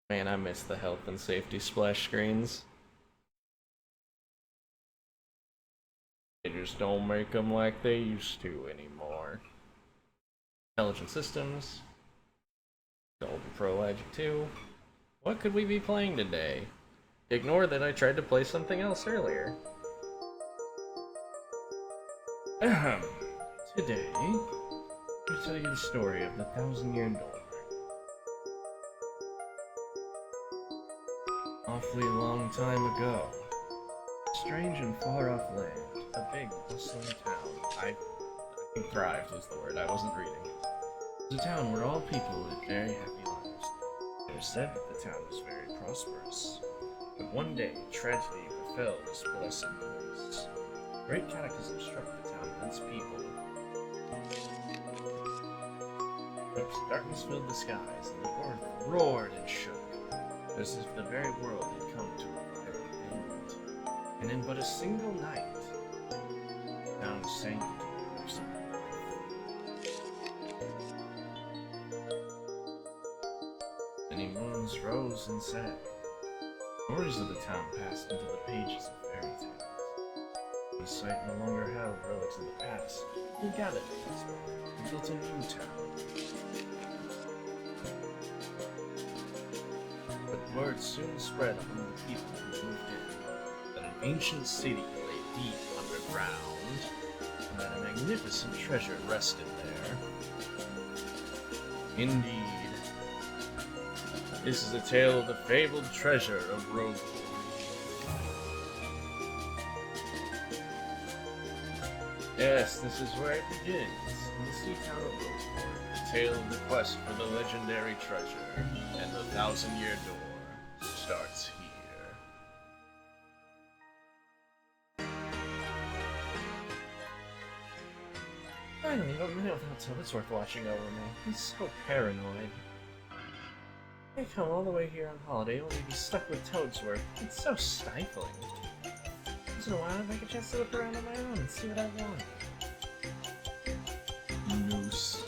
Man, I miss the health and safety splash screens. They just don't make them like they used to anymore. Intelligent systems. Soldier Pro Logic 2. What could we be playing today? Ignore that I tried to play something else earlier. Ahem. Today, I'm going to tell you the story of the Thousand-Year Door. Awfully long time ago, strange and far-off land, a big, bustling town. I think thrived was the word, I wasn't reading. It was a town where all people lived very happy lives. It was said that the town was very prosperous. But one day, tragedy befell this blessed place. A great cataclysm struck the town and its people. Darkness filled the skies, and the earth roared and shook, as if the very world had come to a violent end. And in but a single night, the town sank into the depths of earth. Many moons rose and set. Stories of the town passed into the pages of fairy tales. The site no longer held relics of the past. We gathered it and built a new town. But word soon spread among the people who moved in that an ancient city lay deep underground, and that a magnificent treasure rested there. Indeed. This is a tale of the fabled treasure of Rogue. Yes, this is where it begins, in the sea town of Rogue, the tale of the quest for the legendary treasure, and the Thousand-Year Door starts here. I don't even know if it's worth watching over me. He's so paranoid. I come all the way here on holiday only to be stuck with Toadsworth. It's so stifling. Once in a while, I make a chance to look around on my own and see what I want. Noose.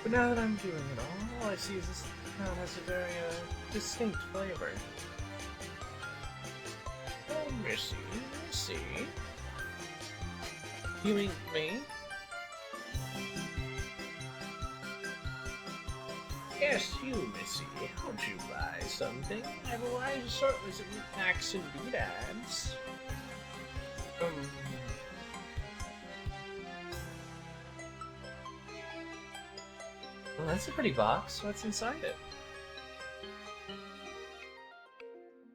But now that I'm doing it all I see is this town has a very, distinct flavor. Oh, Missy, Missy. You mean me? Yes, you, Missy. Won't you buy something? I have a wide assortment of knickknacks and doodads. Well, that's a pretty box. What's inside it?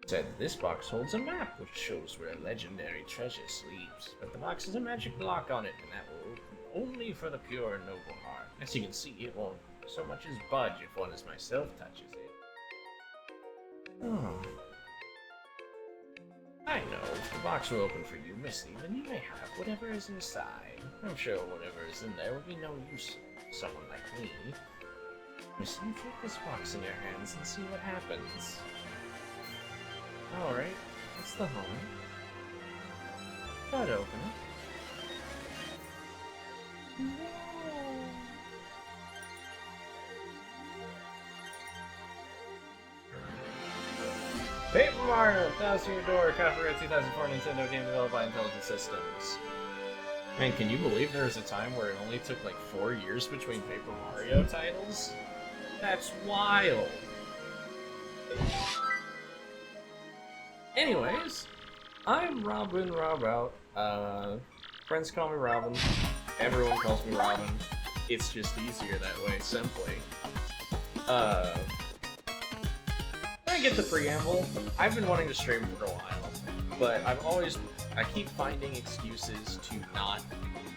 It said this box holds a map which shows where a legendary treasure sleeps, but the box has a magic lock on it, and that will open only for the pure and noble heart. As you can see, it won't so much as budge if one as myself touches it. Oh. I know, if the box will open for you, Misty, then you may have whatever is inside. I'm sure whatever is in there will be no use to someone like me. Misty, take this box in your hands and see what happens. Alright, it's the home. Try to open it. No. Paper Mario Thousand-Year Door, copyright 2004, Nintendo game developed by Intelligent Systems. Man, can you believe there was a time where it only took like 4 years between Paper Mario titles? That's wild! Anyways, I'm Robin Robout. Friends call me Robin. Everyone calls me Robin. It's just easier that way, simply. I get the preamble. I've been wanting to stream for a while, but I keep finding excuses to not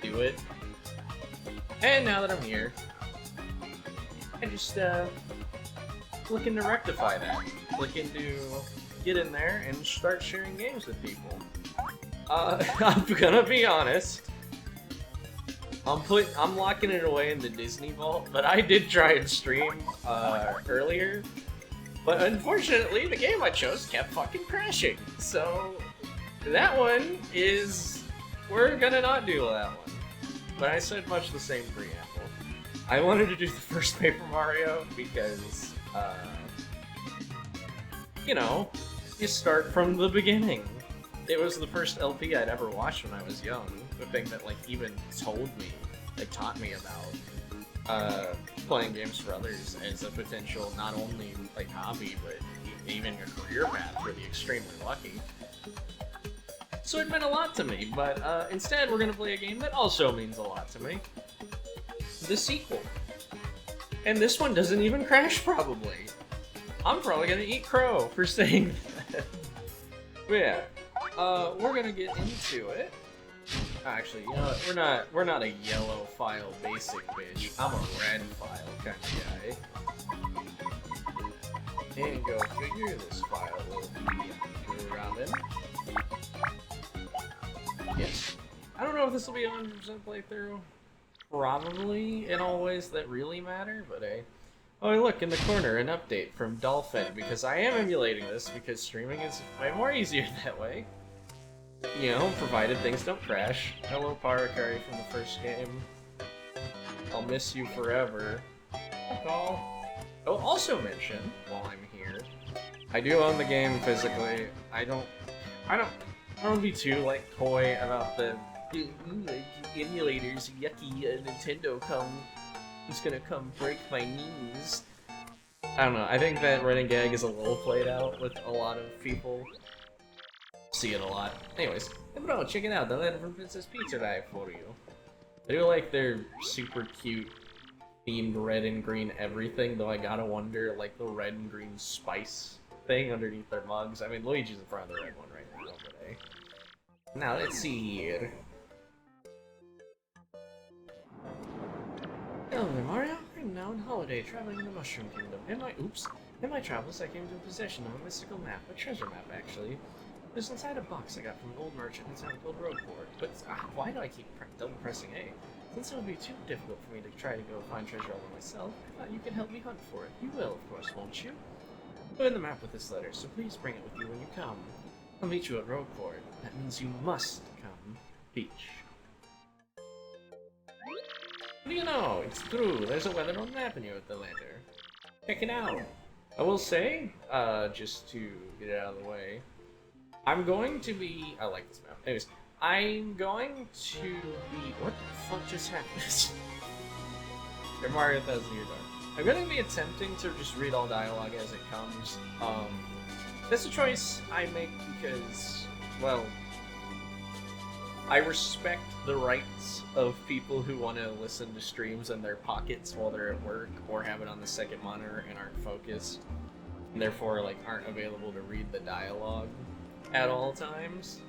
do it. And now that I'm here, I just, looking to rectify that. Looking to get in there and start sharing games with people. I'm gonna be honest. I'm locking it away in the Disney Vault, but I did try and stream, earlier. But unfortunately, the game I chose kept fucking crashing. So, that one is... we're gonna not do that one. But I said much the same preamble. I wanted to do the first Paper Mario because, you know, you start from the beginning. It was the first LP I'd ever watched when I was young. The thing that like even told me, like taught me about playing games for others as a potential not only like hobby but even a career path. Really extremely lucky. So it meant a lot to me, but instead we're gonna play a game that also means a lot to me. The sequel. And this one doesn't even crash, probably. I'm probably gonna eat crow for saying that. But yeah, we're gonna get into it. Actually, you know what? We're not a yellow file basic bitch. I'm a red file kind of guy. And go figure, this file will be Robin. Yes. I don't know if this will be a 100% playthrough. Probably in all ways that really matter, but hey. Oh, look, in the corner, an update from Dolphin, because I am emulating this, because streaming is way more easier that way. You know, provided things don't crash. Hello, Parakari from the first game. I'll miss you forever. Call. I'll also mention, while I'm here, I do own the game physically. I don't be too, like, coy about the emulators, yucky, Nintendo it's gonna come break my knees. I don't know, I think that running gag is a little played out with a lot of people. See it a lot. Anyways, hey bro, check it out, the letter from Princess Peach that I have for you. I do like their super cute themed red and green everything, though I gotta wonder, like, the red and green spice thing underneath their mugs. I mean, Luigi's in front of the red one right now, but hey. Now, let's see here. Hello there, Mario. I'm now on holiday, traveling in the Mushroom Kingdom. In my travels, I came into possession of a mystical map, a treasure map, actually. It was inside a box I got from an old merchant in town called Roadport. But why do I keep double pressing A? Since it would be too difficult for me to try to go find treasure all by myself, I thought you could help me hunt for it. You will, of course, won't you? Put in the map with this letter, so please bring it with you when you come. I'll meet you at Roadport. That means you must come. Peach. What do you know? It's true. There's a weather map in you with the letter. Check it out. I will say, just to get it out of the way, I'm going to be... I like this map. Anyways, I'm going to be... What the fuck just happened? Mario 1000 Year Dark. I'm going to be attempting to just read all dialogue as it comes. That's a choice I make because, well, I respect the rights of people who want to listen to streams in their pockets while they're at work or have it on the second monitor and aren't focused, and therefore, like, aren't available to read the dialogue at all times.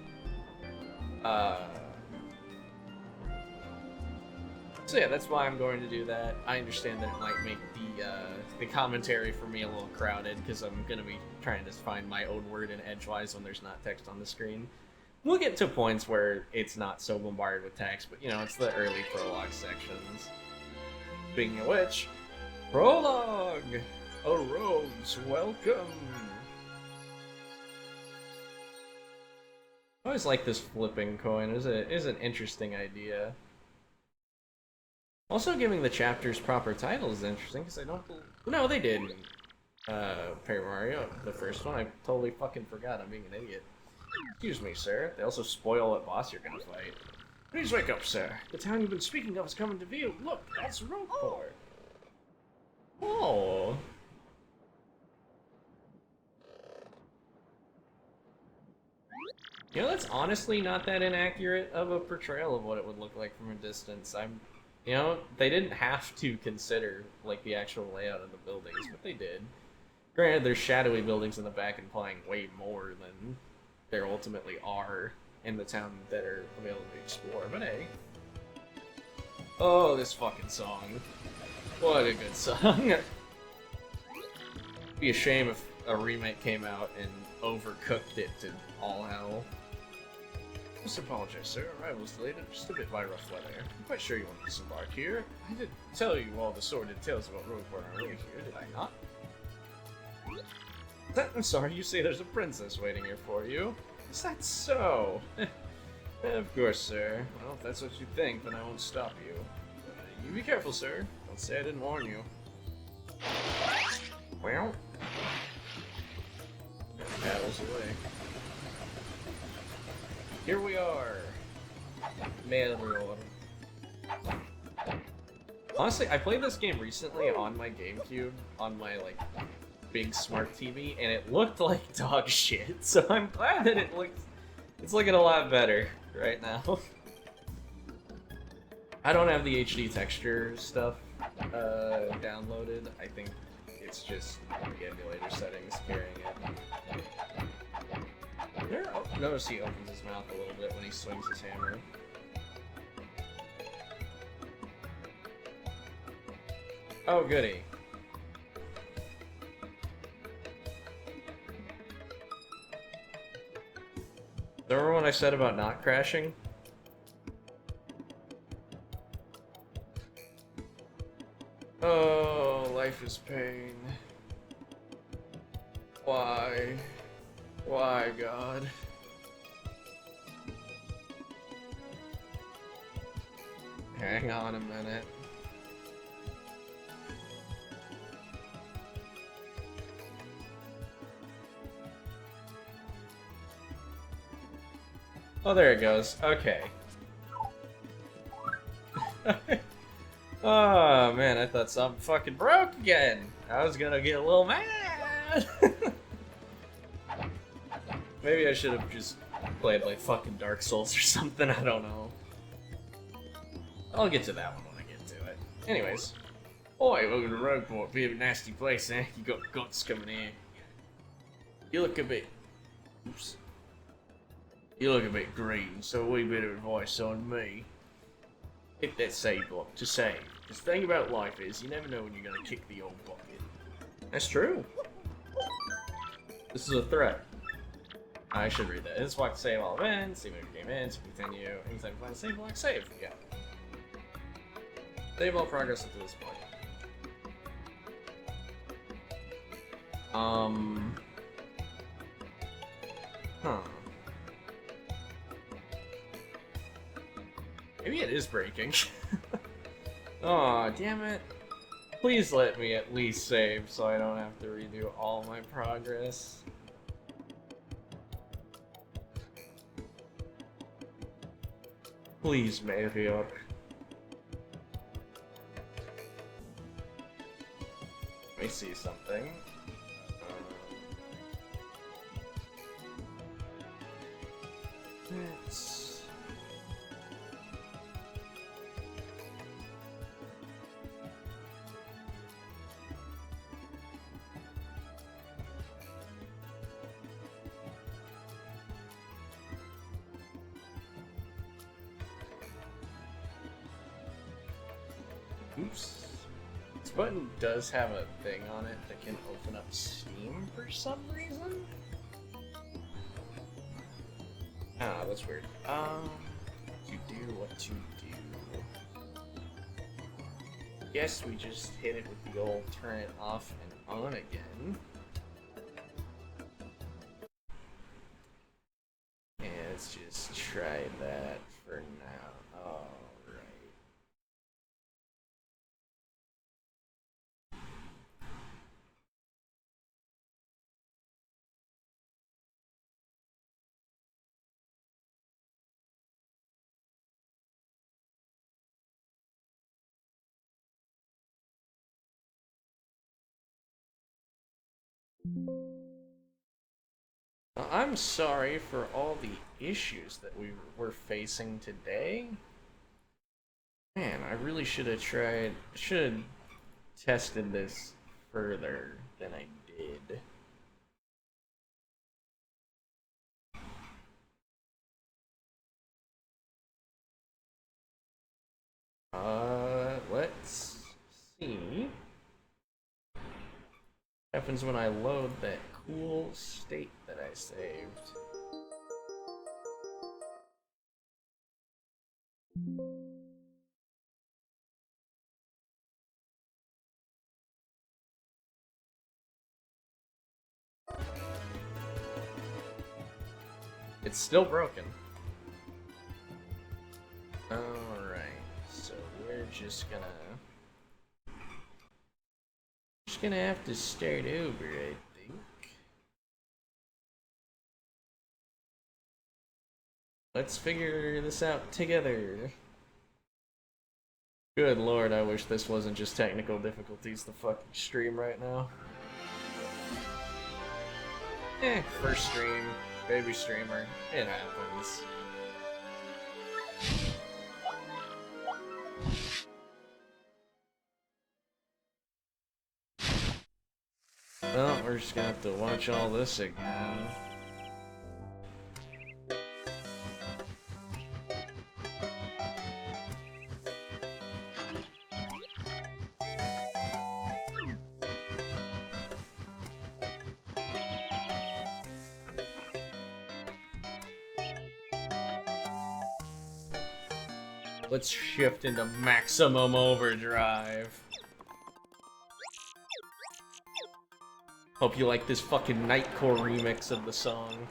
So yeah, that's why I'm going to do that. I understand that it might make the commentary for me a little crowded, because I'm going to be trying to find my own word in edgewise when there's not text on the screen. We'll get to points where it's not so bombarded with text, but you know, it's the early prologue sections. Speaking of which, prologue! Oh, Rose, welcome! I always like this flipping coin. It is an interesting idea. Also, giving the chapters proper titles is interesting, because I don't... No, they did. Paper Mario, the first one. I totally fucking forgot. I'm being an idiot. Excuse me, sir. They also spoil what boss you're gonna fight. Please wake up, sir. The town you've been speaking of is coming to view. Look, that's Roadport. Oh. You know, that's honestly not that inaccurate of a portrayal of what it would look like from a distance. You know, they didn't have to consider, like, the actual layout of the buildings, but they did. Granted, there's shadowy buildings in the back implying way more than there ultimately are in the town that are available to explore, but hey. Oh, this fucking song. What a good song. It'd be a shame if a remake came out and overcooked it to all hell. Just apologize, sir. Arrival was delayed and just a bit by rough weather. I'm quite sure you want to disembark here. I didn't tell you all the sordid tales about Roadport on our way here, did I not? I'm sorry, you say there's a princess waiting here for you. Is that so? Of course, sir. Well, if that's what you think, then I won't stop you. You be careful, sir. Don't say I didn't warn you. Well... battles away. Here we are. Man of the real one. Honestly, I played this game recently on my GameCube, on my like big smart TV, and it looked like dog shit. So I'm glad that it's looking a lot better right now. I don't have the HD texture stuff downloaded. I think it's just the emulator settings carrying it. Notice he opens his mouth a little bit when he swings his hammer. Oh, goody. Remember what I said about not crashing? Oh, life is pain. Why? Why, God? Hang on a minute. Oh, there it goes. Okay. Oh, man, I thought something fucking broke again. I was gonna get a little mad. Maybe I should have just played like fucking Dark Souls or something, I don't know. I'll get to that one when I get to it. Anyways. Oi, welcome to Rogueport. Be a nasty place, eh? You got guts coming in. You look a bit... Oops. You look a bit green, so a wee bit of advice on me. Hit that save block to save. Because the thing about life is, you never know when you're going to kick the old bucket. That's true. This is a threat. I should read that. This is why to save all events, save every game ends, continue, anytime you find save block, save. Yeah. Save all progress up to this point. Huh. Maybe it is breaking. Aw, damn it. Please let me at least save so I don't have to redo all my progress. Please, Mario. Let me see something. Let's... Oops. This button does have a thing on it that can open up Steam for some reason. Ah, that's weird. What to do. Guess we just hit it with the old turn it off and on again. And let's just try that for now. Alright. I'm sorry for all the issues that we were facing today. Man, I really should have tested this further than I did. Let's see. What happens when I load that cool state that I saved? It's still broken. Alright, so we're just gonna have to start over, I think. Let's figure this out together. Good lord, I wish this wasn't just technical difficulties, the fucking stream right now. First stream, baby streamer, it happens. Well, we're just gonna have to watch all this again. Let's shift into maximum overdrive. Hope you like this fucking Nightcore remix of the song.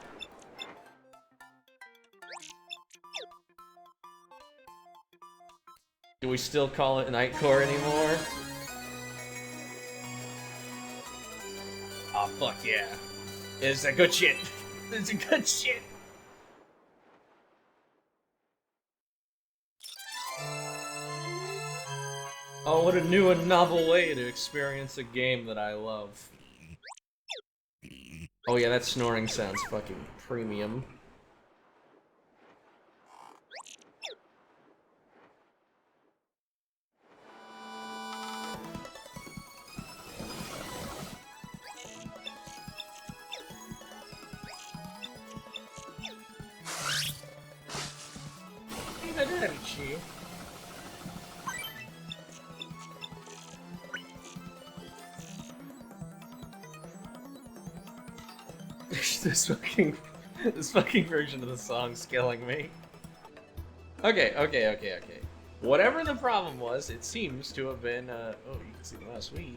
Do we still call it Nightcore anymore? Oh fuck yeah. It's a good shit. It's a good shit. Oh, what a new and novel way to experience a game that I love. Oh yeah, that snoring sounds fucking premium. This fucking version of the song's killing me. Okay. Whatever the problem was, it seems to have been, oh, you can see the mouse Wii.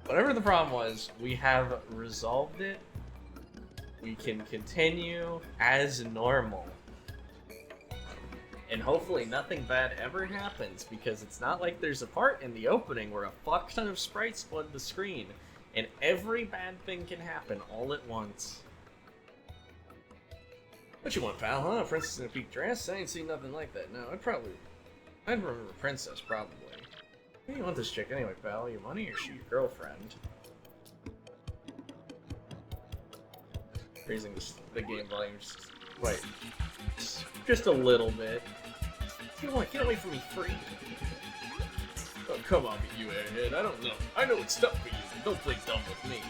Whatever the problem was, we have resolved it. We can continue as normal. And hopefully nothing bad ever happens, because it's not like there's a part in the opening where a fuck ton of sprites flood the screen. And every bad thing can happen all at once. What you want, pal, huh? A princess in a pink dress? I ain't seen nothing like that. No, I'd remember Princess, probably. What do you want this chick anyway, pal? Your money or she your girlfriend? Raising the game volume just a little bit. Get away from me, freak! Oh, come on, you airhead. I don't know. I know it's tough for you, but don't play dumb with me.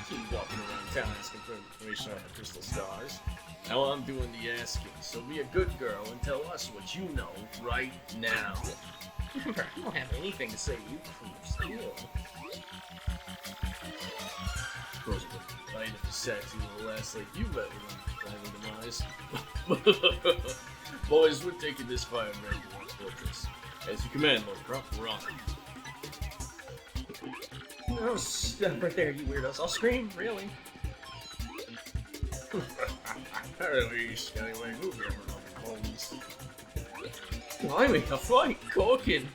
Keep walking around town asking for information on the crystal stars. Now I'm doing the asking, so be a good girl and tell us what you know right now. I don't have anything to say to you, creep steal. Suppose the light of the sexy will last like you better than demise. Boys, we're taking this fire red towards fortress. As you command, Lord Crump, we're on. Oh, stop right there, you weirdos. I'll scream, really. Release, anyway, move your homes. Blimey, a fight, corking.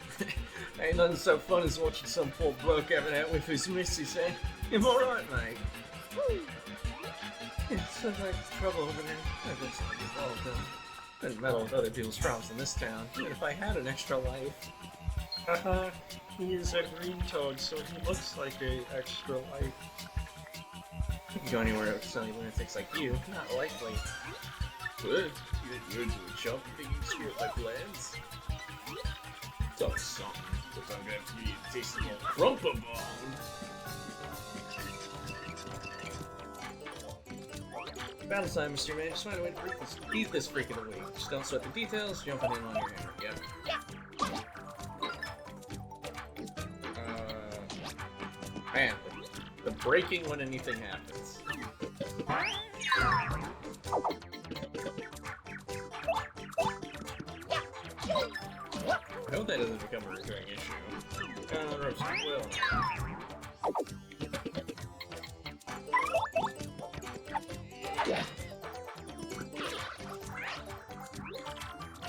Ain't nothing so fun as watching some poor bloke having out with his missus, eh? I'm alright, mate. Yeah, sounds like trouble over there. I guess I'll get all of them. Couldn't meddle with other people's problems in this town, even if I had an extra life. Haha, he is a green toad, so he looks like a extra life. You can go anywhere with silly lunatics like you, not likely. Good, you're into a chump, you think you can screw it like lads? Tough song, but I'm gonna have to be tasting a crumpa bone. Battle time, Mr. Man. Just find a way to beat this freak of the week. Just don't sweat the details, jump on in on your hammer. Yep. Man, the breaking when anything happens. I hope that doesn't become a recurring issue. Roast will.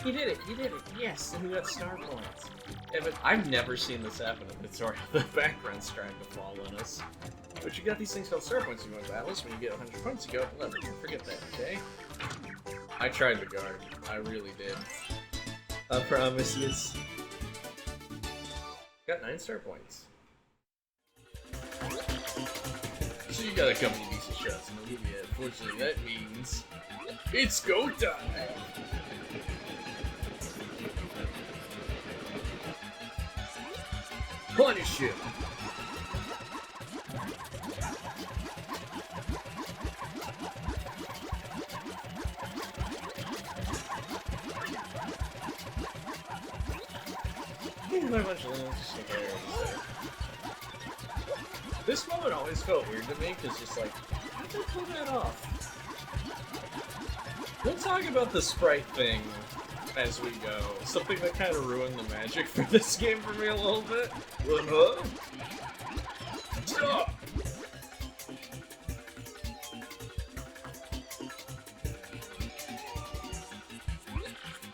You did it! You did it! Yes! And we got star points. Yeah, but I've never seen this happen in the tutorial. The background's trying to fall on us. But you got these things called star points in your battles. When you get 100 points, you go up 11. Forget that, okay? I tried the guard. I really did. I promise you. Got 9 star points. So you got a couple of decent shots in the movie. Unfortunately, that means it's go time! Punish him! A bunch of this moment always felt weird to me, because just like, how did I pull that off? We'll talk about the sprite thing as we go. Something that kind of ruined the magic for this game for me a little bit. Stop!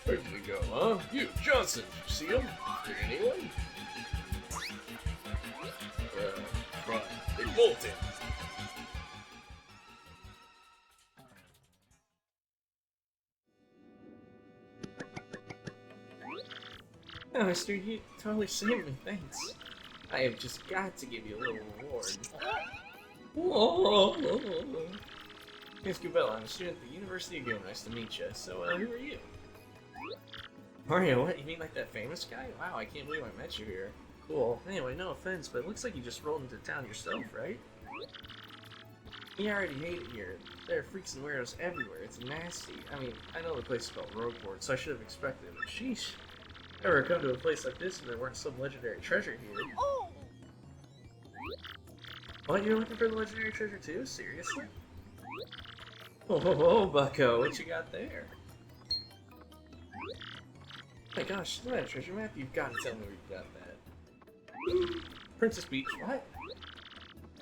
Where did we go, huh? You, Johnson, you see him? Is there anyone? Right, they bolted. Oh, mister, you totally saved me, thanks. I have just got to give you a little reward. Whoa! Name's Gubella. I'm a student at the University of Goom. Nice to meet you. So, who are you? Mario, what? You mean like that famous guy? Wow, I can't believe I met you here. Cool. Anyway, no offense, but it looks like you just rolled into town yourself, right? You already hate it here. There are freaks and weirdos everywhere. It's nasty. I mean, I know the place is called Rogueport, so I should have expected it, but sheesh. Never come to a place like this if there weren't some legendary treasure here. Oh! What? You're looking for the legendary treasure too? Seriously? Oh, bucko, what you got there? Oh my gosh, isn't that a treasure map? You've got to tell me where you got that. Princess Peach, what?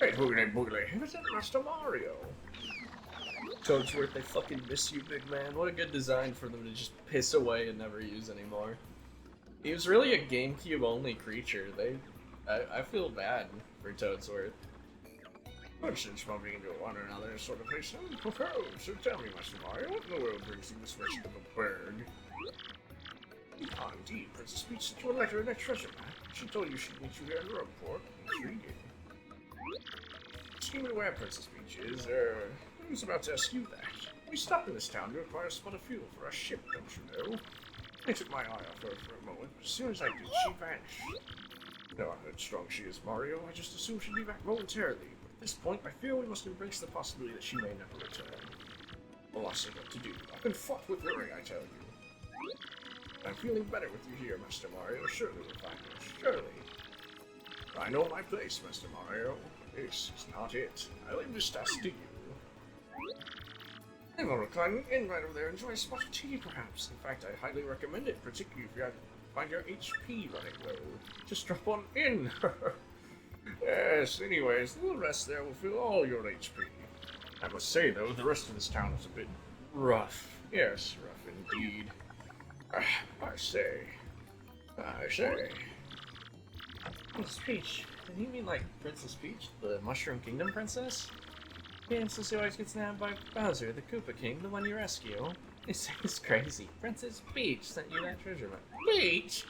Hey, boogly boogly, who's that Master Mario? Toadsworth, they fucking miss you, big man. What a good design for them to just piss away and never use anymore. He was really a GameCube-only creature. I feel bad for Toadsworth. But since bumping into one another sort of place, I would propose. So tell me, Master Mario, what in the world brings you this vegetable bird? Ah, indeed, Princess Peach sent you a letter in that treasure map. She told you she'd meet you here in Rogueport. Intriguing. Excuse me where Princess Peach is. I was about to ask you that. We stopped in this town to acquire a spot of fuel for our ship, don't you know? I took my eye off her for a moment, but as soon as I did, she vanished. No, I heard strong she is, Mario. I just assumed she'd be back momentarily. But at this point, I fear we must embrace the possibility that she may never return. Well, I see what to do. I've been fought with worry, I tell you. I'm feeling better with you here, Master Mario. Surely we'll find her. Surely. I know my place, Master Mario. This is not it. I leave this task to you. I will recline in right over there. Enjoy a spot of tea, perhaps. In fact, I highly recommend it, particularly if you find your HP running low. Just drop on in. Yes, anyways, a little rest there will fill all your HP. I must say, though, the rest of this town is a bit rough. Yes, rough indeed. I say. Princess Peach. Did you mean like Princess Peach, the Mushroom Kingdom princess? Yeah, since she always gets nabbed by Bowser, the Koopa King, the one you rescue. This is crazy. Princess Peach sent you that treasure map. Peach?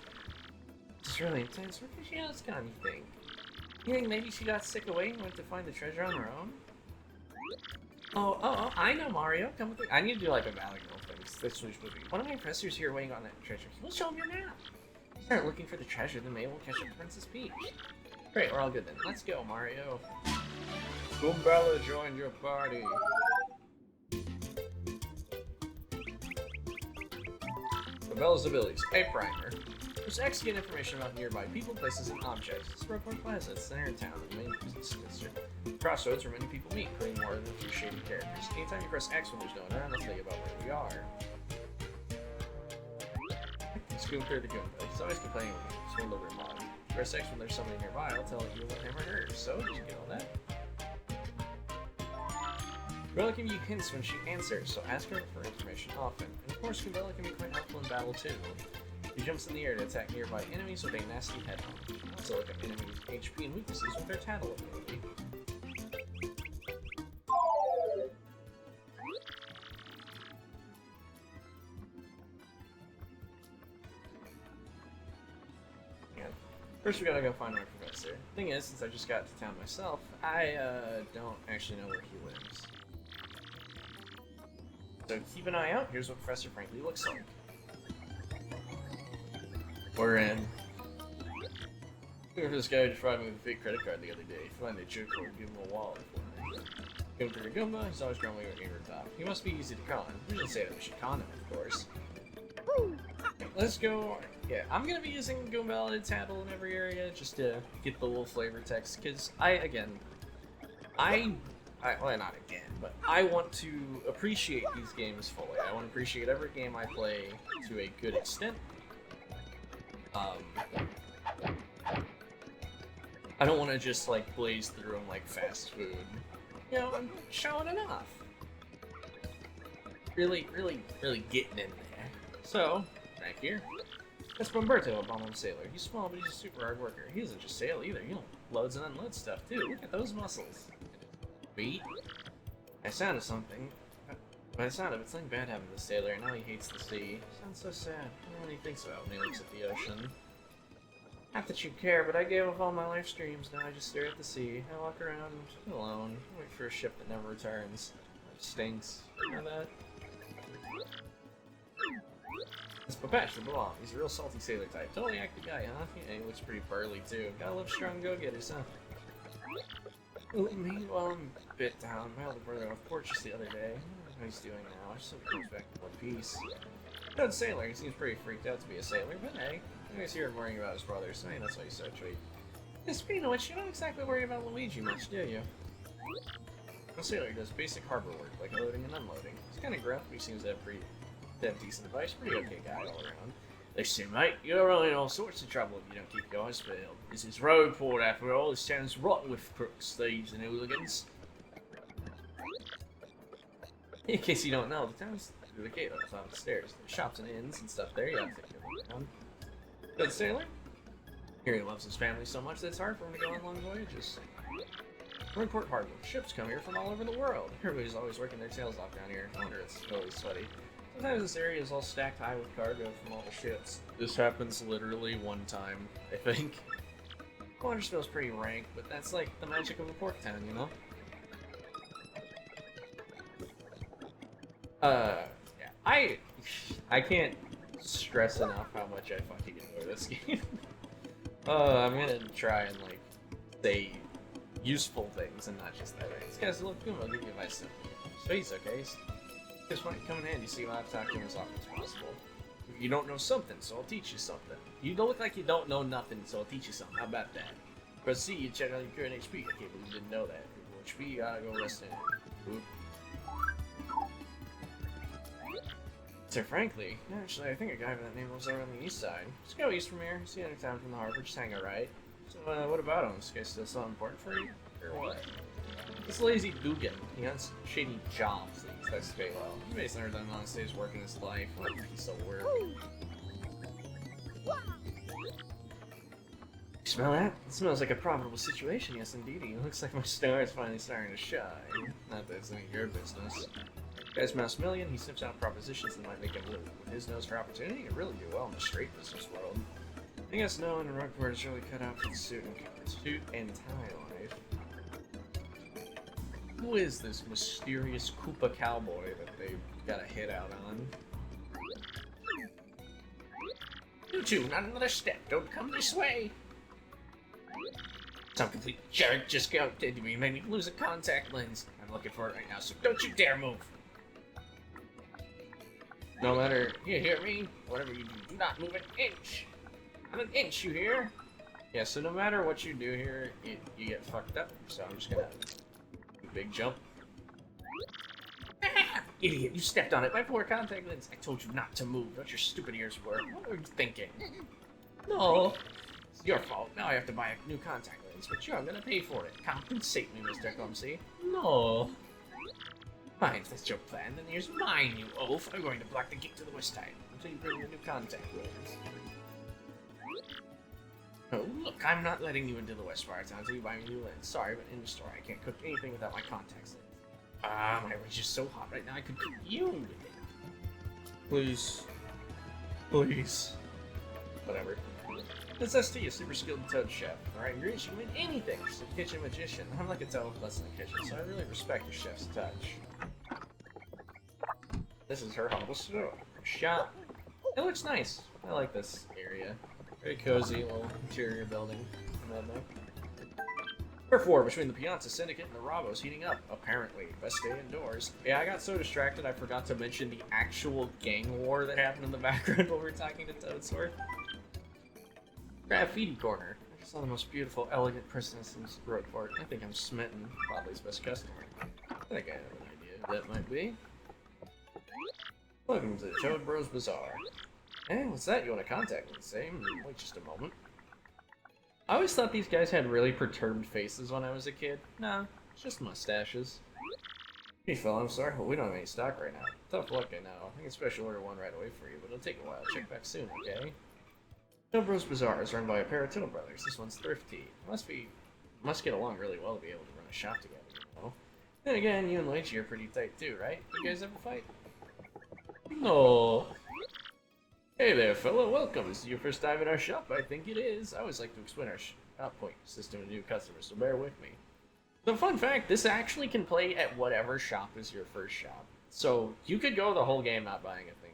It's really intense. Where did she else got anything? You think maybe she got sick away and went to find the treasure on her own? Oh, I know, Mario. Come with me. I need to do like a Valley Girl thing. This was movie. One of my professors here waiting on that treasure. We'll show him your map. Start looking for the treasure, then maybe we'll catch up to Princess Peach. Great, we're all good then. Let's go, Mario. Goombella joined your party. Goombela's abilities. A primer. There's X to get information about nearby people, places, and objects. It's Rogueport Plaza, it's the center of town, the main business district. Crossroads where many people meet, including more than a few shady characters. Anytime you press X when there's no one around, let's think about where we are. Scoom through the Goomba. He's always complaining when he's one over mom. Press X when there's somebody nearby, I'll tell you what him or her. So, did you get all that? Gumbella can give you hints when she answers, so ask her for information often. And of course, Gumbella can be quite helpful in battle too. She jumps in the air to attack nearby enemies with a nasty head-on. She can also look at enemies' HP and weaknesses with their tattle ability. First, we gotta go find my professor. Thing is, since I just got to town myself, I don't actually know where he lives. So keep an eye out. Here's what Professor Frankly looks like. We're in. Looking for this guy who defrauded me with a fake credit card the other day. Find a jerk or give him a wallet for me. Give him to your Goomba. He's always grumbling with me over top. He must be easy to con. We didn't say that we should con him, of course. Let's go. Yeah, I'm gonna be using Gumbella and Tattle in every area just to get the little flavor text, because well, not again, but I want to appreciate these games fully. I want to appreciate every game I play to a good extent. I don't want to just like blaze through them like fast food. You know, I'm showing enough. Really getting in there. So, back here. That's Bomberto, a bomb sailor. He's small, but he's a super hard worker. He doesn't just sail either. He loads and unloads stuff too. Look at those muscles. Feet. I sounded something. By the sound of it, something bad happened to the sailor, and now he hates the sea. Sounds so sad. I don't know what he thinks about when he looks at the ocean. Not that you care, but I gave up all my life streams. Now I just stare at the sea. I walk around alone, wait for a ship that never returns. It stinks. You know that? It's Papesh the Belong. He's a real salty sailor type. Totally active guy, huh? Yeah, he looks pretty burly too. Gotta love strong go-getters, huh? Meanwhile, I'm a bit down. My older brother off port just the other day. I don't know how he's doing now. I just hope he comes back in one piece. Good sailor. He seems pretty freaked out to be a sailor, but hey, I guess you're worrying about his brother, so hey, that's why he's so sweet. And speaking of which, you don't exactly worry about Luigi much, do you? A sailor does basic harbor work, like loading and unloading. He's kind of gruff, but he seems to have decent advice. Pretty okay guy all around. Listen, mate, you're running all sorts of trouble if you don't keep guys filled. This is road port after all. This town's rotten with crooks, thieves, and hooligans. In case you don't know, the town's through the gate on the top of the stairs. There's shops and inns and stuff there. You have to take care of it down. Good sailor. Here he loves his family so much that it's hard for him to go on long voyages. Roadport Harbor. Ships come here from all over the world. Everybody's always working their tails off down here. No wonder it's always sweaty. Sometimes this area is all stacked high with cargo from all the ships. This happens literally one time, I think. Water smells pretty rank, but that's like the magic of a port town, you know? Yeah. I can't stress enough how much I fucking enjoy this game. I'm gonna try and like say useful things and not just that. This guy's a little cool, I'll give you advice. So he's okay. Just want to come in handy, so you have to talk to him as often as possible. You don't know something, so I'll teach you something. You don't look like you don't know nothing, so I'll teach you something. How about that? Press C, you check out your current HP. I can't believe you didn't know that. HP, you gotta go rest in it. Oop. So frankly, actually, I think a guy by that name lives over on the east side. Just go east from here, see any town from the harbor, just hang a right. So, what about him? This guy still so important for you? Or what? This lazy Dugan. He has shady jobs that he expects to pay well. He basically never done an honest day's work in his life. What a piece of work. You smell that? It smells like a profitable situation, yes indeed. It looks like my star is finally starting to shine. Not that it's any of your business. Guy's mouse million, he sniffs out propositions that might make him live with his nose for opportunity. He can really do well in the straight business world. I guess no one in Rockport is really cut out for the suit and tie life. Who is this mysterious Koopa cowboy that they've got a hit out on? You two, not another step. Don't come this way. Some complete jerk just got to me, made me lose a contact lens. I'm looking for it right now, so don't you dare move. No matter, you hear me? Whatever you do not move an inch. Not an inch, you hear? Yeah, so no matter what you do here, you get fucked up. So I'm just gonna do a big jump. Idiot, you stepped on it. My poor contact lens. I told you not to move. Don't your stupid ears work. What were you thinking? No. It's your fault. Now I have to buy a new contact lens, but you're gonna pay for it. Compensate me, Mr. Clumsy. No. Fine, if that's your plan, then here's mine, you oaf. I'm going to block the gate to the west side until you bring the new contact lense. Oh, look, I'm not letting you into the west part of town until you buy me a new lens. Sorry, but in the store, I can't cook anything without my contacts lens. My range is just so hot right now, I could cook you with it. Please. Please. Whatever. This ST is super skilled toad chef. Alright, ingredients, you can win anything. She's a kitchen magician. I'm like a talented lesson in the kitchen, so I really respect the chef's touch. This is her humble store. Shop. It looks nice. I like this area. Very cozy little interior building. Number 4, between the Piazza Syndicate and the Rabos heating up, apparently. Best stay indoors. Yeah, I got so distracted I forgot to mention the actual gang war that happened in the background while we were talking to Toadsworth. Graffiti corner. I just saw the most beautiful, elegant person since road for it. I think I'm smitten. Probably his best customer. I think I have an idea who that might be. Welcome to the Toad Bros Bazaar. Hey, what's that? You want to contact me? Same. Wait just a moment. I always thought these guys had really perturbed faces when I was a kid. Nah, it's just mustaches. Hey fella, I'm sorry, but we don't have any stock right now. Tough luck, I know. I can special order one right away for you, but it'll take a while. Check back soon, okay? Toad Bros Bazaar is run by a pair of Toad brothers. This one's thrifty. Must get along really well to be able to run a shop together, you know? Then again, you and Luigi are pretty tight too, right? You guys ever fight? No. Hey there, fella. Welcome. This is your first time in our shop? I think it is. I always like to explain our shop point system to new customers, so bear with me. So, fun fact, this actually can play at whatever shop is your first shop. So, you could go the whole game not buying a thing.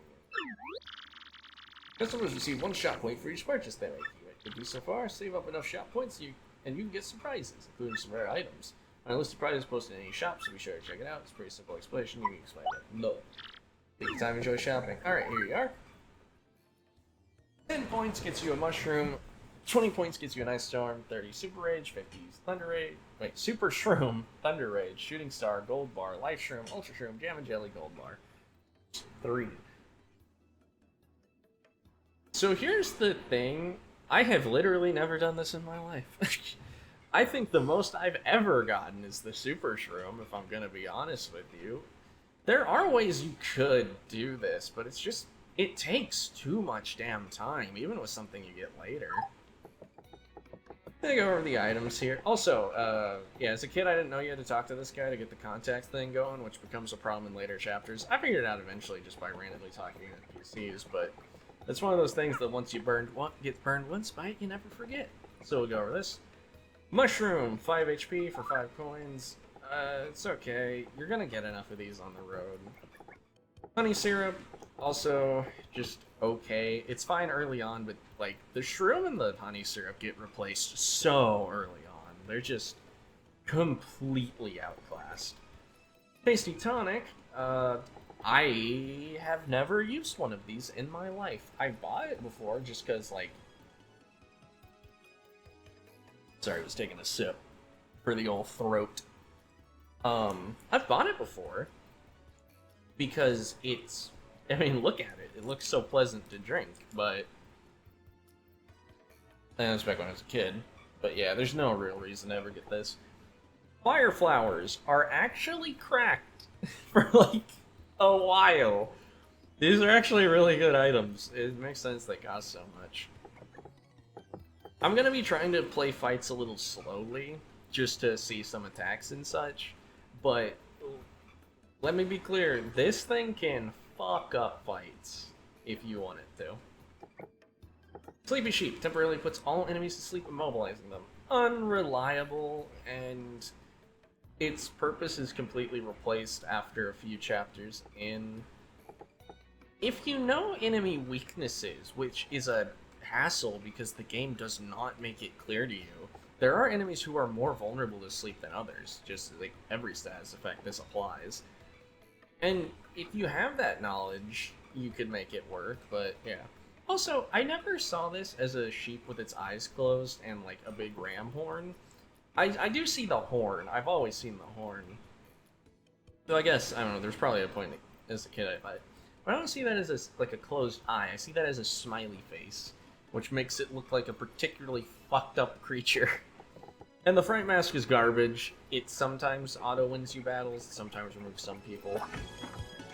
Customers receive 1 shop point for each purchase they make. You could do so far, save up enough shop points, and you can get some prizes, including some rare items. My list of prizes posted in any shop, so be sure to check it out. It's a pretty simple explanation. You can explain it. No. Take your time, enjoy shopping. Alright, here you are. 10 points gets you a mushroom, 20 points gets you an ice storm, 30 super rage, 50 thunder rage, wait, super shroom, thunder rage, shooting star, gold bar, life shroom, ultra shroom, jam and jelly, gold bar. 3. So here's the thing, I have literally never done this in my life. I think the most I've ever gotten is the super shroom, if I'm gonna be honest with you. There are ways you could do this, but it's just, it takes too much damn time, even with something you get later. I'm gonna go over the items here. Also, yeah, as a kid, I didn't know you had to talk to this guy to get the contact thing going, which becomes a problem in later chapters. I figured it out eventually just by randomly talking to NPCs, but it's one of those things that once you get burned once by it, you never forget. So we'll go over this. Mushroom, 5 HP for 5 coins. It's okay. You're gonna get enough of these on the road. Honey syrup, also just okay. It's fine early on, but like the shroom and the honey syrup get replaced so early on. They're just completely outclassed. Tasty tonic. I have never used one of these in my life. I bought it before just because, like... Sorry, I was taking a sip for the old throat. I've bought it before because it's... I mean, look at it. It looks so pleasant to drink, but... And that's back when I was a kid. But yeah, there's no real reason to ever get this. Fire flowers are actually cracked for, like, a while. These are actually really good items. It makes sense they cost so much. I'm gonna be trying to play fights a little slowly, just to see some attacks and such, but let me be clear, this thing can fuck up fights if you want it to. Sleepy Sheep temporarily puts all enemies to sleep, immobilizing them. Unreliable, and its purpose is completely replaced after a few chapters in. If you know enemy weaknesses, which is a hassle because the game does not make it clear to you, there are enemies who are more vulnerable to sleep than others. Just like every status effect, this applies. And if you have that knowledge, you could make it work, but yeah. Also, I never saw this as a sheep with its eyes closed and like a big ram horn. I do see the horn. I've always seen the horn. So I guess, I don't know, there's probably a point as a kid I thought. But I don't see that as like a closed eye. I see that as a smiley face, which makes it look like a particularly fucked up creature. And the Fright Mask is garbage. It sometimes auto-wins you battles, sometimes removes some people.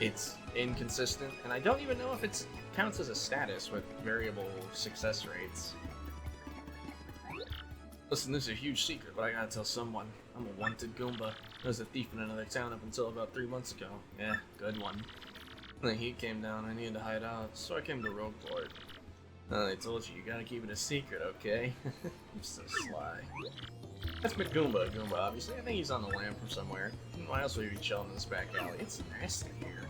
It's inconsistent, and I don't even know if it counts as a status with variable success rates. Listen, this is a huge secret, but I gotta tell someone. I'm a wanted Goomba. I was a thief in another town up until about 3 months ago. Yeah, good one. When the heat came down, I needed to hide out, so I came to Rogueport. I told you, you gotta keep it a secret, okay? I'm so sly. That's McGoomba, obviously. I think he's on the lam from somewhere. Why else would he be chilling in this back alley? It's nasty here.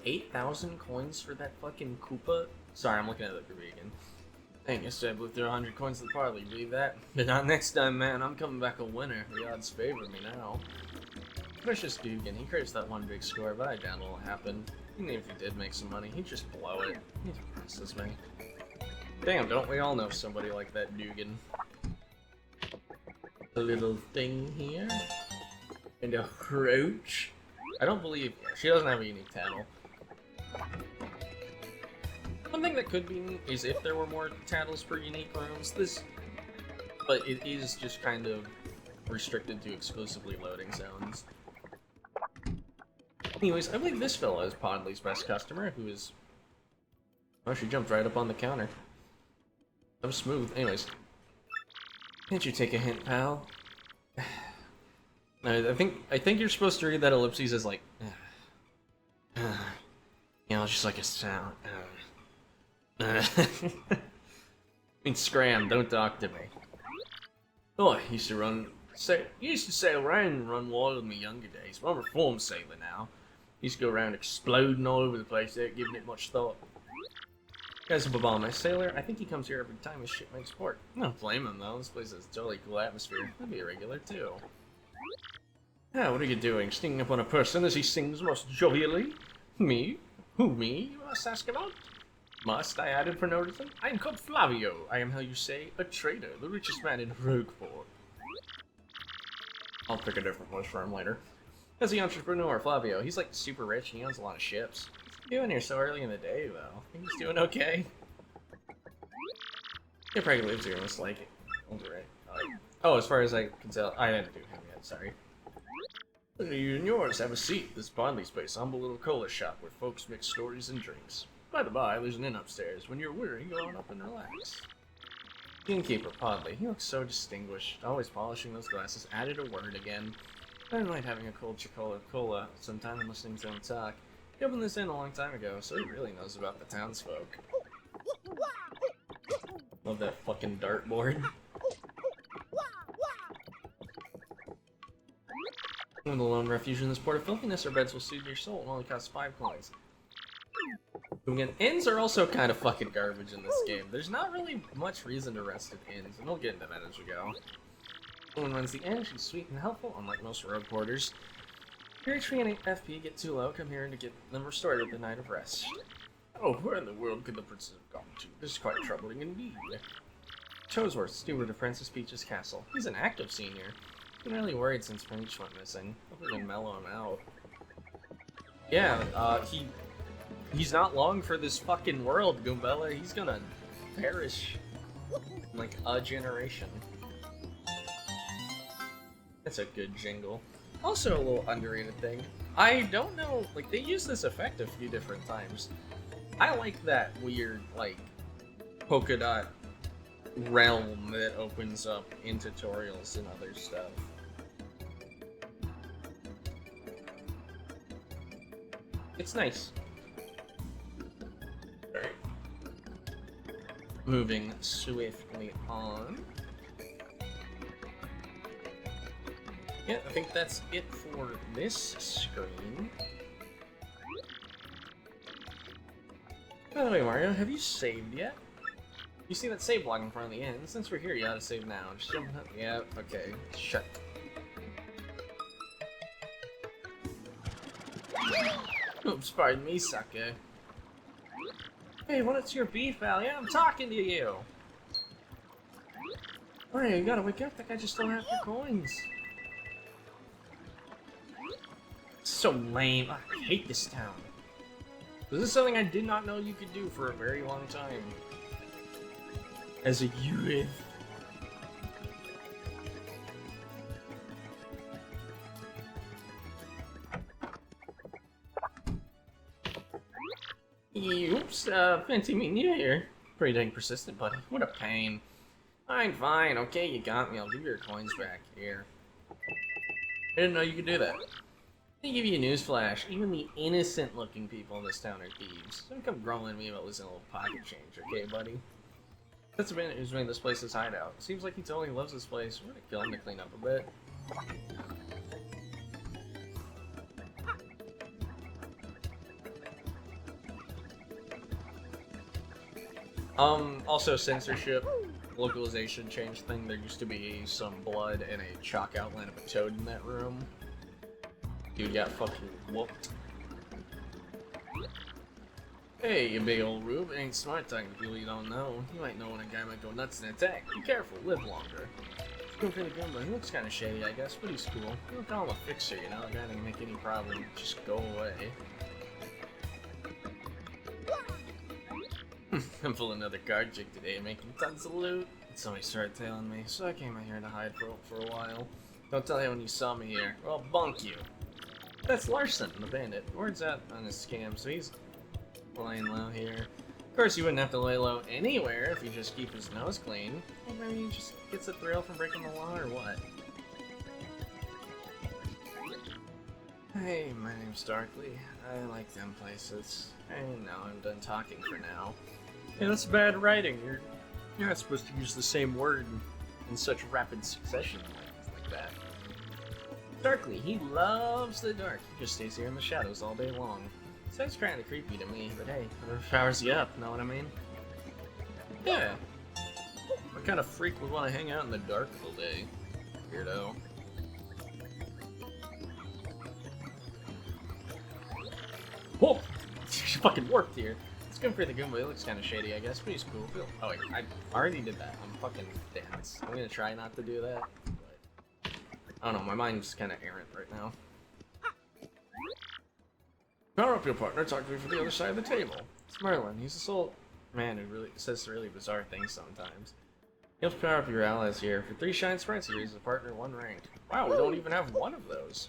8,000 coins for that fucking Koopa? Sorry, I'm looking at the vegan. Dang, yesterday I blew through 100 coins to the parley, believe that? But not next time, man. I'm coming back a winner. The odds favor me now. Precious Dugan, he craves that one big score, but I doubt it'll happen. Even if he did make some money, he'd just blow it. He depresses me. Damn, don't we all know somebody like that Dugan? A little thing here. And a roach. I don't believe she doesn't have a unique tattle. One thing that could be neat is if there were more tattles per unique rooms. But it is just kind of restricted to exclusively loading zones. Anyways, I believe this fella is Podley's best customer, who is... Oh, she jumped right up on the counter. That was smooth. Anyways. Can't you take a hint, pal? I think you're supposed to read that ellipses as like... you know, it's just like a sound. I mean, scram, don't talk to me. Oh, I used to sail around and run wild in my younger days, but I'm a reformed sailor now. Used to go around exploding all over the place without giving it much thought. Guy's a Babama sailor. I think he comes here every time his ship makes port. I don't blame him though. This place has a totally cool atmosphere. I'd be a regular too. Ah, what are you doing? Stinging up on a person as he sings most jovially? Me? Who me, you must ask about? Must, I added for no reason. I am called Flavio. I am, how you say, a trader, the richest man in Rogueport. I'll pick a different voice for him later. As the entrepreneur, Flavio, he's like super rich and he owns a lot of ships. What's he doing here so early in the day, though? Think he's doing okay? He probably lives here, most like it. Oh, as far as I can tell, I didn't do him yet, sorry. You and yours, have a seat. This Bondley space, humble little cola shop where folks mix stories and drinks. By the by, there's an inn upstairs. When you're weary, go on up and relax. Innkeeper Podley, he looks so distinguished, always polishing those glasses. Added a word again. I don't mind having a cold cola sometime and listening to him talk. He opened this inn a long time ago, so he really knows about the townsfolk. Love that fucking dartboard. One of the lone refuge in this port of filthiness, our beds will soothe your soul and only cost 5 coins. Again, inns are also kind of fucking garbage in this game. There's not really much reason to rest at inns, and we'll get into that as we go. When runs the inn, she's sweet and helpful, unlike most road porters. If your HP and FP get too low, come here to get them restored at the night of rest. Oh, where in the world could the princess have gone to? This is quite troubling indeed. Choseworth, steward of Princess Peach's castle. He's an active senior. Been really worried since Peach went missing. Hope we can mellow him out. Yeah, he's not long for this fucking world, Goombella. He's gonna perish in like a generation. That's a good jingle. Also a little underrated thing. I don't know, like they use this effect a few different times. I like that weird, like, polka dot realm that opens up in tutorials and other stuff. It's nice. Alright. Moving swiftly on. Yeah, I think that's it for this screen. By the way, Mario, have you saved yet? You see that save block in front of the inn? Since we're here, you gotta save now. Just jump up. Yeah, okay. Shut. Oops, pardon me, sucker. Hey, what's your beef, pal? Yeah, I'm talking to you! Mario, you gotta wake up. That guy just stole half your coins. So lame. I hate this town. This is something I did not know you could do for a very long time. As a youth. Oops, fancy meeting you here. Pretty dang persistent, buddy. What a pain. Fine, okay, you got me. I'll give you your coins back here. I didn't know you could do that. Let me give you a newsflash. Even the innocent-looking people in this town are thieves. Don't come grumbling at me about losing a little pocket change, okay, buddy? That's the man who's made this place his hideout. Seems like he totally loves this place. We're gonna kill him to clean up a bit. Also censorship, localization change thing. There used to be some blood and a chalk outline of a toad in that room. Dude got fucking whooped. Hey, you big old Rube. It ain't smart talking to people you don't know. You might know when a guy might go nuts and attack. Be careful, live longer. He's pretty good, but he looks kind of shady, I guess, but he's cool. You don't call him a fixer, you know? A guy that can make any problem just go away. I'm pulling another card trick today, making tons of loot. Somebody started tailing me, so I came out here to hide for a while. Don't tell anyone you saw me here, or I'll bunk you. That's Larson, the bandit. Word's out on his scam, so he's laying low here. Of course, you wouldn't have to lay low anywhere if you just keep his nose clean. Well, maybe he just gets a thrill from breaking the law, or what? Hey, my name's Darkly. I like them places. And now I'm done talking for now. Hey, that's bad writing. You're not supposed to use the same word in such rapid succession like that. Darkly, he loves the dark. He just stays here in the shadows all day long. Sounds kinda creepy to me, but hey, whatever powers you up, know what I mean? Yeah. What kind of freak would want to hang out in the dark all day? Weirdo. Whoa! She fucking worked here. It's good for the Goomba. It looks kind of shady, I guess, but he's cool. Oh wait, I already did that. I'm fucking dance. I'm gonna try not to do that, but I don't know. My mind's kind of errant right now. Power up your partner. Talk to me from the other side of the table. It's Merlin. He's a soul man who really says really bizarre things sometimes. You have to power up your allies here. For 3 shine sprites, he raises a partner 1 ranked. Wow, we don't even have one of those.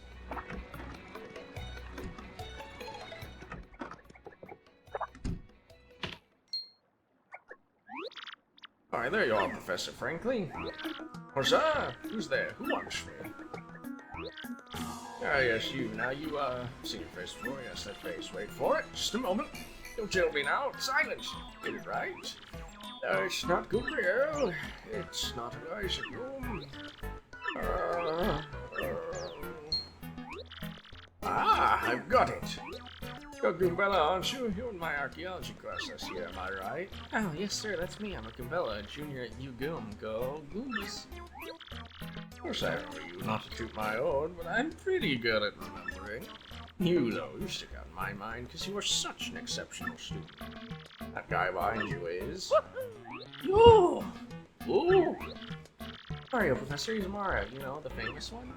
Alright, there you are, Professor Frankly. Huzzah! Who's there? Who wants me? Ah, yes, you. Now you, see your face before. Yes, that face. Wait for it. Just a moment. Don't tell me now. Silence. Get it right. It's not Gabriel. It's not Eliza Groom. I've got it. You're Goombella, aren't you? You're in my archaeology class this year, am I right? Oh, yes, sir. That's me. I'm a Goombella, a junior at UGoom. Go Goombas. Of course I remember you, not to toot my own, but I'm pretty good at remembering. You, though, you stick out in my mind because you are such an exceptional student. That guy behind you is... Yo! Ooh! Mario, Professor, he's Mario, you know, the famous one.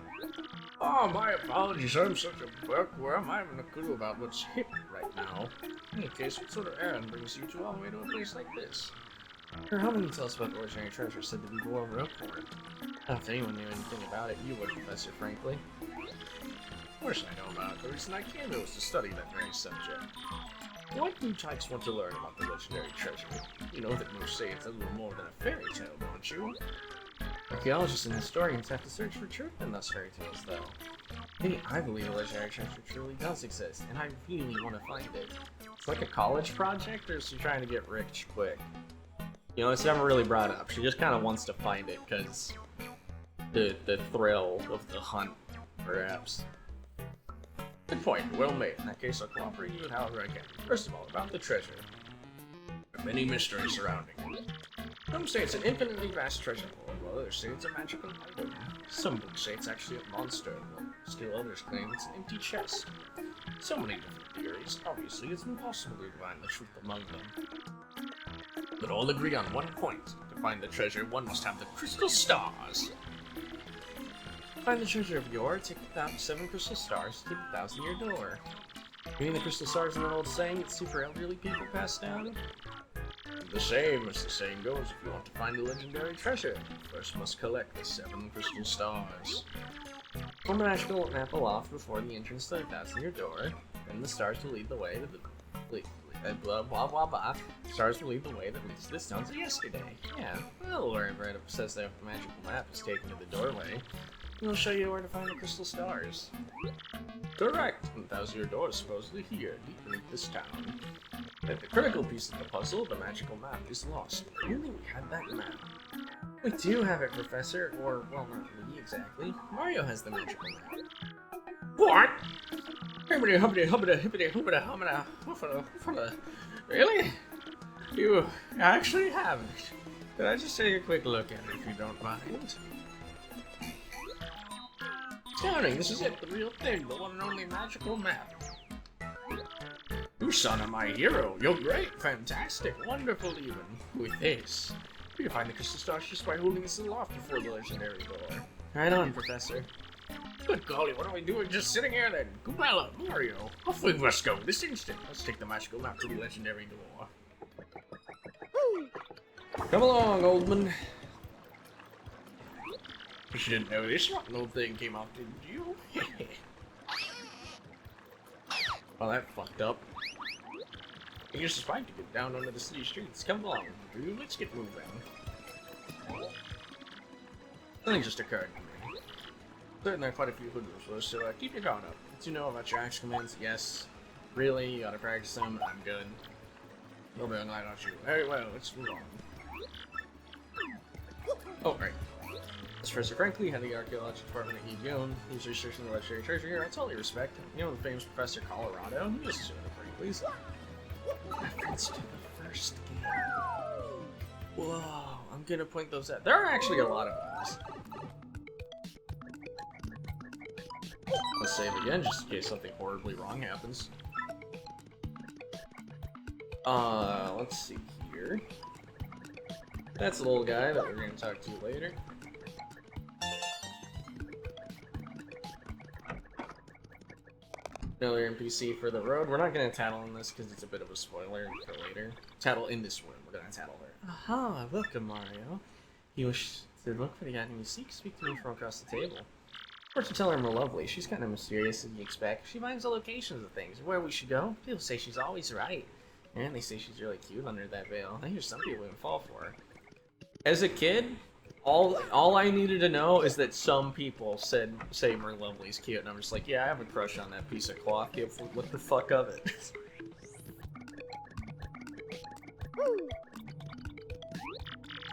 Oh, my apologies, I'm such a bookworm, I haven't a clue about what's hip right now. In any case, what sort of errand brings you two all the way to a place like this? Sure, how can you tell us about the legendary treasure said to be below Rookport? I don't think anyone knew anything about it. You would, Professor, frankly. Of course I know about it. The reason I came here was to study that very subject. What do types want to learn about the legendary treasure? You know that most say it's a little more than a fairy tale, don't you? Archaeologists and historians have to search for truth in those fairy tales, though. Hey, I believe a legendary treasure truly does exist, and I really want to find it. It's like a college project, or is she trying to get rich quick? You know, it's never really brought up. She just kind of wants to find it, because the thrill of the hunt, perhaps. Good point. Well made. In that case, I'll cooperate with you however I can. First of all, about the treasure. There are many mysteries surrounding it. Some say it's an infinitely vast treasure hoard, while others say it's a magical item. Some books say it's actually a monster, while still others claim it's an empty chest. So many different theories. Obviously, it's impossible to find the truth among them. But all agree on one point. To find the treasure, one must have the crystal stars. To find the treasure of yore, take 7 crystal stars to the 1,000-year door. You mean the crystal stars in an old saying that super elderly people pass down? The same as the saying goes, if you want to find the legendary treasure, you first must collect the 7 crystal stars. Form a magical map aloft before the entrance to the passenger door, then the stars will lead the way to the... blah blah blah blah. Stars will lead the way that leads to the stones of yesterday. Yeah, well, wherever it says that the magical map is taken to the doorway, it'll show you where to find the crystal stars. Correct! And those are your doors supposedly here, deep beneath this town. At the critical piece of the puzzle, the magical map is lost. If only we had that map. We do have it, Professor, or, well, not me exactly. Mario has the magical map. What? Hibbity hubbity hubbity hibbity hubbity hubbity hubbity. Really? You actually have it. Could I just take a quick look at it if you don't mind? Astounding, this is it, the real thing, the one and only magical map. You son of my hero, you're great, fantastic, wonderful even. With this, you can find the crystal stars just by holding this aloft before the legendary door. Right on, Professor. Good golly, what are we doing just sitting here then? Goomba, Mario, off we must go this instant. Let's take the magical map to the legendary door. Come along, old man. You didn't know this rotten old thing came off, didn't you? Well, that fucked up. You just survived to get down onto the city streets. Come along, dude. Let's get moving. Something just occurred to me. Certainly, there are quite a few hoodlums for us, so keep your guard up. Did you know about your action commands? Yes. Really? You gotta practice them? I'm good. No bad night on you. Very well, let's move on. Oh, right. As Professor Frankly, head of the archaeology department at EGON, he's researching the legendary treasure here. I totally respect him. You know the famous Professor Colorado? He was a student of Frankly's. Reference to the first game. Whoa, I'm gonna point those out. There are actually a lot of those. Let's save again, just in case something horribly wrong happens. Let's see here. That's the little guy that we're gonna talk to later. Another NPC for the road. We're not gonna tattle on this because it's a bit of a spoiler for later. Tattle in this room. We're gonna tattle her. Aha, welcome, Mario. You wish to look for the item you seek? Speak to me from across the table. Or to tell her more lovely. She's kind of mysterious as you expect. She finds the locations of things, where we should go. People say she's always right. And they say she's really cute under that veil. I hear some people even fall for her. As a kid, all I needed to know is that some people say Mer Lovely's cute, and I'm just like, yeah, I have a crush on that piece of cloth. What the fuck of it?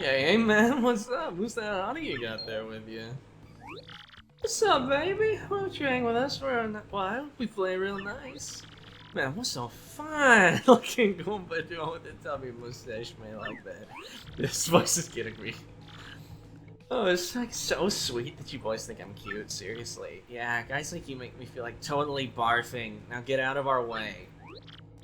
Yeah, hey man, what's up? Who's that honey you got there with you? What's up, baby? Why don't you hang with us for a while? We play real nice. Man, what's so fine looking Goomba doing with the tubby mustache man like that? This voice is getting me. Oh, it's like so sweet that you boys think I'm cute, seriously. Yeah, guys like you make me feel like totally barfing. Now get out of our way.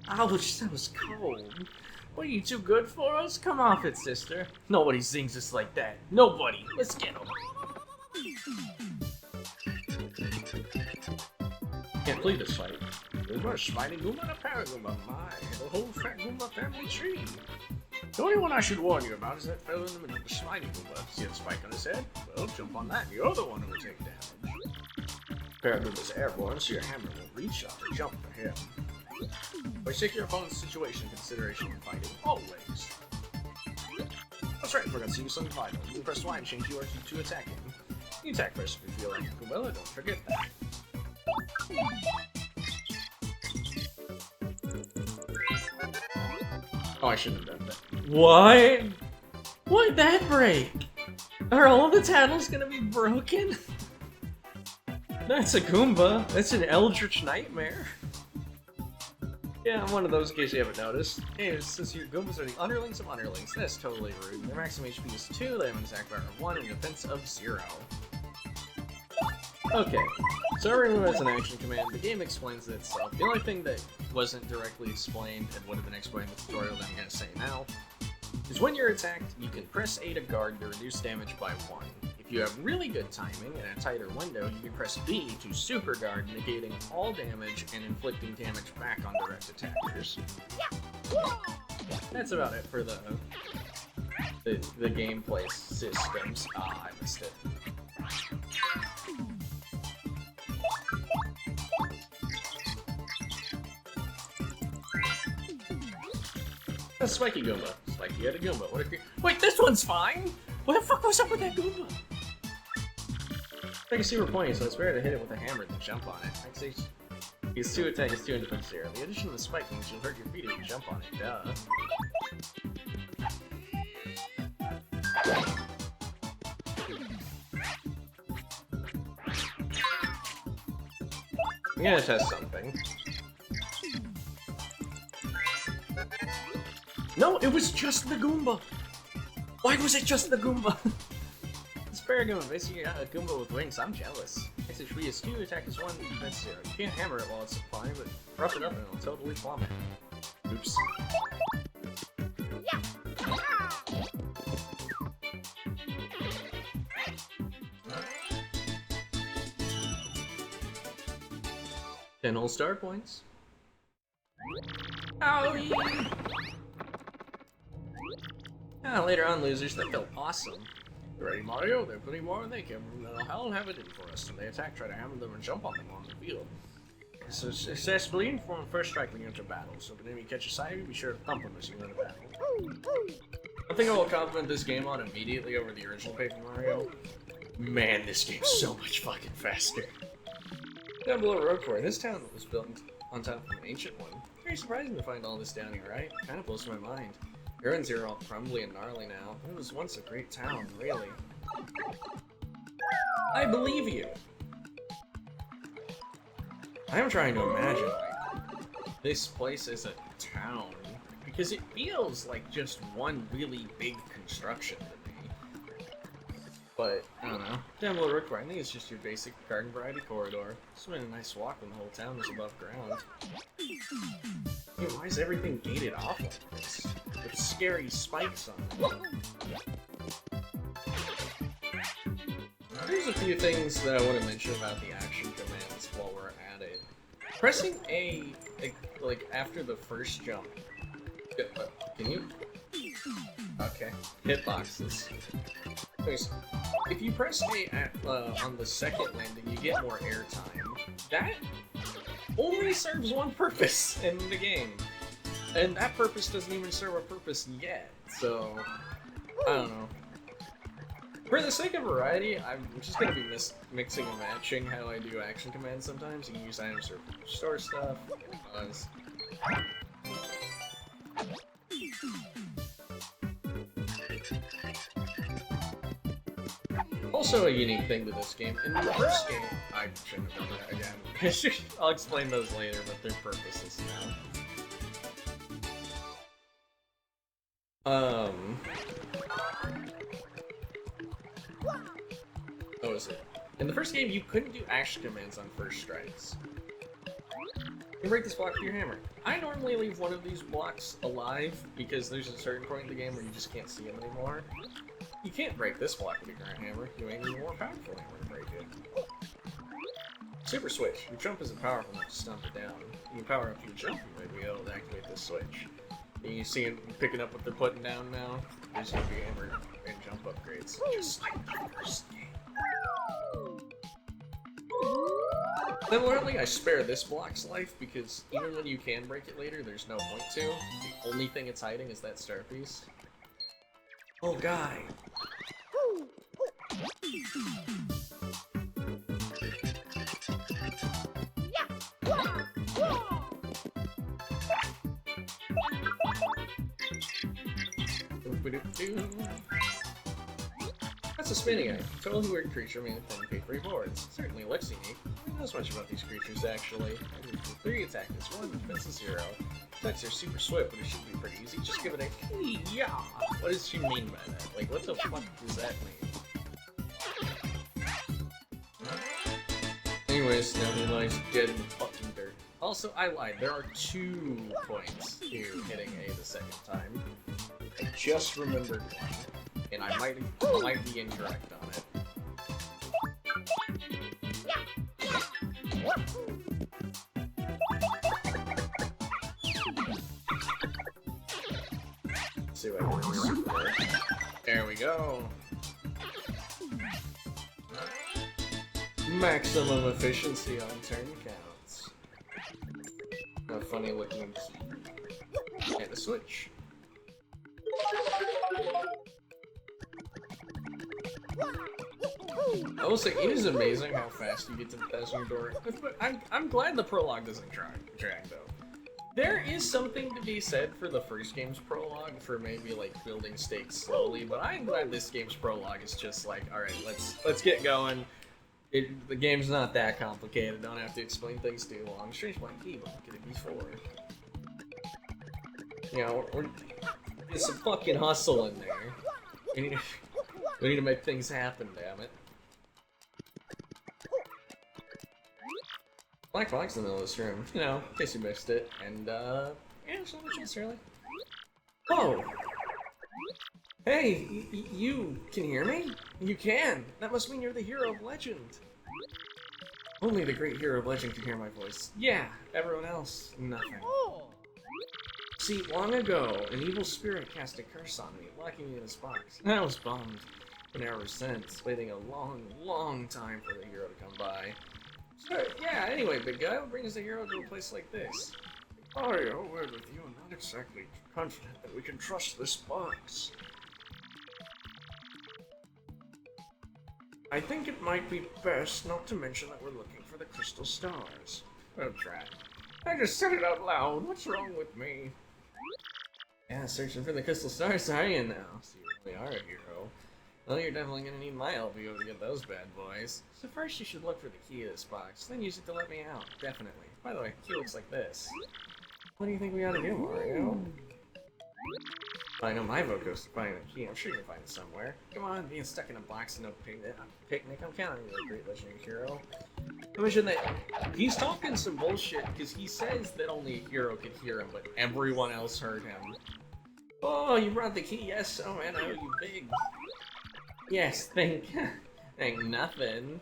Ouch, that was cold. What, are you too good for us? Come off it, sister. Nobody sings us like that. Nobody. Let's get him. Can't believe this fight. Goomba, Spiny Goomba, and a Paragoomba. My, the whole Fat Goomba family tree. The only one I should warn you about is that fellow in the middle, the Spiny Goomba. See that spike on his head? Well, jump on that. You're the one who will take damage. Paragoomba's airborne, so your hammer will reach out to jump for him. But take your opponent's situation in consideration when fighting, always. That's right, we're gonna see you something vital. You can press Y and change yours to attack him. You attack first if you feel like it. Well, don't forget that. Oh, I shouldn't have done that. What? Why'd that break? Are all the tattles gonna be broken? That's a Goomba. That's an Eldritch Nightmare. Yeah, I'm one of those in case you haven't noticed. Hey, it says your Goombas are the underlings of underlings. That's totally rude. Their maximum HP is 2, they have an attack power of 1, and a defense of 0. Okay, so everyone has an action command. The game explains itself. The only thing that wasn't directly explained and would have been explained in the tutorial that I'm going to say now is when you're attacked, you can press A to guard to reduce damage by 1. If If you have really good timing and a tighter window, you can press B to super guard, negating all damage and inflicting damage back on direct attackers. That's about it for the gameplay systems. Ah, I missed it. A spiky Goomba. Spiky had a Goomba. What a wait, this one's fine! What the fuck was up with that Goomba? I can see we're pointing, so it's better to hit it with a hammer than jump on it. Actually, he's 2 attack, he's 2 in defense zero. The addition of the spike means you'll hurt your feet if you jump on it. Duh. I'm gonna test something. No, it was just the Goomba! Why was it just the Goomba? It's fair Goomba, basically a Goomba with wings. I'm jealous. Its HP is 2, attack is 1, defense 0. You can't hammer it while it's flying, but rough it up and it'll totally plummet. Oops. Ten whole star points. Owie! Ah, later on, losers, that felt awesome. You ready, Mario? They're putting more than they can. They'll hell have it in for us. When they attack, try to hammer them and jump on them on the field. So successfully inform first strike when you enter battle. So if an enemy catches sight of you, be sure to thump them as you enter battle. I think I will compliment this game on immediately over the original Paper Mario. Man, this game's so much fucking faster. Down below Road Quarry, this town was built on top of an ancient one. Very surprising to find all this down here, right? Kind of blows my mind. Ruins here are all crumbly and gnarly now. It was once a great town, really. I believe you! I'm trying to imagine, like, this place as a town, because it feels like just one really big construction to me. But, I don't know. Down below Road Quarry, I think it's just your basic garden variety corridor. It's been a nice walk when the whole town was above ground. Hey, why is everything gated off like this? With scary spikes on it. There's a few things that I want to mention about the action commands while we're at it. Pressing A, like after the first jump. Can you? Okay. Hitboxes. Anyways, if you press A at, on the second landing, you get more airtime. That only serves one purpose in the game. And that purpose doesn't even serve a purpose yet, so I don't know. For the sake of variety, I'm just gonna be mixing and matching how I do action commands sometimes. You can use items for store stuff. Also a unique thing to this game. In the first game, I shouldn't have done that again. I'll explain those later, but they're purposeless now. What was it? In the first game, you couldn't do action commands on first strikes. You can break this block with your hammer. I normally leave one of these blocks alive because there's a certain point in the game where you just can't see them anymore. You can't break this block with your current hammer. You ain't need a more powerful hammer to break it. Super switch. Your jump isn't powerful enough to stomp it down. You can power up your jump, you might be able to activate this switch. And you see him picking up what they're putting down now. There's gonna be hammer and jump upgrades, just like the first game. Similarly, I spare this block's life because even when you can break it later, there's no point to. The only thing it's hiding is that star piece. Oh, guy! That's a spinning egg. Totally weird creature made from papery boards. Certainly looks unique. Who knows much about these creatures, actually? 3 attack is 1, defense is 0. Attacks are super swift, but it should be pretty easy. Just give it a yeah. What does she mean by that? Like, what the fuck does that mean? Anyways, now he lies dead in fucking dirt. Also, I lied. There are 2 points to hitting A the second time. I just remembered one, and I might be incorrect on it. Let's see what I can do. There we go. Maximum efficiency on turn counts. A funny looking key. And a switch. I will say, it is amazing how fast you get to the passenger door. I'm glad the prologue doesn't drag though. There is something to be said for the first game's prologue for maybe like building stakes slowly, but I'm glad this game's prologue is just like, alright, let's get going. The game's not that complicated, don't have to explain things too long. Strange Blank Key, but look at it before. You know, there's some fucking hustle in there. We need to make things happen, damn it. Black Fog's in the middle of this room, you know, in case you missed it. And, yeah, there's not much else, really. Oh! Hey, you can hear me? You can! That must mean you're the hero of legend. Only the great hero of legend can hear my voice. Yeah, everyone else, nothing. See, long ago, an evil spirit cast a curse on me, locking me in this box. I was bummed. But ever since, waiting a long, long time for the hero to come by. So, yeah, anyway, big guy, what brings the hero to a place like this? Mario, we're with you, and not exactly confident that we can trust this box. I think it might be best not to mention that we're looking for the crystal stars. Well, try. I just said it out loud. What's wrong with me? Yeah, searching for the crystal stars, are you now? So you really are a hero. Well, you're definitely gonna need my help to be able to get those bad boys. So first you should look for the key to this box, then use it to let me out. Definitely. By the way, the key looks like this. What do you think we ought to do, Mario? I know my vote goes to finding the key. I'm sure you can find it somewhere. Come on, being stuck in a box and no picnic. I'm counting on you, great legendary hero. Imagine that he's talking some bullshit because he says that only a hero could hear him, but everyone else heard him. Oh, you brought the key, yes. Oh man, I owe you big. Yes, think nothing.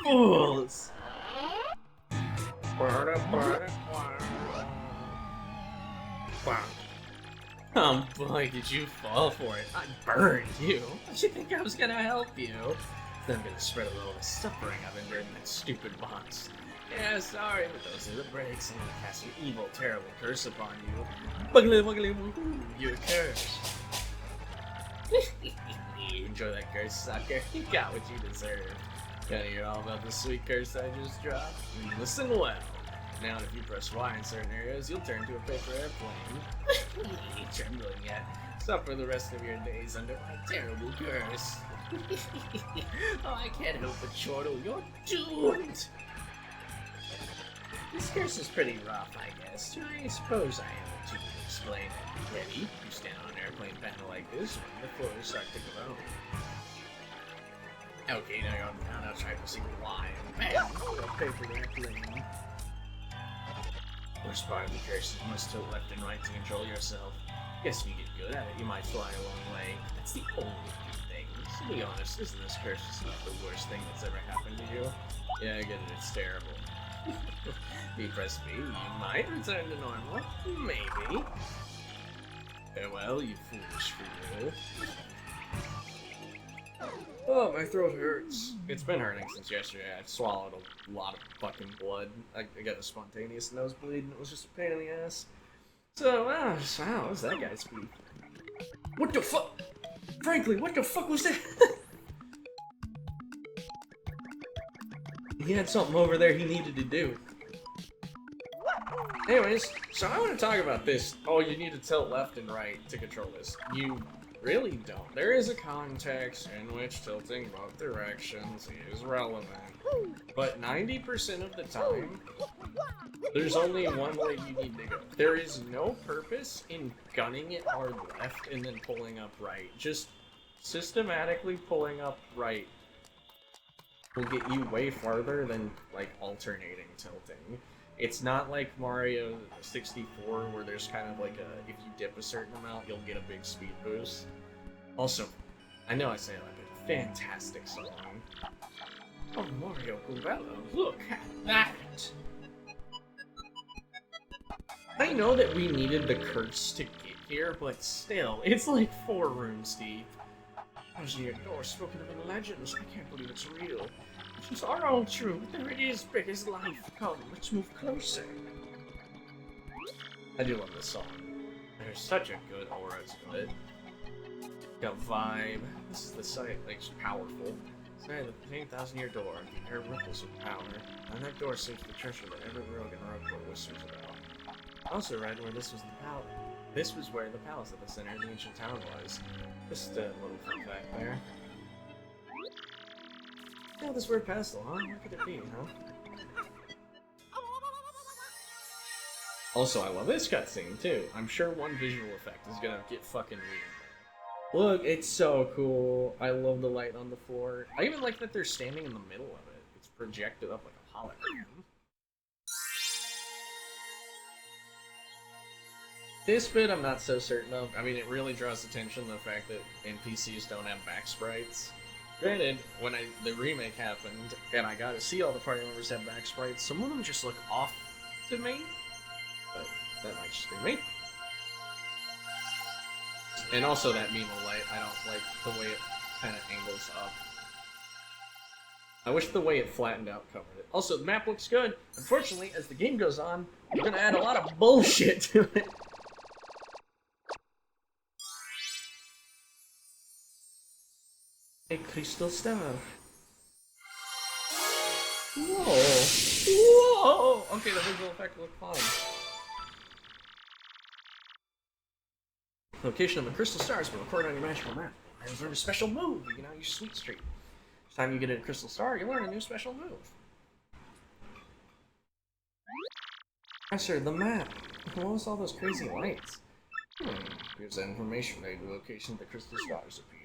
Fools. Oh boy, did you fall for it. I burned you. Did you think I was gonna help you? Then I'm gonna spread a little of the suffering I've endured in that stupid box. Yeah, sorry, but those are the breaks. I'm gonna cast an evil, terrible curse upon you. Buggly, buggly, woohoo, you curse. You enjoy that curse, sucker. You got what you deserve. Gotta hear all about the sweet curse I just dropped? Listen well. Now, if you press Y in certain areas, you'll turn to a paper airplane. Trembling yet. Suffer the rest of your days under my terrible curse. Oh, I can't help but chortle. You're doomed! This curse is pretty rough, I guess. I suppose I am able to explain it. Ready? You stand on an airplane panel like this when the floors start to glow. Okay, now you're on the ground. I'll try pressing Y and bam! A paper airplane. Worst part of the curse is you must tilt left and right to control yourself. Guess if you get good at it, you might fly a long way. That's the only good thing. To be honest, isn't this curse just not the worst thing that's ever happened to you? Yeah, I get it, it's terrible. If you press B, you might return to normal. Maybe. Farewell, you foolish fool. Oh, my throat hurts. It's been hurting since yesterday. I swallowed a lot of fucking blood. I got a spontaneous nosebleed, and it was just a pain in the ass. So, wow, what was that guy's speak? What the fuck? Frankly, what the fuck was that? He had something over there he needed to do. Anyways, so I want to talk about this. Oh, you need to tilt left and right to control this. You really don't. There is a context in which tilting both directions is relevant. But 90% of the time, there's only one way you need to go. There is no purpose in gunning it hard left and then pulling up right. Just systematically pulling up right will get you way farther than, like, alternating tilting. It's not like Mario 64 where there's kind of like a, if you dip a certain amount, you'll get a big speed boost. Also, I know I say it like a fantastic song. Oh, Mario Gumballo, look at that! I know that we needed the curse to get here, but still, it's like 4 rooms deep. I was near a door spoken of in legends. I can't believe it's real. It's are all true. There it is, big as life. Come, let's move closer. I do love this song. There's such a good aura to it. Got a vibe. This is the site, like, it's powerful. It's the 8,000-year door. The air ripples with power. And that door saves the treasure that every rogue and rogue whispers about. I also read where this was the palace. This was where the palace at the center of the ancient town was. Just a little fun fact there. Yeah, this weird pedestal, huh? What could it be, huh? Also, I love this cutscene too. I'm sure one visual effect is gonna get fucking weird. Look, it's so cool. I love the light on the floor. I even like that they're standing in the middle of it. It's projected up like a hologram. This bit I'm not so certain of. I mean, it really draws attention to the fact that NPCs don't have back sprites. Granted, when the remake happened, and I got to see all the party members have back sprites, some of them just look off to me. But that might just be me. And also that Mimo light, I don't like the way it kind of angles up. I wish the way it flattened out covered it. Also, the map looks good. Unfortunately, as the game goes on, we're gonna add a lot of bullshit to it. A crystal star. Whoa. Whoa! Okay, the visual effect looked fine. Location of the crystal star has been recorded on your magical map. And learn a special move. You can now use Sweet Street. Each time you get a crystal star, you learn a new special move. Professor, the map. What was all those crazy lights? Here's the information that the location of the crystal stars appeared.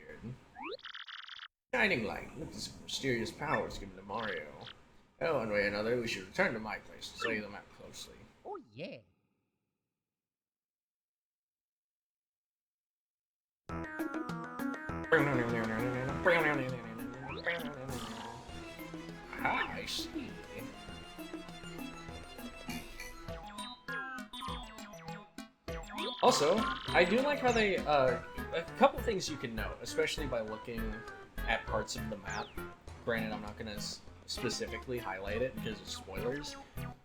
Shining light. Look at this mysterious powers given to Mario. Oh, one way or another, we should return to my place to study the map closely. Oh, yeah. Ah, I see. Also, I do like how they, a couple things you can note, especially by looking at parts of the map. Granted, I'm not gonna specifically highlight it because of spoilers.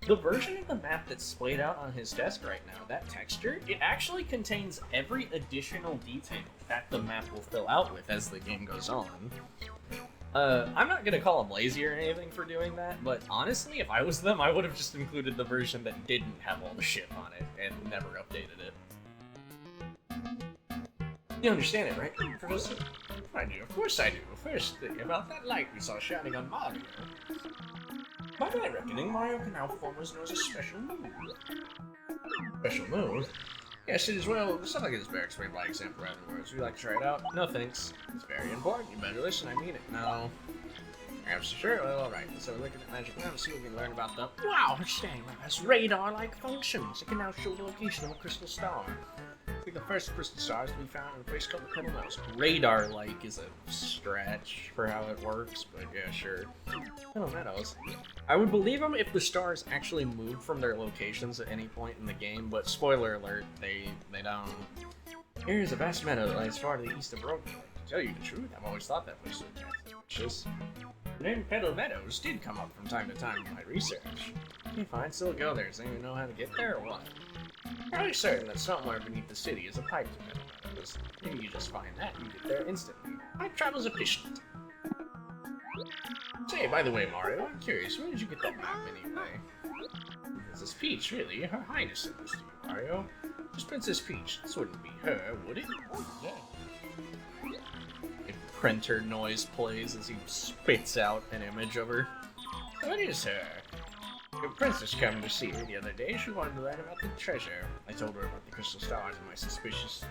The version of the map that's splayed out on his desk right now, that texture, it actually contains every additional detail that the map will fill out with as the game goes on. I'm not gonna call them lazy or anything for doing that, but honestly, if I was them, I would have just included the version that didn't have all the shit on it and never updated it. You understand it, right, Professor? I do, of course I do. First thing about that light we saw shining on Mario. By my reckoning, Mario can now perform what is known as a special move. Special move? Yes, it is. Well, something like it is better explained by example rather than words. Would you like to try it out? No thanks. It's very important. You better listen, I mean it. No. I'm sure. Well, alright. So we're looking at Magic Now to see what we can learn about the... Wow, it's saying that has radar-like functions. It can now show the location of a crystal star. I think the first crystal stars to be found in a place called the Petal Meadows. Radar-like is a stretch for how it works, but yeah, sure. Petal Meadows. I would believe them if the stars actually moved from their locations at any point in the game, but spoiler alert, they don't. Here's a vast meadow that lies far to the east of Broken Lake. To tell you the truth, I've always thought that place was delicious. The name Petal Meadows did come up from time to time in my research. Okay, fine, still go there. Does anyone know how to get there or what? Fairly certain that somewhere beneath the city is a pipe to Petal Meadows. Maybe you just find that and you get there instantly. Pipe travel's efficient. Say, by the way, Mario, I'm curious, where did you get that map anyway? Princess Peach, really? Her Highness sent this to you, Mario. Just Princess Peach. This wouldn't be her, would it? Oh, yeah. A printer noise plays as he spits out an image of her. So it is her. Your princess came to see her the other day. She wanted to learn about the treasure. I told her about the crystal stars and my suspicions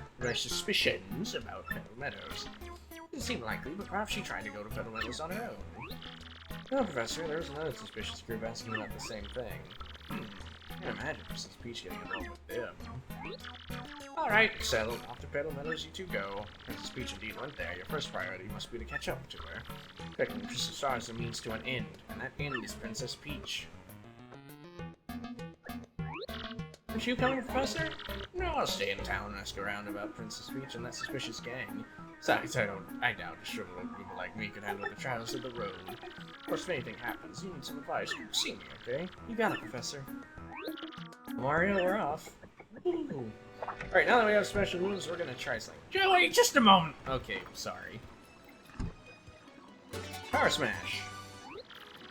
about Petal Meadows. Didn't seem likely, but perhaps she tried to go to Petal Meadows on her own. No, Professor, there was another suspicious group asking about the same thing. I can't imagine Princess Peach getting involved with them. Alright, settled. Off to Petal Meadows you two go. Princess Peach indeed went there. Your first priority must be to catch up to her. Collecting the crystal stars is a means to an end, and that end is Princess Peach. Aren't you coming, Professor? No, I'll stay in town and ask around about Princess Peach and that suspicious gang. Besides, I doubt a shriveled old people like me could handle the trials of the road. Of course, if anything happens, you need some advice, see me, okay? You got it, Professor. Mario, we're off. Ooh. Alright, now that we have special moves, we're gonna try something. Joey, just a moment! Okay, sorry. Power Smash!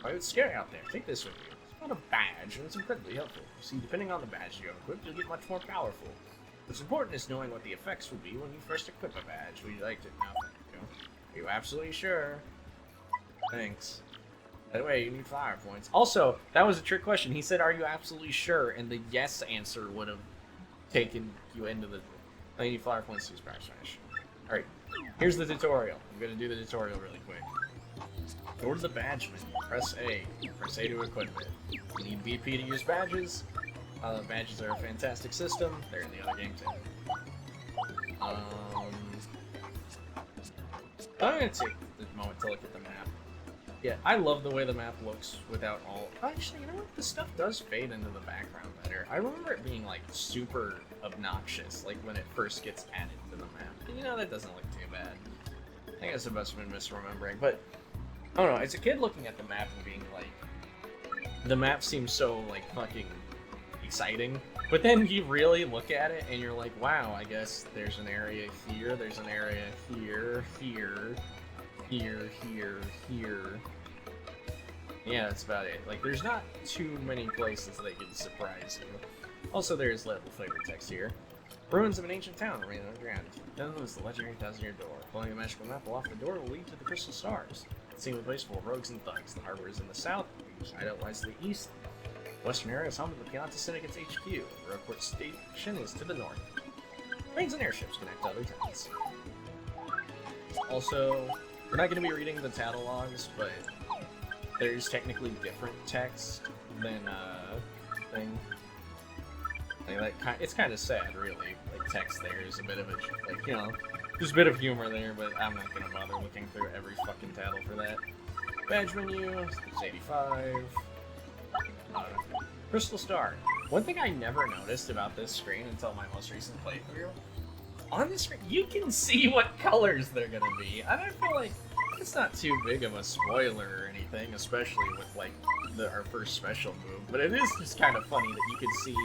Oh, it's scary out there. Take this with you. It's called a badge, and it's incredibly helpful. You see, depending on the badge you equip, you'll get much more powerful. What's important is knowing what the effects will be when you first equip a badge. Would you like to know? Are you absolutely sure? Thanks. By the way, you need flower points. Also, that was a trick question. He said, are you absolutely sure? And the yes answer would have taken you into the... I need flower points to use Power Smash. Alright, here's the tutorial. I'm going to do the tutorial really quick. Go to the badge menu. Press A. Press A to equip it. You need BP to use badges. Badges are a fantastic system. They're in the other game too. I'm going to take a moment to look at the map. Yeah, I love the way the map looks without all... Actually, you know what? This stuff does fade into the background better. I remember it being, like, super obnoxious, like, when it first gets added to the map. And, you know, that doesn't look too bad. I guess I must have been misremembering, but... I don't know, as a kid looking at the map and being like... The map seems so, like, fucking exciting. But then you really look at it and you're like, wow, I guess there's an area here, there's an area here, here... Here. Yeah, that's about it. Like, there's not too many places that can surprise you. Also, there's little flavor text here. Ruins of an ancient town remain underground. Then there's the legendary thousand-year door. Pulling a magical map off the door will lead to the Crystal Stars. It's seen with a place full of rogues and thugs. The harbor is in the south. The hideout lies to the east. The western area is home to the Pianta Syndicate's HQ. The Rogueport Station is to the north. Trains and airships connect to other towns. Also, we're not going to be reading the catalogs, but there's technically different text than thing. Like, it's kind of sad, really. Like, text there is a bit of a, like, you know, there's a bit of humor there, but I'm not going to bother looking through every fucking title for that. Badge menu, it's 85. Crystal Star. One thing I never noticed about this screen until my most recent playthrough, on the screen, you can see what colors they're gonna be. And I feel like it's not too big of a spoiler or anything, especially with, like, our first special move. But it is just kind of funny that you can see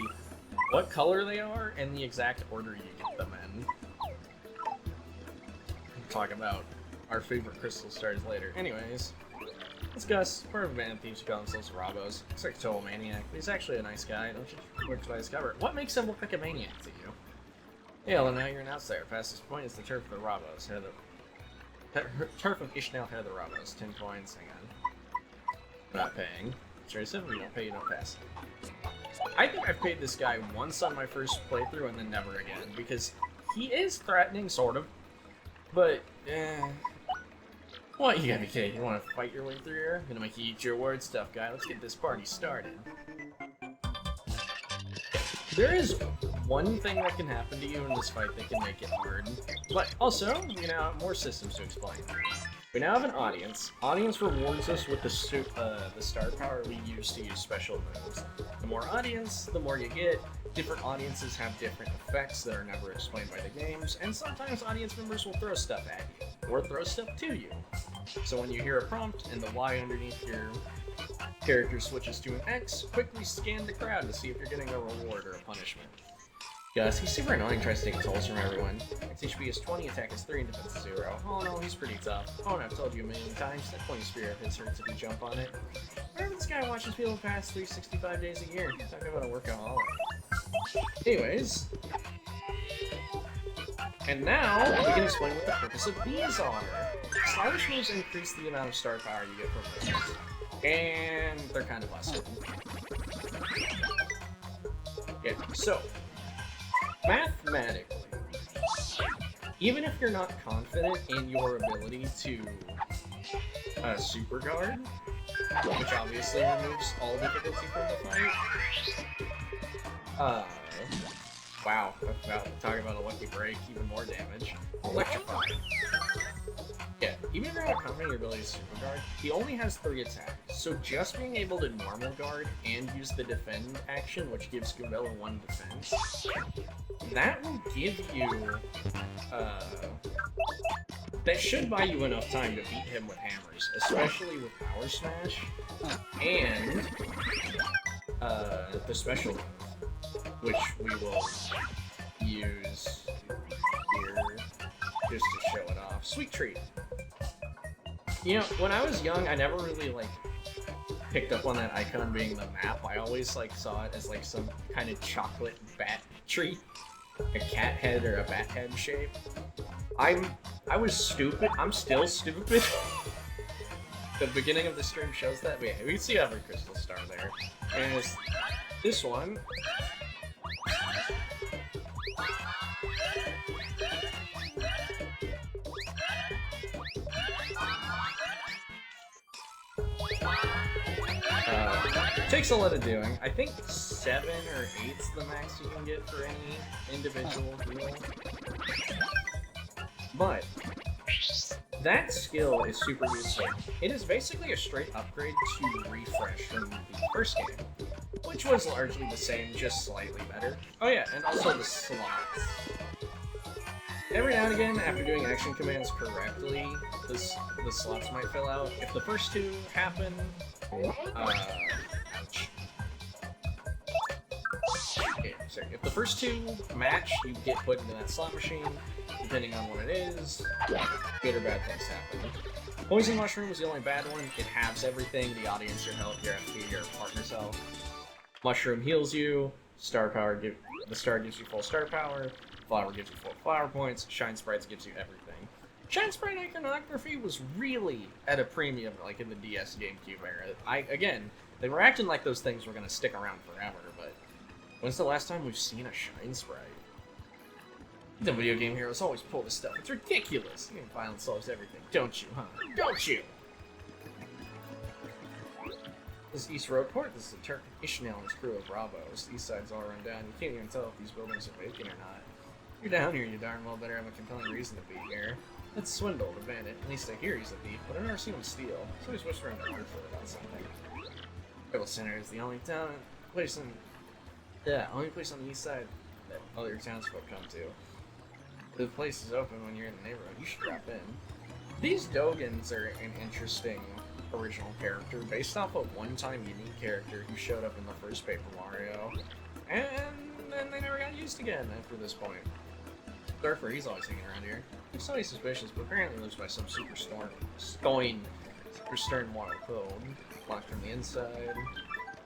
what color they are and the exact order you get them in. We'll talk about our favorite crystal stars later. Anyways, it's Gus. We're a band of thieves who call themselves Rabos. Looks like a total maniac, but he's actually a nice guy. Don't you work by his cover? What makes him look like a maniac to you? Yeah, well, now you're an outsider. Past this point is the turf of the Rabos. Turf of Ishnael Hair of the Rabos. 10 coins. Hang on. I'm not paying. It's very simple. You don't pay, you don't pass. I think I've paid this guy once on my first playthrough and then never again, because he is threatening, sort of. But, what, you gotta be kidding. You wanna fight your way through here? I'm gonna make you eat your word stuff, guy. Let's get this party started. There is one thing that can happen to you in this fight that can make it hard, but also, we now have more systems to explain. We now have an audience. Audience rewards us with the star power we use to use special moves. The more audience, the more you get. Different audiences have different effects that are never explained by the games, and sometimes audience members will throw stuff at you, or throw stuff to you. So when you hear a prompt and the Y underneath your character switches to an X, quickly scan the crowd to see if you're getting a reward or a punishment. Gus, he's super annoying, tries to take tolls from everyone. His HP is 20, attack is 3, and defense is 0. Oh no, he's pretty tough. Oh, and I've told you a million times, that pointy spear of his hurts if you jump on it. Remember, this guy watches people pass 365 days a year. Talk about a workaholic. Anyways. And now, we can explain what the purpose of these are. Stylish moves increase the amount of star power you get from moves. And they're kind of busted. Yeah, so, mathematically, even if you're not confident in your ability to super guard, which obviously removes all difficulty from the fight, wow, talking about a lucky break, even more damage. Electrify. Yeah, even if you're not combining your ability super guard, he only has 3 attacks. So just being able to normal guard and use the defend action, which gives Gabella 1 defense, that will give you, that should buy you enough time to beat him with hammers, especially with Power Smash, and, the special move, which we will use here just to show it off. Sweet treat. You know, when I was young, I never really, like, picked up on that icon being the map. I always, like, saw it as, like, some kind of chocolate bat treat. A cat head or a bat head shape. I was stupid. I'm still stupid. The beginning of the stream shows that. But yeah, we can see every crystal star there. And it's this one. Takes a lot of doing. I think 7 or 8's the max you can get for any individual heal. But that skill is super useful. It is basically a straight upgrade to refresh from the first game, which was largely the same, just slightly better. Oh yeah, and also the slots. Every now and again, after doing action commands correctly, the slots might fill out. If the first 2 happen, ouch. Okay, sorry. If the first 2 match, you get put into that slot machine. Depending on what it is, good or bad things happen. Poison Mushroom is the only bad one. It halves everything, the audience, your health, your FP, your partner's health. Mushroom heals you, the star gives you full star power, flower gives you full flower points, Shine Sprites gives you everything. Shine Sprite iconography was really at a premium, like in the DS GameCube era. Again, they were acting like those things were going to stick around forever, but when's the last time we've seen a Shine Sprite? The video game heroes always pull this stuff. It's ridiculous. You think violence solves everything, don't you, huh? Don't you? This is East Roadport. This is a Turk Ishmael and his crew of Bravos. The east side's all run down. You can't even tell if these buildings are vacant or not. If you're down here, you darn well better have a compelling reason to be here. Let's Swindle, the bandit. At least I hear he's a thief, but I've never seen him steal. So he's whispering to Arthur about something. Rebel Center is the only place on the east side that other townsfolk come to. The place is open when you're in the neighborhood. You should drop in. These Dogans are an interesting original character based off a one-time unique character who showed up in the first Paper Mario, and then they never got used again after this point. Surfer, he's always hanging around here. He's always suspicious, but apparently lives by some super stern water code. Locked from the inside,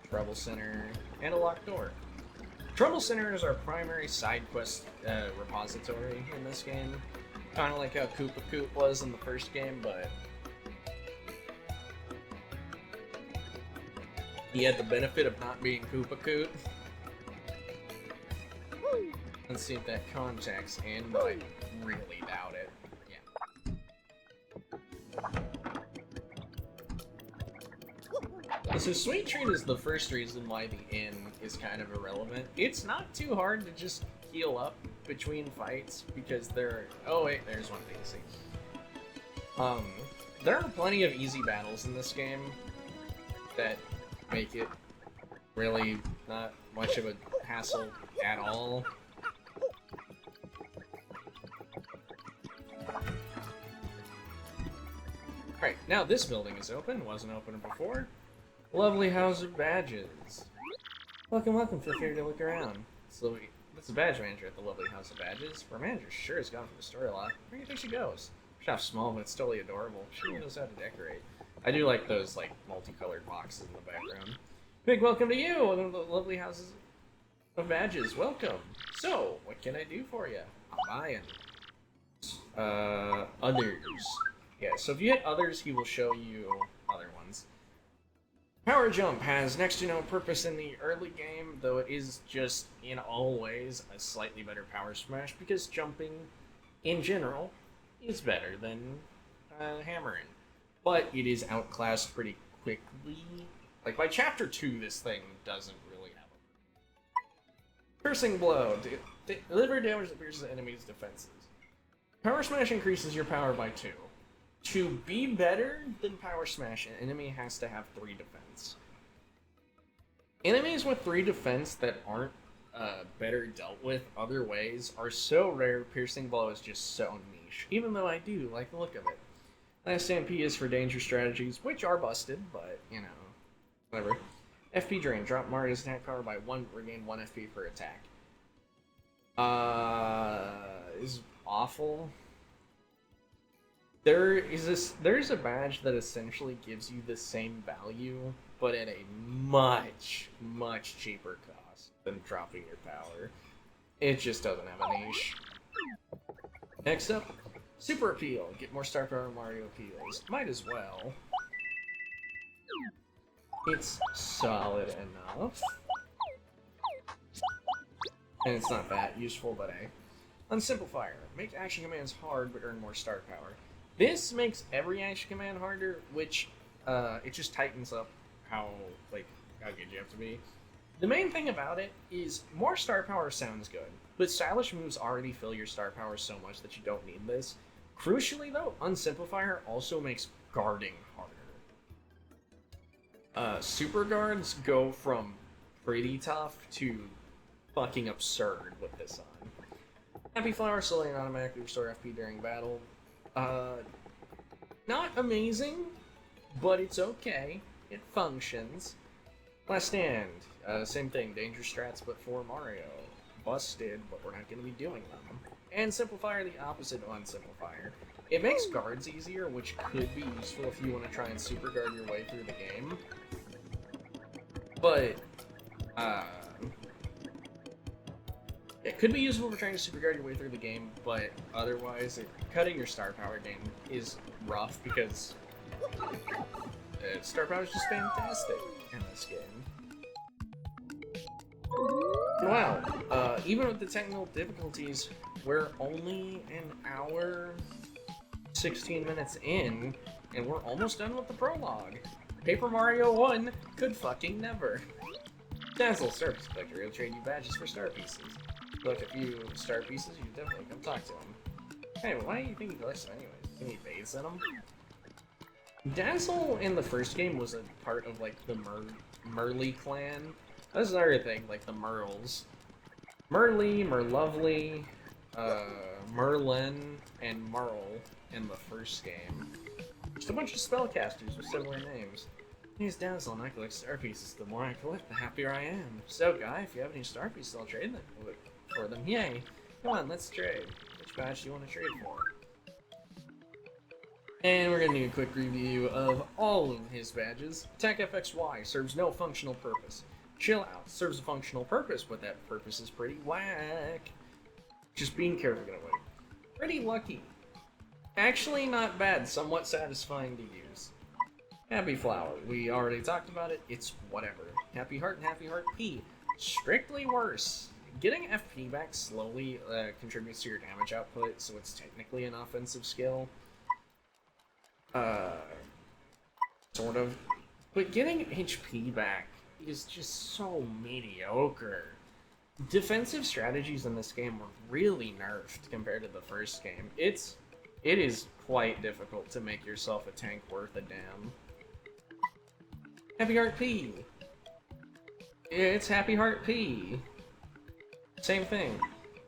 Trouble Center, and a locked door. Trouble Center is our primary side quest repository in this game. Kind of like how Koopa Koop was in the first game, but he had the benefit of not being Koopa Koop. Let's see if that contacts in, but I really doubt it. Yeah. So Sweet Treat is the first reason why the inn is kind of irrelevant. It's not too hard to just heal up between fights, because oh wait, there's one thing to see. There are plenty of easy battles in this game that make it really not much of a hassle at all. Alright, now this building is open. Wasn't open before. Lovely House of Badges. Welcome, welcome. Feel free to look around. So, this is the badge manager at the Lovely House of Badges. Our manager sure has gone for the store a lot. Where do you think she goes? Shop's small, but it's totally adorable. She really knows how to decorate. I do like those, like, multicolored boxes in the background. Big welcome to you, one of the Lovely Houses of Badges. Welcome. So, what can I do for you? I'm buying. Others. Yeah, so if you hit others, he will show you other ones. Power Jump has next to no purpose in the early game, though it is just, in all ways, a slightly better Power Smash, because jumping, in general, is better than hammering. But it is outclassed pretty quickly. Like, by Chapter 2, this thing doesn't really have a... Piercing Blow. Deliver damage that pierces the enemy's defenses. Power Smash increases your power by 2. To be better than Power Smash, an enemy has to have 3 defense. Enemies with 3 defense that aren't better dealt with other ways are so rare. Piercing Blow is just so niche, even though I do like the look of it. Last MP is for danger strategies, which are busted, but, you know, whatever. FP Drain. Drop Mario's attack power by 1, regain 1 FP per attack. Is awful. There's a badge that essentially gives you the same value, but at a much, much cheaper cost than dropping your power. It just doesn't have a niche. Next up, Super Appeal. Get more star power Mario appeals. Might as well. It's solid enough. And it's not that useful, but hey. Unsimplifier. Make action commands hard, but earn more star power. This makes every action command harder, which, it just tightens up how good you have to be. The main thing about it is more star power sounds good, but stylish moves already fill your star power so much that you don't need this. Crucially, though, Unsimplifier also makes guarding harder. Super guards go from pretty tough to fucking absurd with this on. Happy Flower slowly and automatically restore FP during battle. Not amazing, but it's okay. It functions. Last Stand. Same thing, danger strats, but for Mario. Busted, but we're not going to be doing them. And Simplifier, the opposite of Unsimplifier. It makes guards easier, which could be useful if you want to try and super guard your way through the game. But, it could be useful for trying to super guard your way through the game, but otherwise, cutting your star power game is rough because star power is just fantastic in this game. Wow, even with the technical difficulties, we're only an hour, 16 minutes in, and we're almost done with the prologue. Paper Mario 1 could fucking never. Dazzle Service Collector, he'll trade you badges for star pieces. Look, a few star pieces, you definitely come talk to him. Hey, why do you think he collects them anyways? Can he base in them? Dazzle in the first game was a part of, like, the Merly clan. That's another thing, like the Merles. Merly, Merlovely, Merlin, and Merle in the first game. Just a bunch of spellcasters with similar names. These Dazzle and I collect star pieces. The more I collect, the happier I am. So, guy, if you have any star pieces, I'll trade them for them. Yay! Come on, let's trade. Which badge do you want to trade for? And we're gonna do a quick review of all of his badges. Attack FXY serves no functional purpose. Chill Out serves a functional purpose, but that purpose is pretty whack. Just being careful gonna win. Pretty Lucky. Actually not bad, somewhat satisfying to use. Happy Flower, we already talked about it, it's whatever. Happy Heart and Happy Heart P. Strictly worse. Getting FP back slowly contributes to your damage output, so it's technically an offensive skill. Sort of. But getting HP back is just so mediocre. Defensive strategies in this game were really nerfed compared to the first game. It is quite difficult to make yourself a tank worth a damn. Happy Heart P. It's Happy Heart P. Same thing.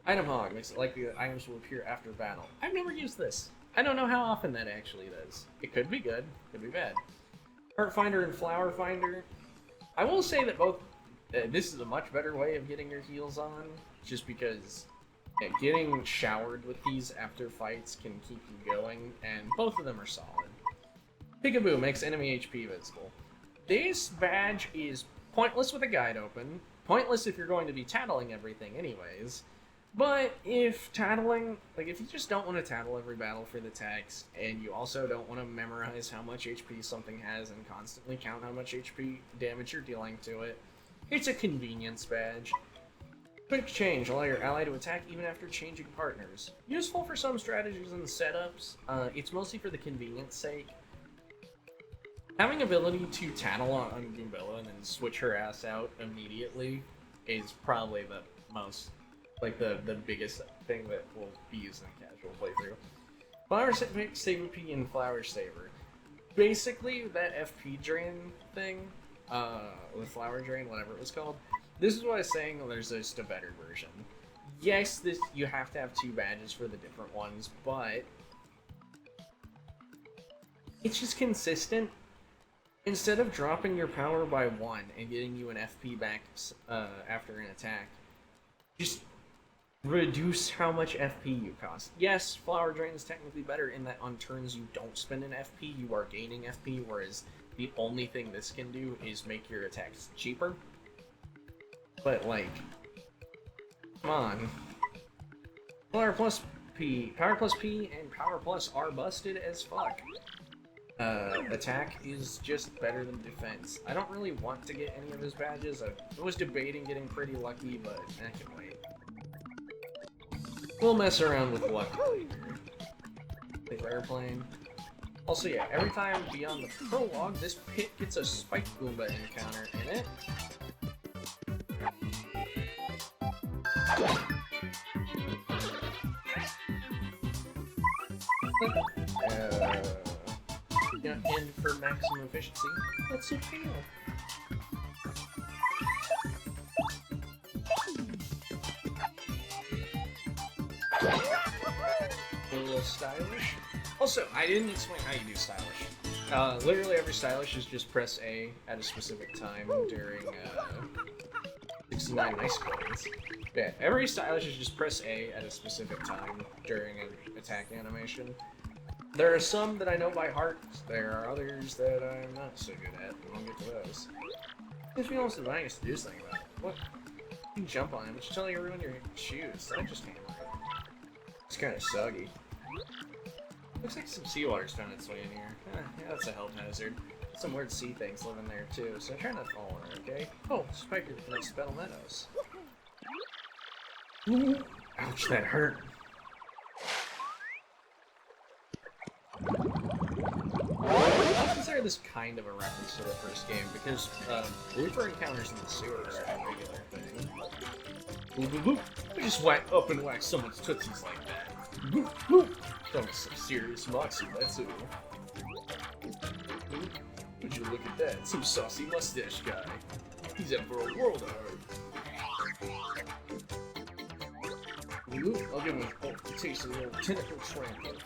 Item Hog makes it likely that items will appear after battle. I've never used this. I don't know how often that actually does. It could be good, could be bad. Heart Finder and Flower Finder. I will say that both, this is a much better way of getting your heals on, just because getting showered with these after fights can keep you going, and both of them are solid. Peekaboo makes enemy HP visible. This badge is pointless with a guide open, pointless if you're going to be tattling everything anyways, but if tattling, like if you just don't want to tattle every battle for the text, and you also don't want to memorize how much HP something has and constantly count how much HP damage you're dealing to it, it's a convenience badge. Quick Change, allow your ally to attack even after changing partners. Useful for some strategies and setups, it's mostly for the convenience sake. Having ability to tattle on Goombella and then switch her ass out immediately is probably the most, like the biggest thing that will be used in a casual playthrough. Flower Saver P and Flower Saver. Basically, that FP drain thing, with Flower Drain, whatever it was called, this is what I was saying, there's just a better version. Yes, you have to have 2 badges for the different ones, but it's just consistent. Instead of dropping your power by 1 and getting you an FP back after an attack, just reduce how much FP you cost. Yes, Flower Drain is technically better in that on turns you don't spend an FP, you are gaining FP, whereas the only thing this can do is make your attacks cheaper. But, like, come on. Power plus P and Power Plus are busted as fuck. Attack is just better than defense. I don't really want to get any of his badges. I was debating getting Pretty Lucky, but I can wait. We'll mess around with luck later. Take airplane. Also, yeah, every time beyond the prologue, this pit gets a Spike Goomba encounter in it. And for maximum efficiency, let's do Pale. A little stylish. Also, I didn't explain how you do stylish. Literally every stylish is just press A at a specific time during 69 nice coins. Yeah, every stylish is just press A at a specific time during an attack animation. There are some that I know by heart, there are others that I'm not so good at, and I'll get to those. If you almost advise to do something about it. What? You can jump on it, but you tell you ruin your shoes. That just hammer it. It's kinda soggy. Looks like some seawater's found its way in here. Yeah, that's a health hazard. Some weird sea things live in there too, so try not to fall in it, okay? Oh, Spiker from those Spell Meadows. Ooh. Ouch, that hurt. I consider this kind of a reference to the first game because Blooper encounters in the sewers are a regular thing. Boop, boop, boop. I just whack up and whack someone's tootsies like that. Boop, boop. That was some serious moxie, that's who. Would you look at that? Some saucy mustache guy. He's up for a world hard. I'll give him a taste of the little tentacle trample.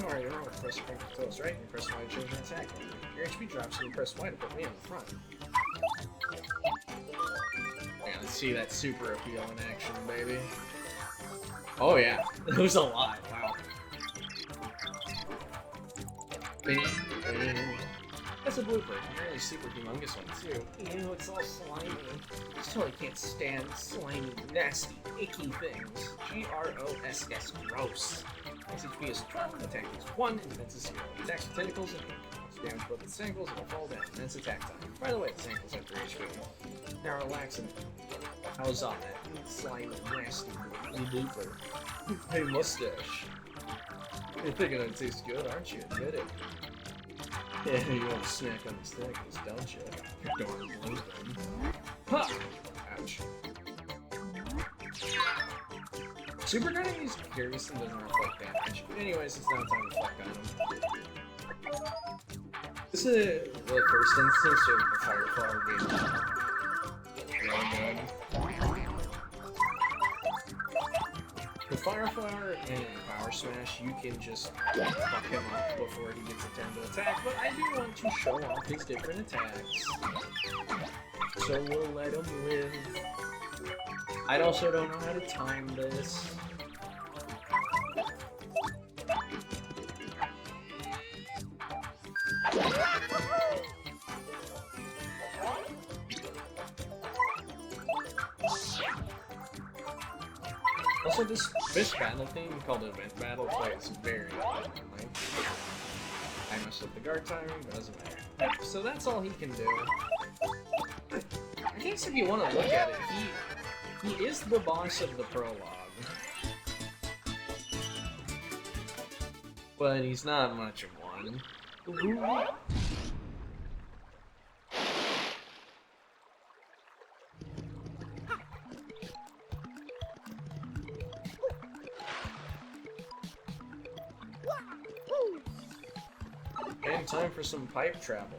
Alright, you're gonna press your toes, right? You press Y to change your attack. Your HP drops and you press Y to put me on the front. Yeah, let's see that super appeal in action, baby. Oh yeah, it was a lot, wow. That's a blooper. A really super humongous one, too. Ew, it's all slimy. I just totally can't stand slimy, nasty, icky things. G-R-O-S-S, gross. Max HP is 12, attack is 1, and defense is 0. Attacks with tentacles and damage both its ankles, it'll fall down, and it's attack time. By the way, its ankles have 3 HP. Now relax and how's on that slimy, nasty blooper. Hey, mustache. You're thinking it tastes good, aren't you? Admit it. Yeah, you want to snack on these tentacles, don't you? You're darn blowing. Ha! Ouch. Super Gunning these Garrison doesn't reflect damage. Anyways, it's now time to fuck on them. This is the first instance of the Fire Flower being really good. With Fire Flower and Power Smash, you can just fuck him up before he gets a turn to attack, but I do want to show off his different attacks. So we'll let him live. I also don't know how to time this. Also, this battle theme called Event Battle plays very well. I messed up the guard timing, but doesn't matter. Yep, so that's all he can do. I guess if you want to look at it, he is the boss of the prologue. But he's not much of one. think time for some pipe travel.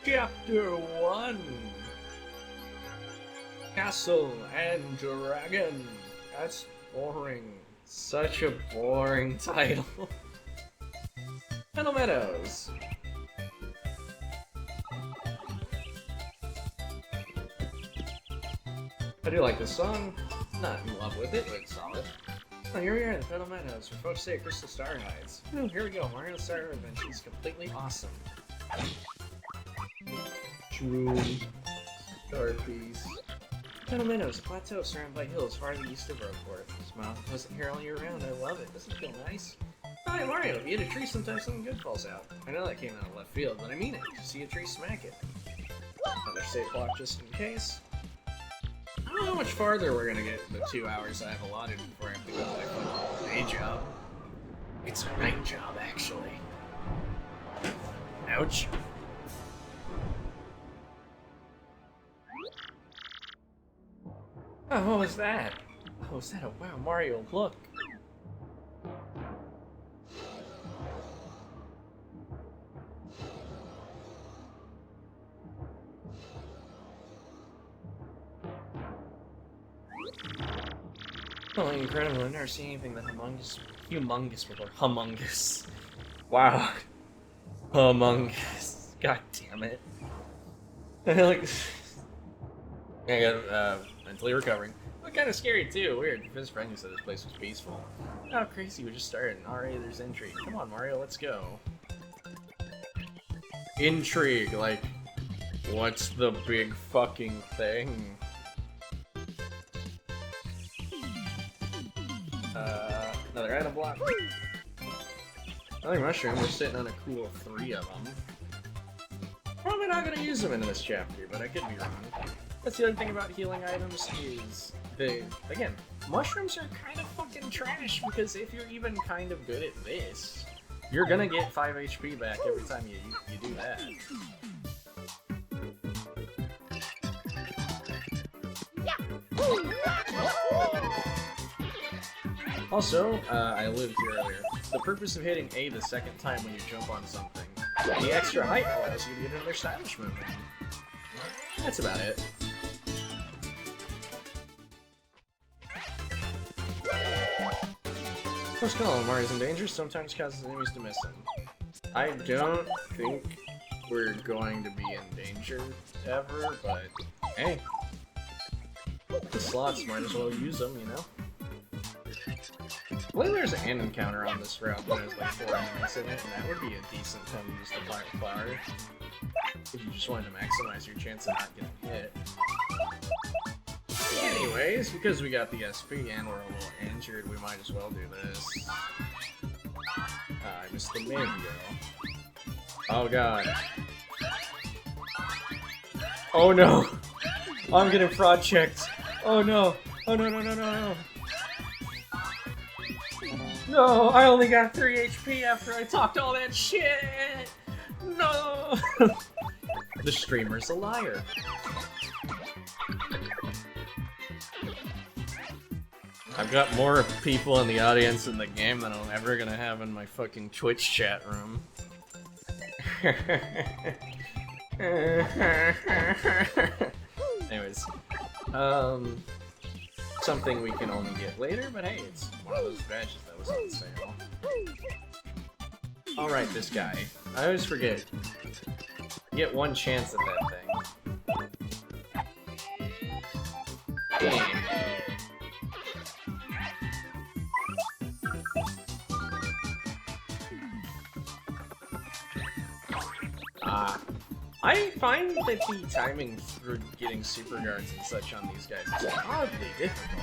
Chapter 1 Castle and Dragon. That's boring. Such a boring title. Meadow Meadows. I do like this song. Not in love with it, but it's solid. Oh, here we are in the Meadow Meadows, where folks say Crystal Star hides. Ooh, here we go. Mario Star Adventure is completely awesome. True. Starpiece. Meadow Meadows, a plateau surrounded by hills far to the east of Rogueport. This mountain wasn't here all year round. I love it. Doesn't it feel nice? Hi, Mario. If you hit a tree, sometimes something good falls out. I know that came out of left field, but I mean it. If you see a tree, smack it. Another save block just in case. I don't know how much farther we're gonna get in the 2 hours I have allotted before I have to go to my day job. It's a night job, actually. Ouch. Oh, what was that? Oh, is that a wow, Mario, look. Oh, incredible. I've never seen anything that humongous before. Humongous. Wow. Humongous. God damn it. Like, I got, mentally recovering. But kind of scary too. Weird. His friend who said this place was peaceful. Oh, crazy. We just started. Already there's intrigue. Come on, Mario, let's go. Intrigue. Like, what's the big fucking thing? Another item block. Another mushroom. We're sitting on a cool 3 of them. Probably not gonna use them in this chapter, but I could be wrong. That's the other thing about healing items is again, mushrooms are kind of fucking trash because if you're even kind of good at this, you're gonna get 5 HP back every time you do that. Also, I alluded to earlier, the purpose of hitting A the second time when you jump on something, the extra height allows you to get another stylish movement. That's about it. First call, Mario's in danger, sometimes causes enemies to miss him. I don't think we're going to be in danger ever, but hey, the slots might as well use them, you know? I believe there's an encounter on this route that has like 4 enemies in it, and that would be a decent time to use the fire flower if you just wanted to maximize your chance of not getting hit. Anyways, because we got the SP and we're a little injured, we might as well do this. I missed the mid, yo. Oh god. Oh no! I'm getting fraud checked! Oh no! Oh no no no no no! No, I only got 3 HP after I talked all that shit! No! The streamer's a liar. I've got more people in the audience in the game than I'm ever gonna have in my fucking Twitch chat room. Anyways, something we can only get later, but hey, it's one of those badges that was on sale. Alright, this guy. I always forget. You get 1 chance at that thing. I find that the timing for getting super guards and such on these guys is oddly difficult.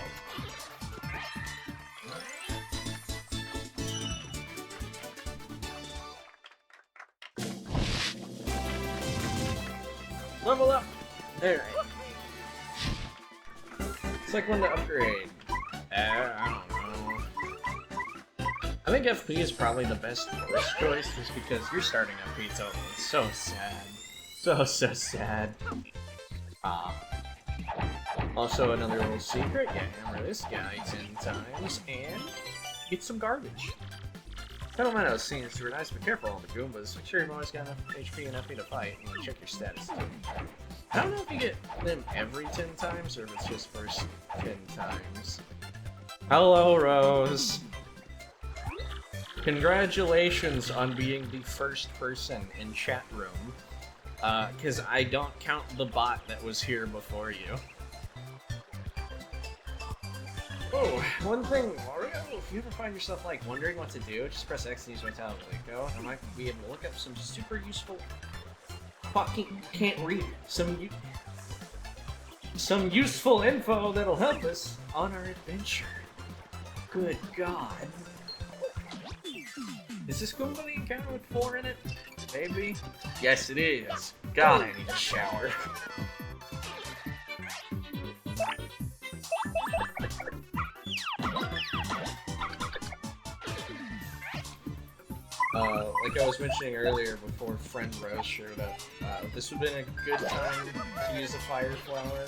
Level up! Alright. It's like when to upgrade. I don't know. I think FP is probably the best first choice just because you're starting FP total. It's so sad. So sad. Ah. Also, another little secret, you hammer this guy 10 times and get some garbage. Tunnel Meadows seems super nice, but careful on the Goombas. Make sure you've always got enough HP and FP to fight, and check your status too. I don't know if you get them every 10 times, or if it's just first 10 times. Hello, Rose! Congratulations on being the first person in chat room. Because I don't count the bot that was here before you. Oh, one thing, Mario, if you ever find yourself like wondering what to do, just press X and use Vitality. Go, I might be able to look up some super useful, fucking can't read, some useful info that'll help us on our adventure. Good God. Is this Goomba the encounter with 4 in it? Maybe? Yes, it is. God, I need a shower. Like I was mentioning earlier before friend Rose showed up, this would have been a good time to use a fire flower,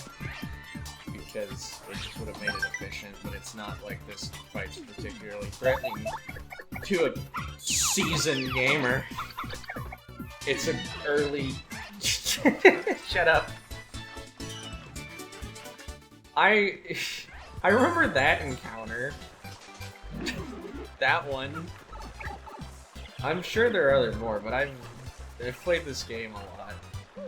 because it just would have made it efficient, but it's not like this fight's particularly threatening to a seasoned gamer. It's an early... Shut up. I remember that encounter. That one. I'm sure there are other more, but I've played this game a lot.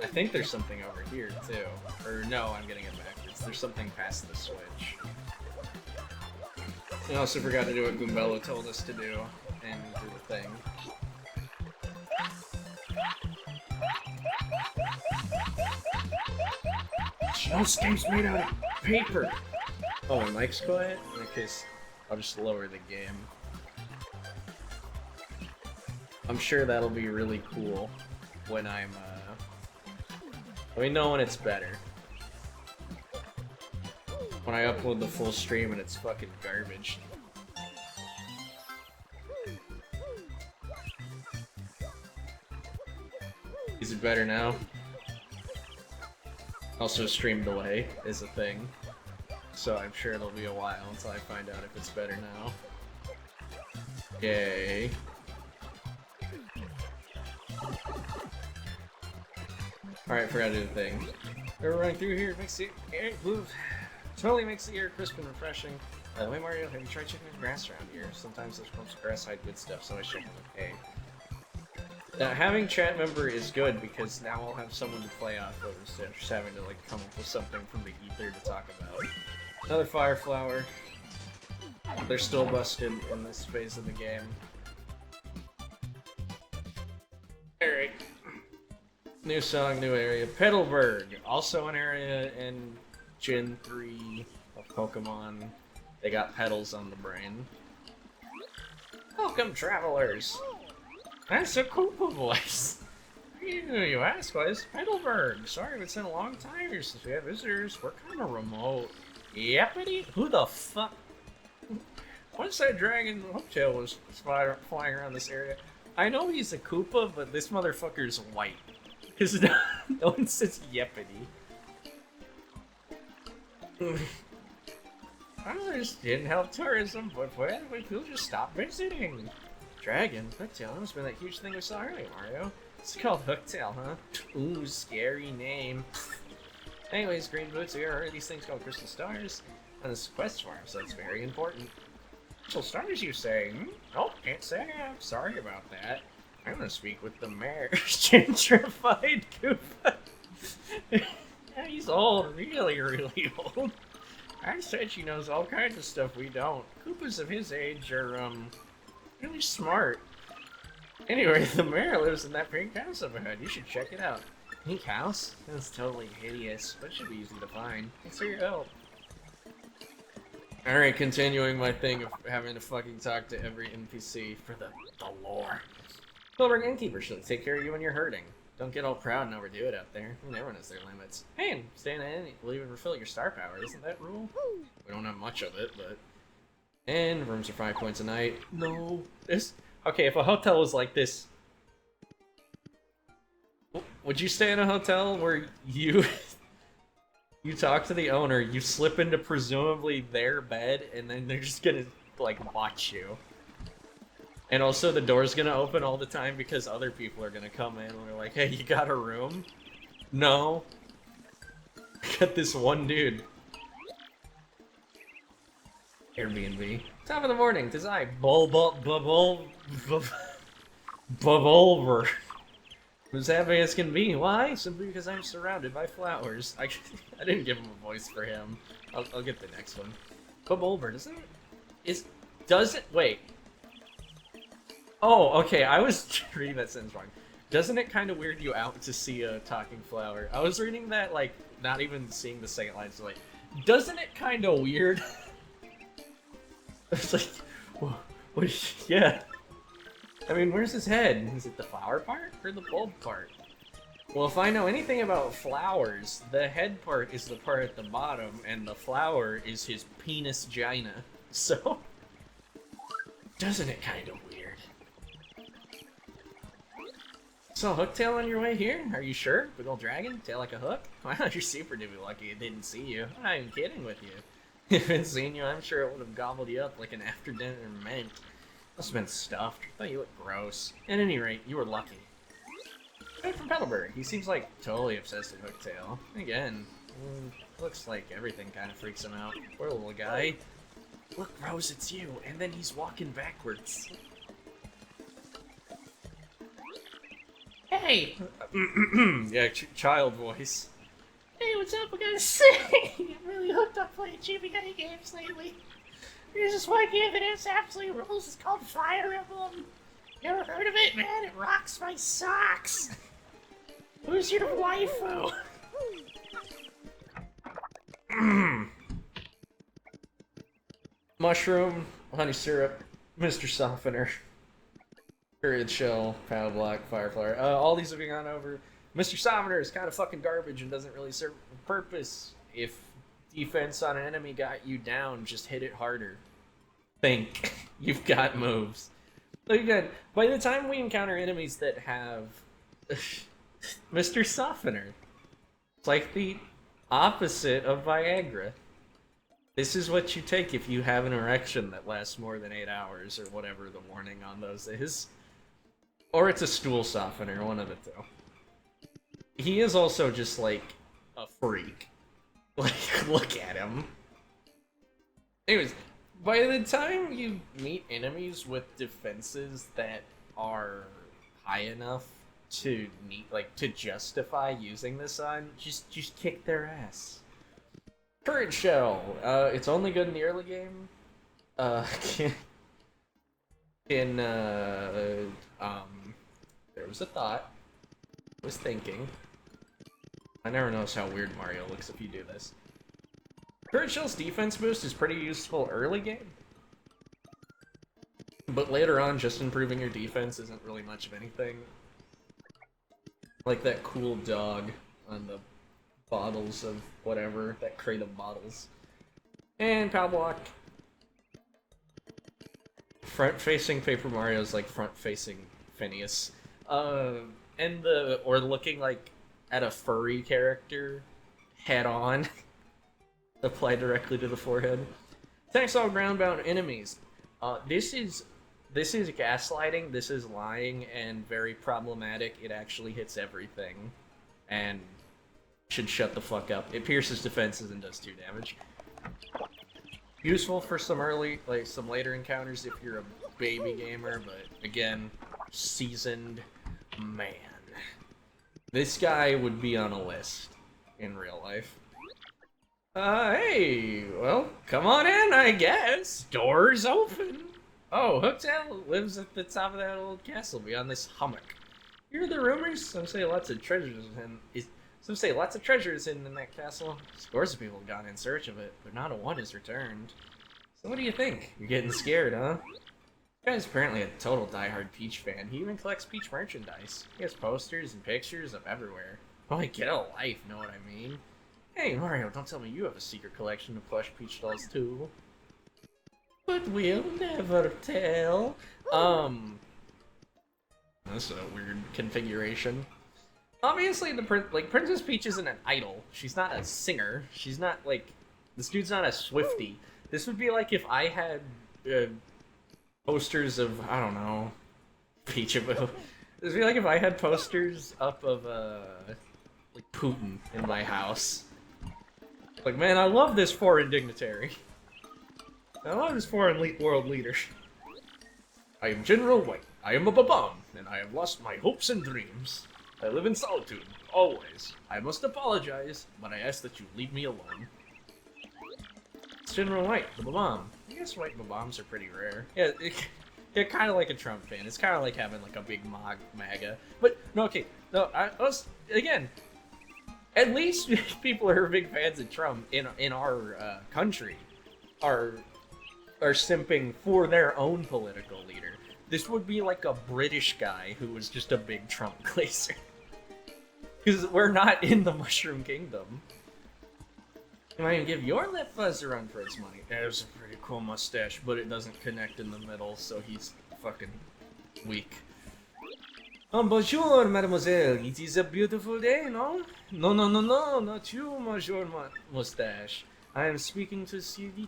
I think there's something over here, too. Or no, I'm getting it backwards. There's something past the switch. I also forgot to do what Goombello told us to do, and do the thing. No, this game's made out of paper! Oh, my mic's quiet? In that case, I'll just lower the game. I'm sure that'll be really cool when I'm, let me know when it's better. When I upload the full stream and it's fucking garbage. Is it better now? Also, stream delay is a thing, so I'm sure it'll be a while until I find out if it's better now. Yay. Alright, forgot to do the thing. We're running through here, makes the air move. Totally makes the air crisp and refreshing. By the way, Mario, have you tried checking the grass around here? Sometimes those clumps of grass hide good stuff, so I check them. Okay. Now, having chat member is good because now I'll have someone to play off of instead of just having to like come up with something from the ether to talk about. Another fire flower. They're still busted in this phase of the game. Alright. New song, new area. Petalburg, also an area in Gen 3 of Pokemon. They got petals on the brain. Welcome, travelers! That's a Koopa voice! You ask, why is Petalburg? Sorry, it's been a long time here since we had visitors. We're kind of remote. Yepity? Who the fuck? Once that dragon hooktail was flying around this area. I know he's a Koopa, but this motherfucker's white. Because no one says Yepity. Others didn't help tourism, but when people just stop visiting. Dragon? Hooktail? That must have been that huge thing we saw earlier, Mario. It's called Hooktail, huh? Ooh, scary name. Anyways, green boots, here are these things called crystal stars on this quest farm, so it's very important. Crystal stars, you say? Oh, can't say I'm sorry about that. I'm gonna speak with the mayor. Gentrified Koopa. Yeah, he's old, really, really old. I said she knows all kinds of stuff we don't. Koopas of his age are, really smart. Anyway, the mayor lives in that pink house up ahead. You should check it out. Pink house? That's totally hideous, but it should be easy to find. Thanks for your help. Alright, continuing my thing of having to fucking talk to every NPC for the lore. Pilbert Innkeeper should take care of you when you're hurting. Don't get all proud and overdo it out there. Everyone has their limits. Hey, and stay in the inn will even refill your star power. Isn't that rule? We don't have much of it, but... And rooms are 5 points a night. No. This... Okay, if a hotel was like this... Would you stay in a hotel where you You talk to the owner, you slip into presumably their bed, and then they're just gonna, like, watch you. And also, the door's gonna open all the time because other people are gonna come in and they're like, hey, you got a room? No. I got this one dude. Airbnb. Top of the morning, design. Bulver. As happy as can be. Why? Simply because I'm surrounded by flowers. I didn't give him a voice for him. I'll get the next one. Bulver, doesn't it? Doesn't wait. Oh, okay. I was reading that sentence wrong. Doesn't it kind of weird you out to see a talking flower? I was reading that, like, not even seeing the second line. So, like, doesn't it kind of weird? It's like, what? Yeah. I mean, where's his head? Is it the flower part or the bulb part? Well, if I know anything about flowers, the head part is the part at the bottom, and the flower is his penis gina. So, doesn't it kind of weird? So, Hooktail on your way here? Are you sure? Big ol' dragon? Tail like a hook? Wow, you're super duper lucky it didn't see you. I'm kidding with you. If it had seen you, I'm sure it would have gobbled you up like an after-dinner mint. Must have been stuffed. I thought you looked gross. At any rate, you were lucky. Right from Petalburg. He seems like totally obsessed with Hooktail. Again, looks like everything kind of freaks him out. Poor little guy. Look, Rose, it's you. And then he's walking backwards. Hey! Yeah, child voice. Hey, what's up? I gotta say, I'm really hooked on playing cheapy guy games lately. There's this one game that has absolutely rules. It's called Fire Emblem. Never heard of it, man? It rocks my socks. Who's your waifu? Mushroom, honey syrup, Mr. Softener, period shell, paddle block, fireflower. All these have been gone over. Mr. Softener is kind of fucking garbage and doesn't really serve a purpose. If defense on an enemy got you down, just hit it harder. Think. You've got moves. Look again, by the time we encounter enemies that have Mr. Softener, it's like the opposite of Viagra. This is what you take if you have an erection that lasts more than 8 hours, or whatever the warning on those is. Or it's a stool softener, one of the two. He is also just, like, a freak. Like, look at him. Anyways, by the time you meet enemies with defenses that are high enough to to justify using this on, just kick their ass. Current shell. It's only good in the early game. There was a thought. I was thinking. I never notice how weird Mario looks if you do this. Current Shell's defense boost is pretty useful early game. But later on, just improving your defense isn't really much of anything. Like that cool dog on the bottles of whatever, that crate of bottles. And Pow Block. Front-facing Paper Mario is like front-facing Phineas. Or looking like at a furry character head on. Apply directly to the forehead. Attacks all ground-bound enemies. This is gaslighting, this is lying, and very problematic. It actually hits everything. And should shut the fuck up. It pierces defenses and does 2 damage. Useful for some some later encounters if you're a baby gamer, but again, seasoned man. This guy would be on a list in real life. Hey, well, come on in, I guess. Doors open. Oh, Hooktail lives at the top of that old castle beyond this hummock. Hear the rumors? Some say lots of treasures in that castle. Scores of people have gone in search of it, but not a one has returned. So what do you think? You're getting scared, huh? This guy's apparently a total diehard Peach fan. He even collects Peach merchandise. He has posters and pictures of everywhere. Oh, get a life, know what I mean? Hey, Mario, don't tell me you have a secret collection of plush Peach dolls, too. But we'll never tell. That's a weird configuration. Obviously, Princess Peach isn't an idol. She's not a singer. She's not like this dude's not a Swiftie. This would be like if I had posters of I don't know Peachable. This would be like if I had posters up of like Putin in my house. Like, man, I love this foreign dignitary. I love this foreign world leader. I am General White. I am a bomb, and I have lost my hopes and dreams. I live in solitude, always. I must apologize, but I ask that you leave me alone. It's General White, the bomb. I guess white bombs are pretty rare. Yeah, they're kind of like a Trump fan. It's kind of like having like a big MAGA. But no, okay, no. Again, at least people who are big fans of Trump in our country are simping for their own political leader. This would be like a British guy who was just a big Trump glazer. Because we're not in the Mushroom Kingdom. You might even give your lip fuzz a run for its money. There's a pretty cool mustache, but it doesn't connect in the middle, so he's fucking weak. Bonjour, mademoiselle. It is a beautiful day, no? No, not you, Monsieur Mustache. I am speaking to the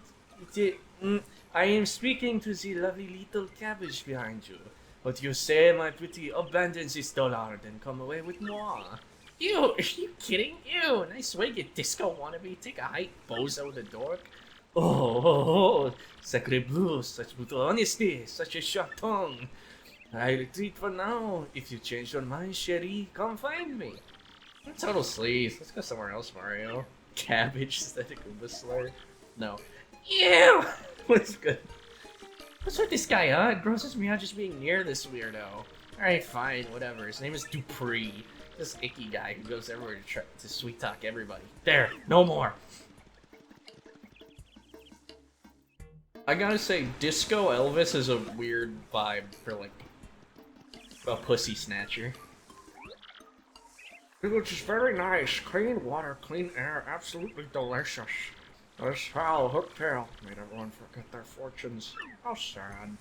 lovely little cabbage behind you. But you say, my pretty, abandon this dollar and come away with moi. Ew, are you kidding? Ew, nice way, you disco wannabe. Take a hike, bozo the dork. Oh, sacre bleu, such brutal honesty, such a sharp tongue. I retreat for now. If you change your mind, Sherry, come find me. Total sleaze. Let's go somewhere else, Mario. Cabbage, aesthetic Goomba slur. No. Ew! What's good? What's with this guy, huh? It grosses me out just being near this weirdo. Alright, fine, whatever. His name is Dupree. This icky guy who goes everywhere to sweet talk everybody. There, no more. I gotta say, Disco Elvis is a weird vibe for like a pussy snatcher. Which is very nice. Clean water, clean air, absolutely delicious. This foul hooktail made everyone forget their fortunes. How sad.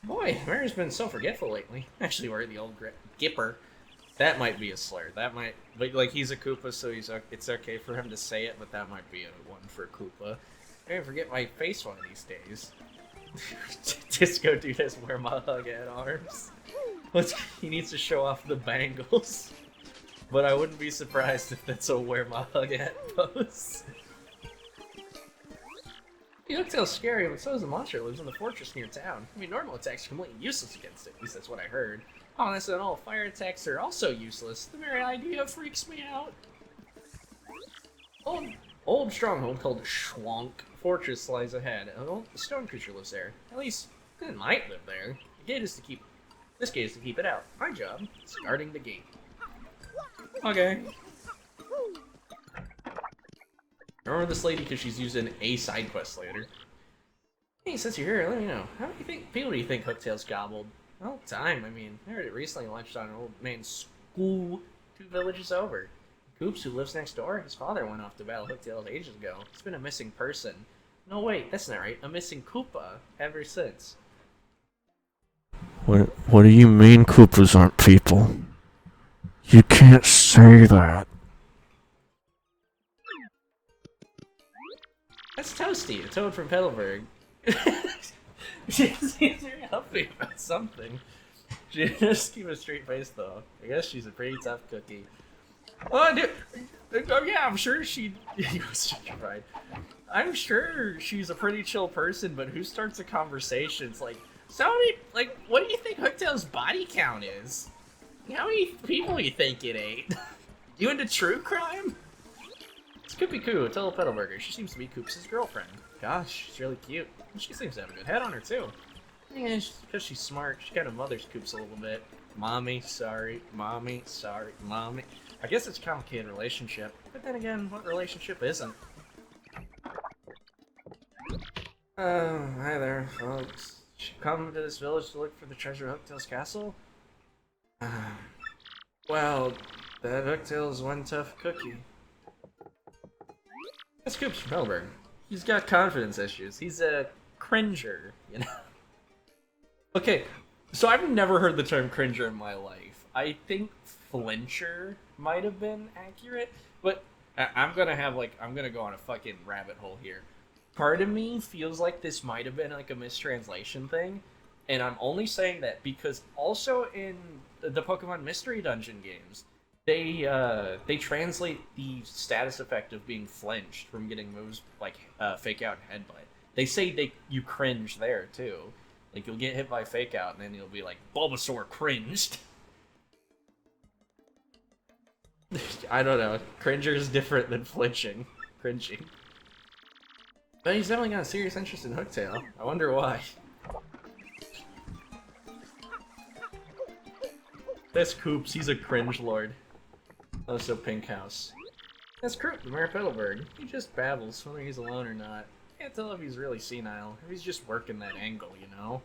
Boy, Mario's been so forgetful lately. Actually, we're the old Gipper. That might be a slur. That might, but like he's a Koopa, so it's okay for him to say it. But that might be a one for Koopa. I didn't forget my face one of these days. Disco dude has wear my hug at arms. He needs to show off the bangles. But I wouldn't be surprised if that's a wear my hug at pose. He looks so scary, but so is the monster that lives in the fortress near town. I mean, normal attacks are completely useless against it. At least that's what I heard. Oh, that's not all. Fire attacks are also useless. The very idea freaks me out. Old stronghold called Schwank Fortress lies ahead. A stone creature lives there. At least, it might live there. The gate is to keep. This gate is to keep it out. My job is guarding the gate. Okay. Remember this lady because she's using a side quest later. Hey, since you're here, let me know. How many people do you think Hooktail's gobbled? Well, time. I mean, I heard it recently launched on an old man's school 2 villages over. Coops, who lives next door, his father went off to battle Hooktail ages ago. He's been a missing person. No, wait, that's not right. A missing Koopa ever since. What do you mean Koopas aren't people? You can't say that. That's Toasty, a toad from Petalburg. She seems very happy about something. She just keep a straight face though. I guess she's a pretty tough cookie. Oh, dude. Oh yeah, I'm sure she. I'm sure she's a pretty chill person, but who starts a conversation? It's like, what do you think Hooktail's body count is? How many people you think it ate? You into true crime? It's Koopy Koo, tell Petalburger. She seems to be Koops' girlfriend. Gosh, she's really cute. And she seems to have a good head on her, too. Yeah, because she's smart. She kind of mothers Koops a little bit. Mommy, sorry. Mommy, sorry. Mommy. I guess it's a complicated relationship. But then again, what relationship isn't? Hi there, folks. Should come to this village to look for the treasure of Hooktail's castle? Well, that Hooktail's one tough cookie. That's Koops from Melbourne. He's got confidence issues. He's a cringer, you know? Okay, So I've never heard the term cringer in my life. I think flincher might have been accurate, but I'm gonna go on a fucking rabbit hole here. Part of me feels like this might have been like a mistranslation thing, and I'm only saying that because also in the Pokemon Mystery Dungeon games, they translate the status effect of being flinched from getting moves like fake out and headbutt. They say you cringe there too. Like you'll get hit by fake out and then you'll be like Bulbasaur cringed. I don't know. Cringer is different than flinching. Cringing. But he's definitely got a serious interest in Hooktail. I wonder why. That's Koops. He's a cringe lord. Also Pink House. That's Kroop, the Mayor Petalburg. He just babbles, whether he's alone or not. Can't tell if he's really senile, if he's just working that angle, you know?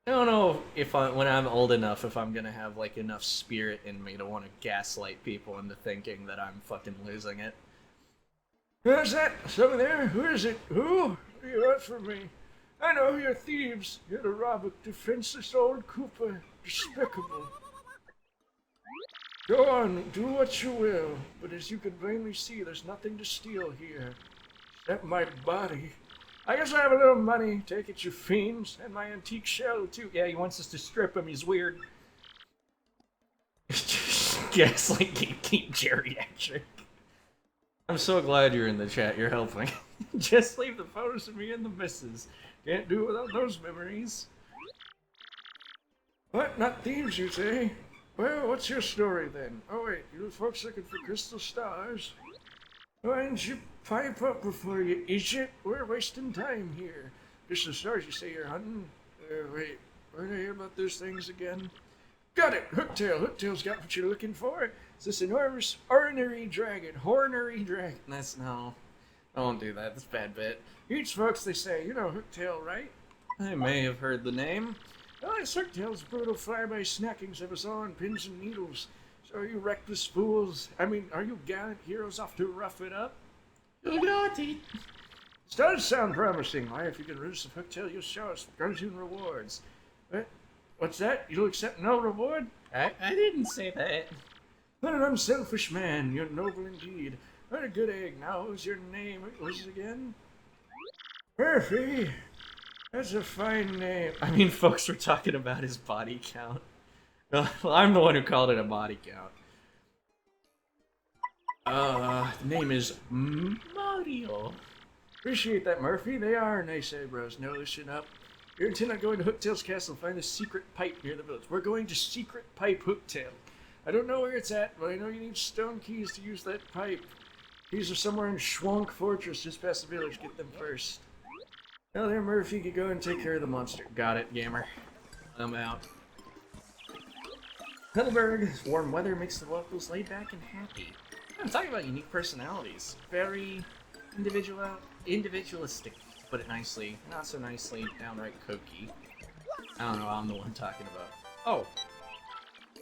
I don't know if when I'm old enough, if I'm gonna have, like, enough spirit in me to want to gaslight people into thinking that I'm fucking losing it. Who's that? Someone there? Who is it? Who? What do you want from me? I know you're thieves. You're to rob a defenseless old Koopa. Despicable. Go on, do what you will, but as you can plainly see, there's nothing to steal here. Except my body. I guess I have a little money. Take it, you fiends, and my antique shell, too. Yeah, he wants us to strip him. He's weird. Gaslight gatekeep geriatric. I'm so glad you're in the chat. You're helping. Just leave the photos of me and the missus. Can't do it without those memories. What? Not thieves, you say? Well, what's your story then? Oh wait, you folks looking for crystal stars? Why didn't you pipe up before you idiot? We're wasting time here. Crystal stars, you say you're hunting? Wait, where did I hear about those things again? Got it! Hooktail! Hooktail's got what you're looking for. It's this enormous ornery dragon. Hornery dragon. That's no. I won't do that. That's a bad bit. Each folks, they say, you know Hooktail, right? I may have heard the name. Oh, it's Hooktail's brutal flyby snackings of us all on pins and needles. So are you reckless fools? I mean, are you gallant heroes off to rough it up? Naughty. It does sound promising. Why, if you can rid us of Hooktail, you'll show us cartoon rewards. What? What's that? You'll accept no reward? I didn't say that. What an unselfish man. You're noble indeed. What a good egg. Now, what was your name? What was it again? Murphy. That's a fine name. I mean, folks were talking about his body count. Well, I'm the one who called it a body count. The name is Mario. Appreciate that, Murphy. They are nice eyebrows. Now listen up. You're intent on going to Hooktail's castle and find a secret pipe near the village. We're going to secret pipe Hooktail. I don't know where it's at, but I know you need stone keys to use that pipe. Keys are somewhere in Schwank Fortress, just past the village. Get them first. Now there, Murphy, can go and take care of the monster. Got it, gamer. I'm out. Petalburg, warm weather makes the locals laid back and happy. I'm talking about unique personalities. Very individualistic, to put it nicely. Not so nicely, downright kooky. I don't know, I'm the one talking about. Oh!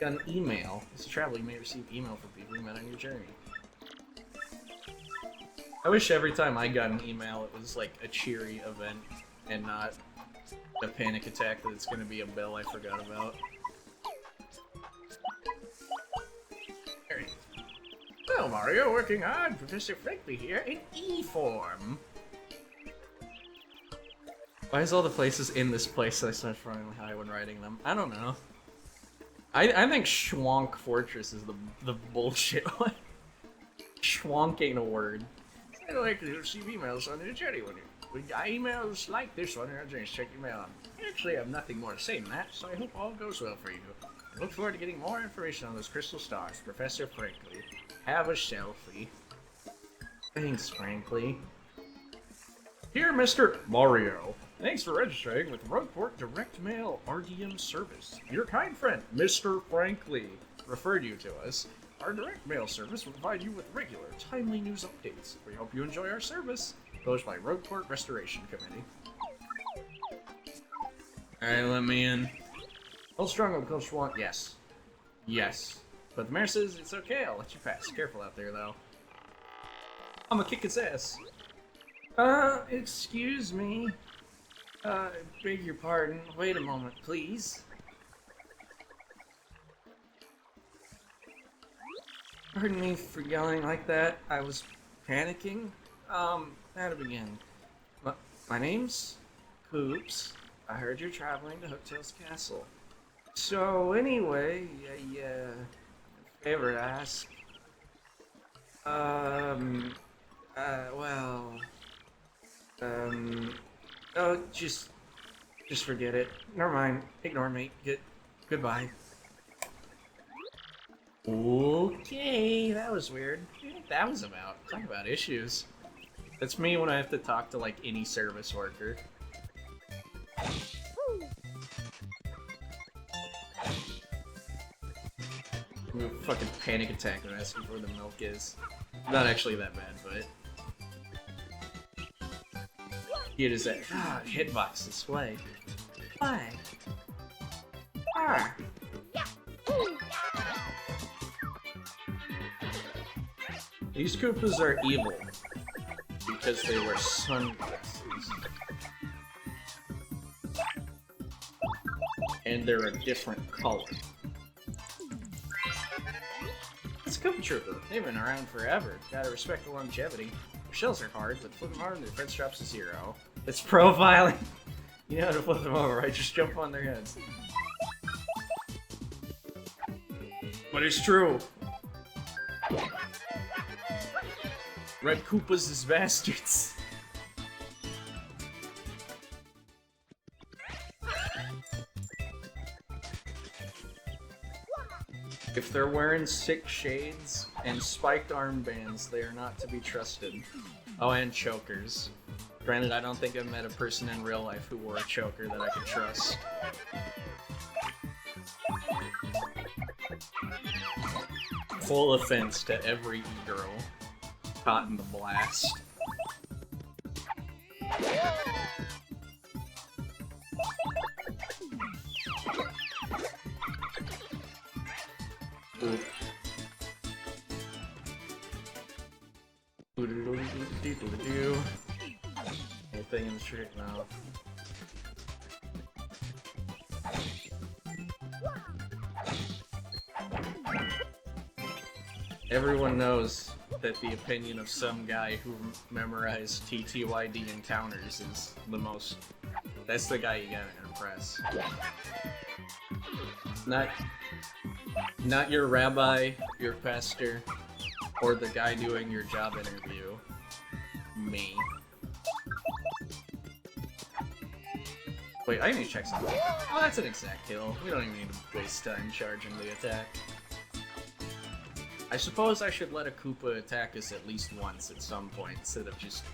Got an email. As a traveler, you may receive email from people you met on your journey. I wish every time I got an email it was like a cheery event and not a panic attack that it's gonna be a bill I forgot about. Well, Mario, working hard. Professor Franklin here in E-form. Why is all the places in this place that I started flying high when writing them? I don't know. I think Schwank Fortress is the bullshit one. Schwank ain't a word. I like to receive emails on the journey when we got emails like this one, I'll just check your mail on. Actually, I have nothing more to say than that, so I hope all goes well for you. I look forward to getting more information on those crystal stars, Professor Franklin. Have a selfie. Thanks, frankly. Dear Mr. Mario, thanks for registering with Rogueport Direct Mail RDM service. Your kind friend, Mr. Franklin, referred you to us. Our direct mail service will provide you with regular, timely news updates. We hope you enjoy our service. Published by Rogueport Restoration Committee. Alright, let me in. Hold strong on Coach Schwank. Yes. Yes. But the mayor says it's okay, I'll let you pass. Careful out there, though. I'm gonna kick his ass. Excuse me. Beg your pardon. Wait a moment, please. Pardon me for yelling like that. I was panicking. How to begin? My name's Coops. I heard you're traveling to Hooktail's Castle. So anyway, favor to ask. Oh, just forget it. Never mind. Ignore me. Goodbye. Okay, that was weird. What do you think that was about? Talk about issues. That's me when I have to talk to, like, any service worker. I'm gonna fucking panic attack when I ask where the milk is. Not actually that bad, but... It is that hitbox display. Why? Ah. These Koopas are evil because they wear sunglasses. And they're a different color. It's a Koopa Trooper. They've been around forever. Gotta respect the longevity. Their shells are hard, but flip them hard and their defense drops to 0. It's profiling. You know how to flip them over, right? Just jump on their heads. But it's true. Red Koopas is bastards. If they're wearing 6 shades and spiked armbands, they are not to be trusted. Oh, and chokers. Granted, I don't think I've met a person in real life who wore a choker that I could trust. Full offense to every e-girl caught in the blast. Anything in the street now? Everyone knows that the opinion of some guy who memorized TTYD encounters is the most... That's the guy you gotta impress. Not your rabbi, your pastor, or the guy doing your job interview. Me. Wait, I need to check something. Oh, that's an exact kill. We don't even need to waste time charging the attack. I suppose I should let a Koopa attack us at least once at some point, instead of just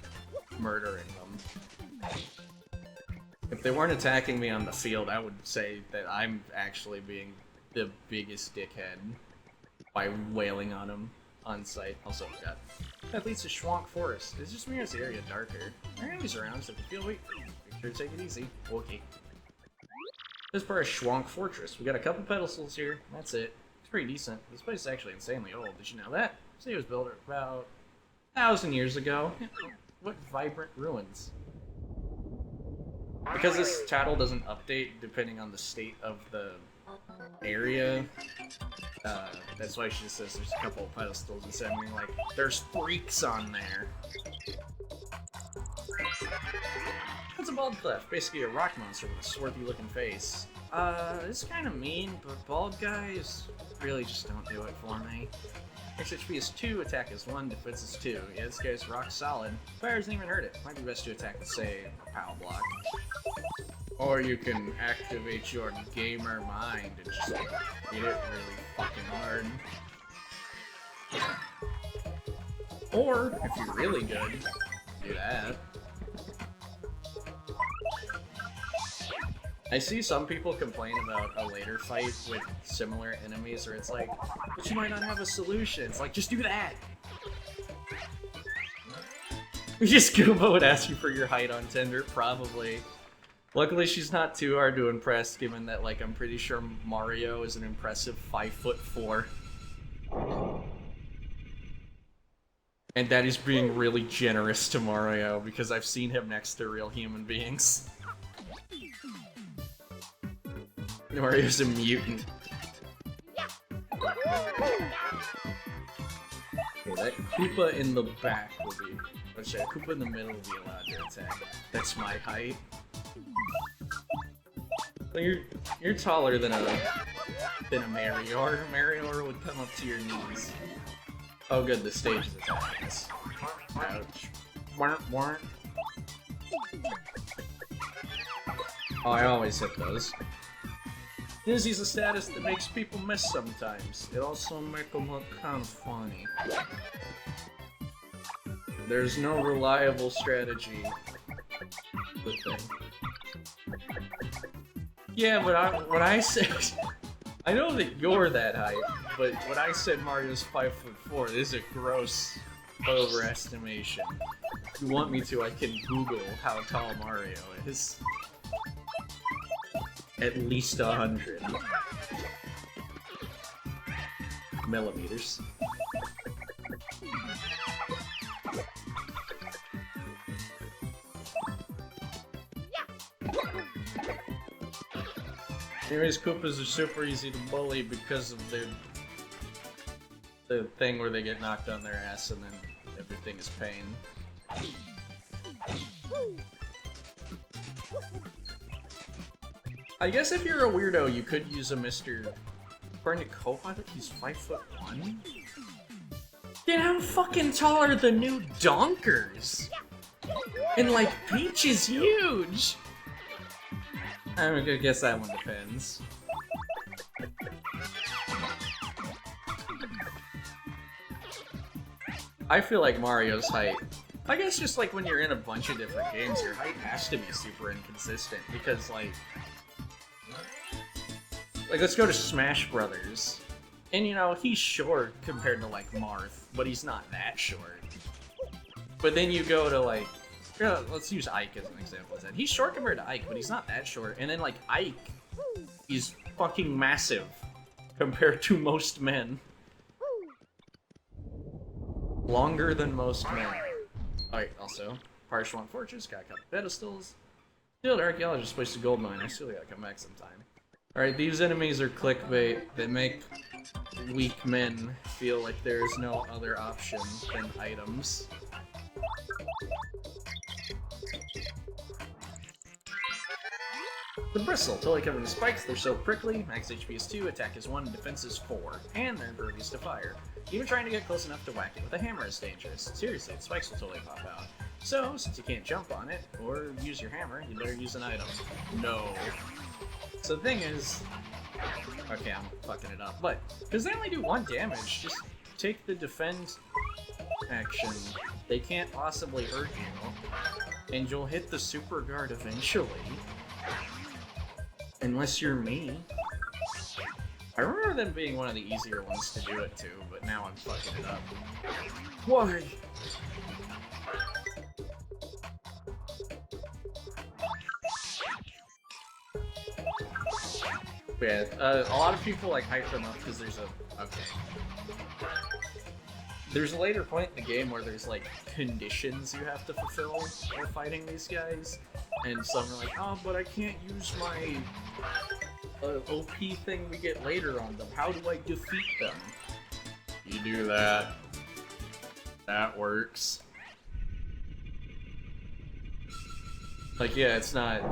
murdering them. If they weren't attacking me on the field, I would say that I'm actually being the biggest dickhead by wailing on them on sight. Also, God. That leads to Schwank Forest. It's just me or is the area darker? There are enemies around, so if you feel weak, make sure to take it easy. Okay. This part is Schwank Fortress. We got a couple pedestals here. That's it. It's pretty decent. This place is actually insanely old. Did you know that? See, it was built about 1,000 years ago. What vibrant ruins. Because this title doesn't update depending on the state of the area, that's why she just says there's a couple of pedestals instead of being like, there's freaks on there. That's a bald clef, basically a rock monster with a swarthy looking face. It's kind of mean, but bald guys really just don't do it for me. Max HP is 2, attack is 1, defense is 2. Yeah, this guy's rock solid. Fire doesn't even hurt it. Might be best to attack with, say, a power block. Or you can activate your gamer mind and just hit it really fucking hard. Or, if you're really good, do that. I see some people complain about a later fight with similar enemies where it's like, but you might not have a solution. It's like, just do that! Just Goomba would ask you for your height on Tinder, probably. Luckily she's not too hard to impress, given that, like, I'm pretty sure Mario is an impressive 5'4". And that is being really generous to Mario, because I've seen him next to real human beings. Mario's a mutant. Okay, that Koopa in the back will be... or sorry, Koopa in the middle will be allowed to attack. That's my height. So you're taller than a Marior. Marior would come up to your knees. Oh good, the stage is attacking us. Ouch. Warrant, warrant. Oh, I always hit those. Dizzy's a status that makes people miss sometimes. It also makes them look kind of funny. There's no reliable strategy. Good thing. Yeah, but when I said... I know that you're that height, but when I said Mario's 5'4", this is a gross overestimation. If you want me to, I can Google how tall Mario is. At least 100 millimeters. Anyways, Koopas are super easy to bully because of the thing where they get knocked on their ass and then everything is pain. I guess if you're a weirdo, you could use a Mr. According to Copilot, he's 5'1". Dude, I'm fucking taller than new Donkers! And like, Peach is huge! I guess that one depends. I feel like Mario's height... I guess just like when you're in a bunch of different games, your height has to be super inconsistent, because like, let's go to Smash Brothers. And you know, he's short compared to like Marth, but he's not that short. But then you go to like, let's use Ike as an example. He's short compared to Ike, but he's not that short. And then like Ike is fucking massive compared to most men. Longer than most men. Alright, also, Partial on Fortress, got a couple pedestals. Field Archaeologist placed a gold mine, I still gotta come back sometime. Alright, these enemies are clickbait that make weak men feel like there is no other option than items. The Bristle, totally covered in spikes, they're so prickly, max HP is 2, attack is 1, defense is 4, and they're impervious to fire. Even trying to get close enough to whack it with a hammer is dangerous. Seriously, the spikes will totally pop out. So, since you can't jump on it, or use your hammer, you better use an item. No. So the thing is... Okay, I'm fucking it up, but... because they only do 1 damage, just take the defend action. They can't possibly hurt you, and you'll hit the super guard eventually. Unless you're me. I remember them being one of the easier ones to do it to, but now I'm fucking it up. Why? Yeah, a lot of people like hype them up because there's a... okay. There's a later point in the game where there's like conditions you have to fulfill while fighting these guys, and some are like, oh, but I can't use my OP thing we get later on them. How do I defeat them? You do that. That works. Like, yeah, it's not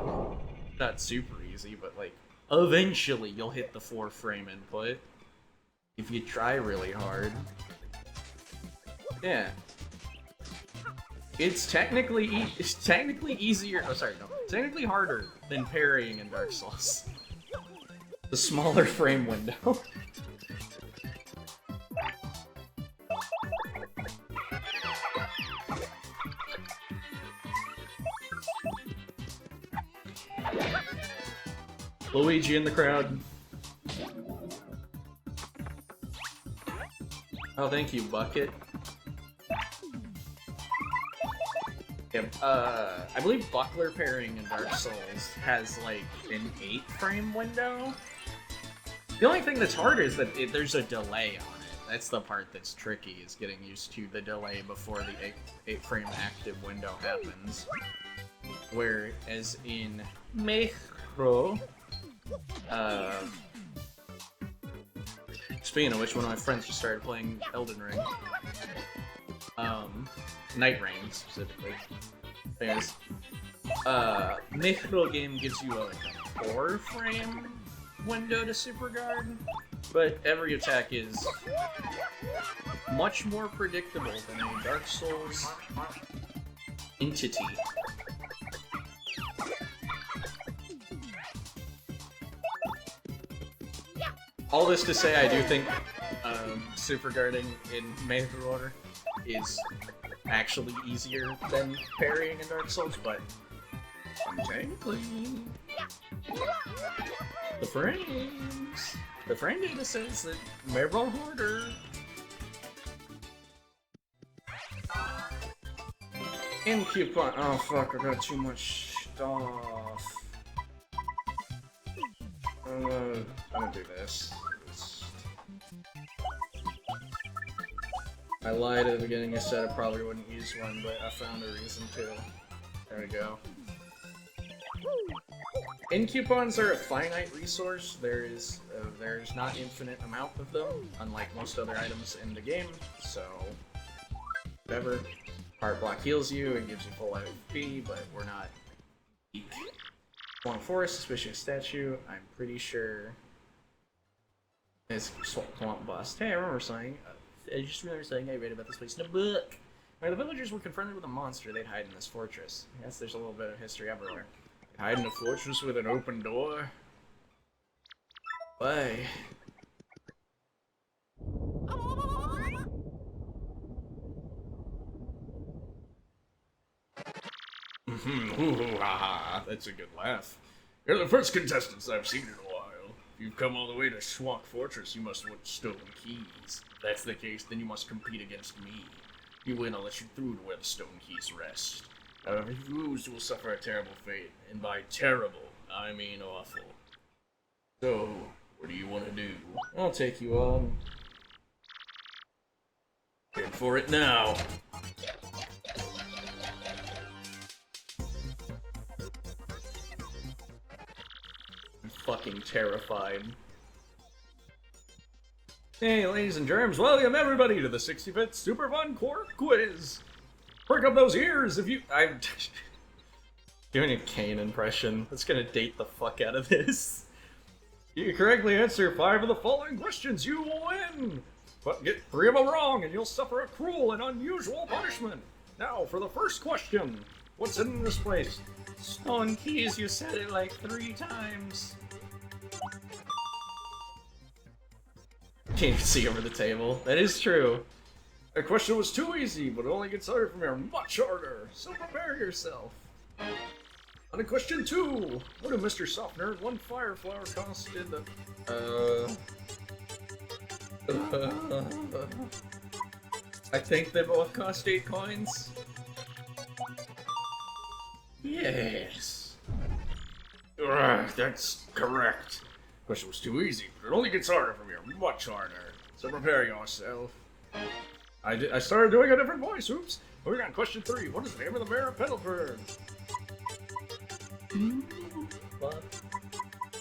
super easy, but like, eventually you'll hit the 4-frame input if you try really hard. Yeah. It's technically easier. Oh, sorry, no. Technically harder than parrying in Dark Souls. The smaller frame window. Luigi in the crowd. Oh, thank you, Bucket. Yeah, I believe buckler parrying in Dark Souls has like an 8-frame window. The only thing that's hard is that there's a delay on it. That's the part that's tricky, is getting used to the delay before the 8-frame active window happens. Whereas in Metro, Speaking of which, one of my friends just started playing Elden Ring. Night Rain, specifically. Anyways, Mithril game gives you a 4-frame window to super guard, but every attack is much more predictable than a Dark Souls entity. All this to say, I do think super guarding in Mithril order is actually easier than parrying in Dark Souls, but technically, the frame data says that Mithril harder. In coupon. Oh fuck! I got too much stuff. I'm gonna do this. I lied at the beginning, I said I probably wouldn't use one, but I found a reason to. There we go. In coupons are a finite resource. There's not infinite amount of them, unlike most other items in the game, so whatever. Heart block heals you and gives you full FP, but we're not weak. Swamp Forest, suspicious statue, I'm pretty sure it's Swamp Boss. Hey, I remember something. I just remember saying I read about this place in a book. Where the villagers were confronted with a monster, they'd hide in this fortress. Yes, there's a little bit of history everywhere. Hide in a fortress with an open door? Why? Ooh, ha, that's a good laugh. You're the first contestants I've seen in a while. If you've come all the way to Schwalk Fortress, you must want stolen keys. If that's the case, then you must compete against me. If you win, I'll let you through to where the stone keys rest. However, if you lose, you will suffer a terrible fate. And by terrible, I mean awful. So, what do you want to do? I'll take you on. Get for it now. I'm fucking terrified. Hey, ladies and germs, welcome everybody to the 65th Super Fun Core Quiz! Perk up those ears if you- I'm doing a Kane impression. That's gonna date the fuck out of this. You correctly answer 5 of the following questions, you will win! But get 3 of them wrong and you'll suffer a cruel and unusual punishment! Now, for the first question, what's in this place? Stone keys, you said it like 3 times. Can't even see over the table. That is true. The question was too easy, but it only gets harder from here, much harder, so prepare yourself. On to question 2, what did Mr. Soft Nerd 1 Fire Flower cost in the... I think they both cost 8 coins. Yes. That's correct. Question was too easy, but it only gets harder from here, much harder. So prepare yourself. I started doing a different voice, oops. Moving on, question 3. What is the name of the mayor of Petalburg?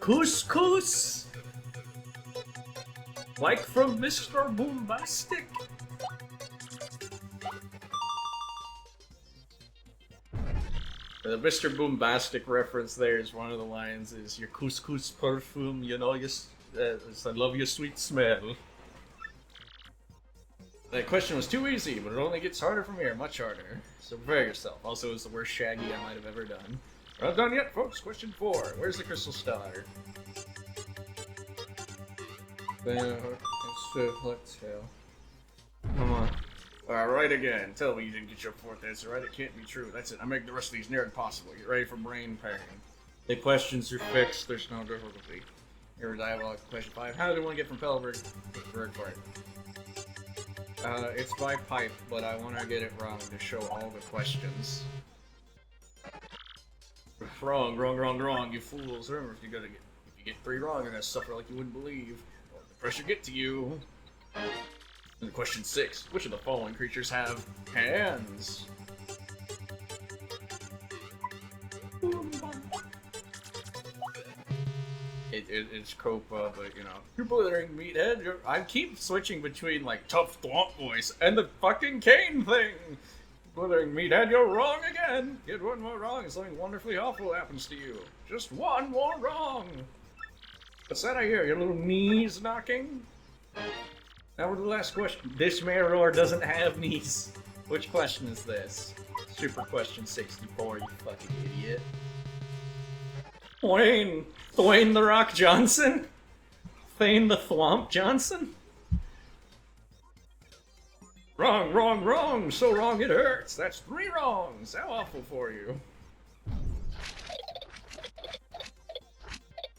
Couscous! Like from Mr. Boombastic? The Mr. Boombastic reference there is one of the lines is your couscous perfume, you know, I love your sweet smell. That question was too easy, but it only gets harder from here, much harder. So prepare yourself. Also, it's the worst Shaggy I might have ever done. We're not done yet, folks. Question 4. Where's the crystal star? Let's go. Come on. Right again. Tell me you didn't get your 4th answer right. It can't be true. That's it. I make the rest of these near impossible. Get ready for brain pain. The questions are fixed. There's no difficulty. Here's dialogue. Question 5. How do one get from Pelberg to Bergfort? It's by pipe, but I want to get it wrong to show all the questions. Wrong, you fools. Remember, if you get 3 wrong, you're gonna suffer like you wouldn't believe. Or the pressure get to you. And question 6. Which of the following creatures have hands? It's Copa, but you know, you're blithering meathead. I keep switching between like tough thwomp voice and the fucking cane thing. Blithering meathead, you're wrong again. Get one more wrong and something wonderfully awful happens to you. Just one more wrong. What's that I hear? Your little knees knocking? Now we're the last question. This Maror doesn't have knees. Which question is this? Super question 64, you fucking idiot. Thwayne the Rock Johnson? Thane the Thwomp Johnson? Wrong, wrong, wrong! So wrong it hurts! That's 3 wrongs! How awful for you.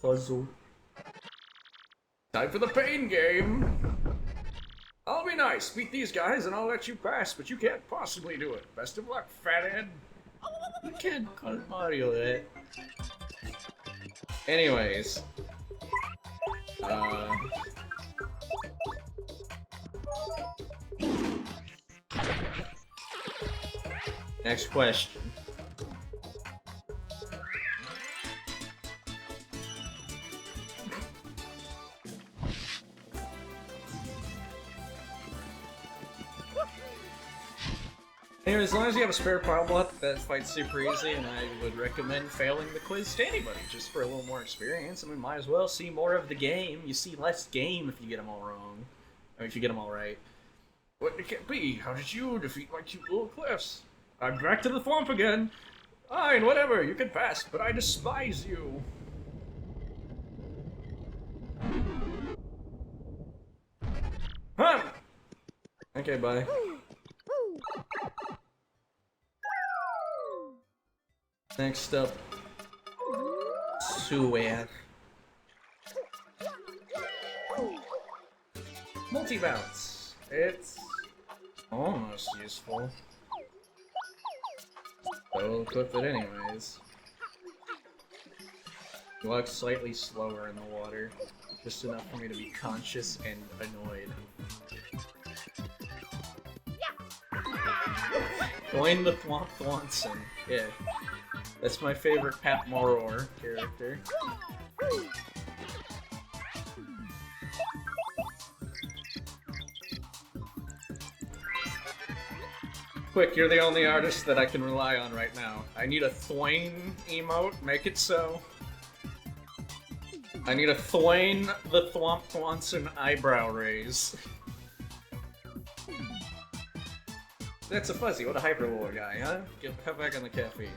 Puzzle. Time for the pain game! I'll be nice, beat these guys and I'll let you pass, but you can't possibly do it. Best of luck, fathead! You can't call Mario that. Anyways. Next question. Anyway, as long as you have a spare power block, that fight's super easy, and I would recommend failing the quiz to anybody, just for a little more experience. I mean, might as well see more of the game. You see less game if you get them all wrong. I mean, if you get them all right. What it can't be? How did you defeat my cute little cliffs? I'm back to the thwomp again. Fine, whatever, you can pass, but I despise you. Huh? Okay, bye. Next up, Suer. Multi-bounce. It's almost useful. But we'll equip it anyways. It walks slightly slower in the water, just enough for me to be conscious and annoyed. Join the Thwomp Thwonson. Yeah. That's my favorite Pat Maror character. Quick, you're the only artist that I can rely on right now. I need a Thwayne emote, make it so. I need a Thwayne the Thwomp Thwonson eyebrow raise. That's a Fuzzy, what a hyperlore guy, huh? Cut back on the caffeine.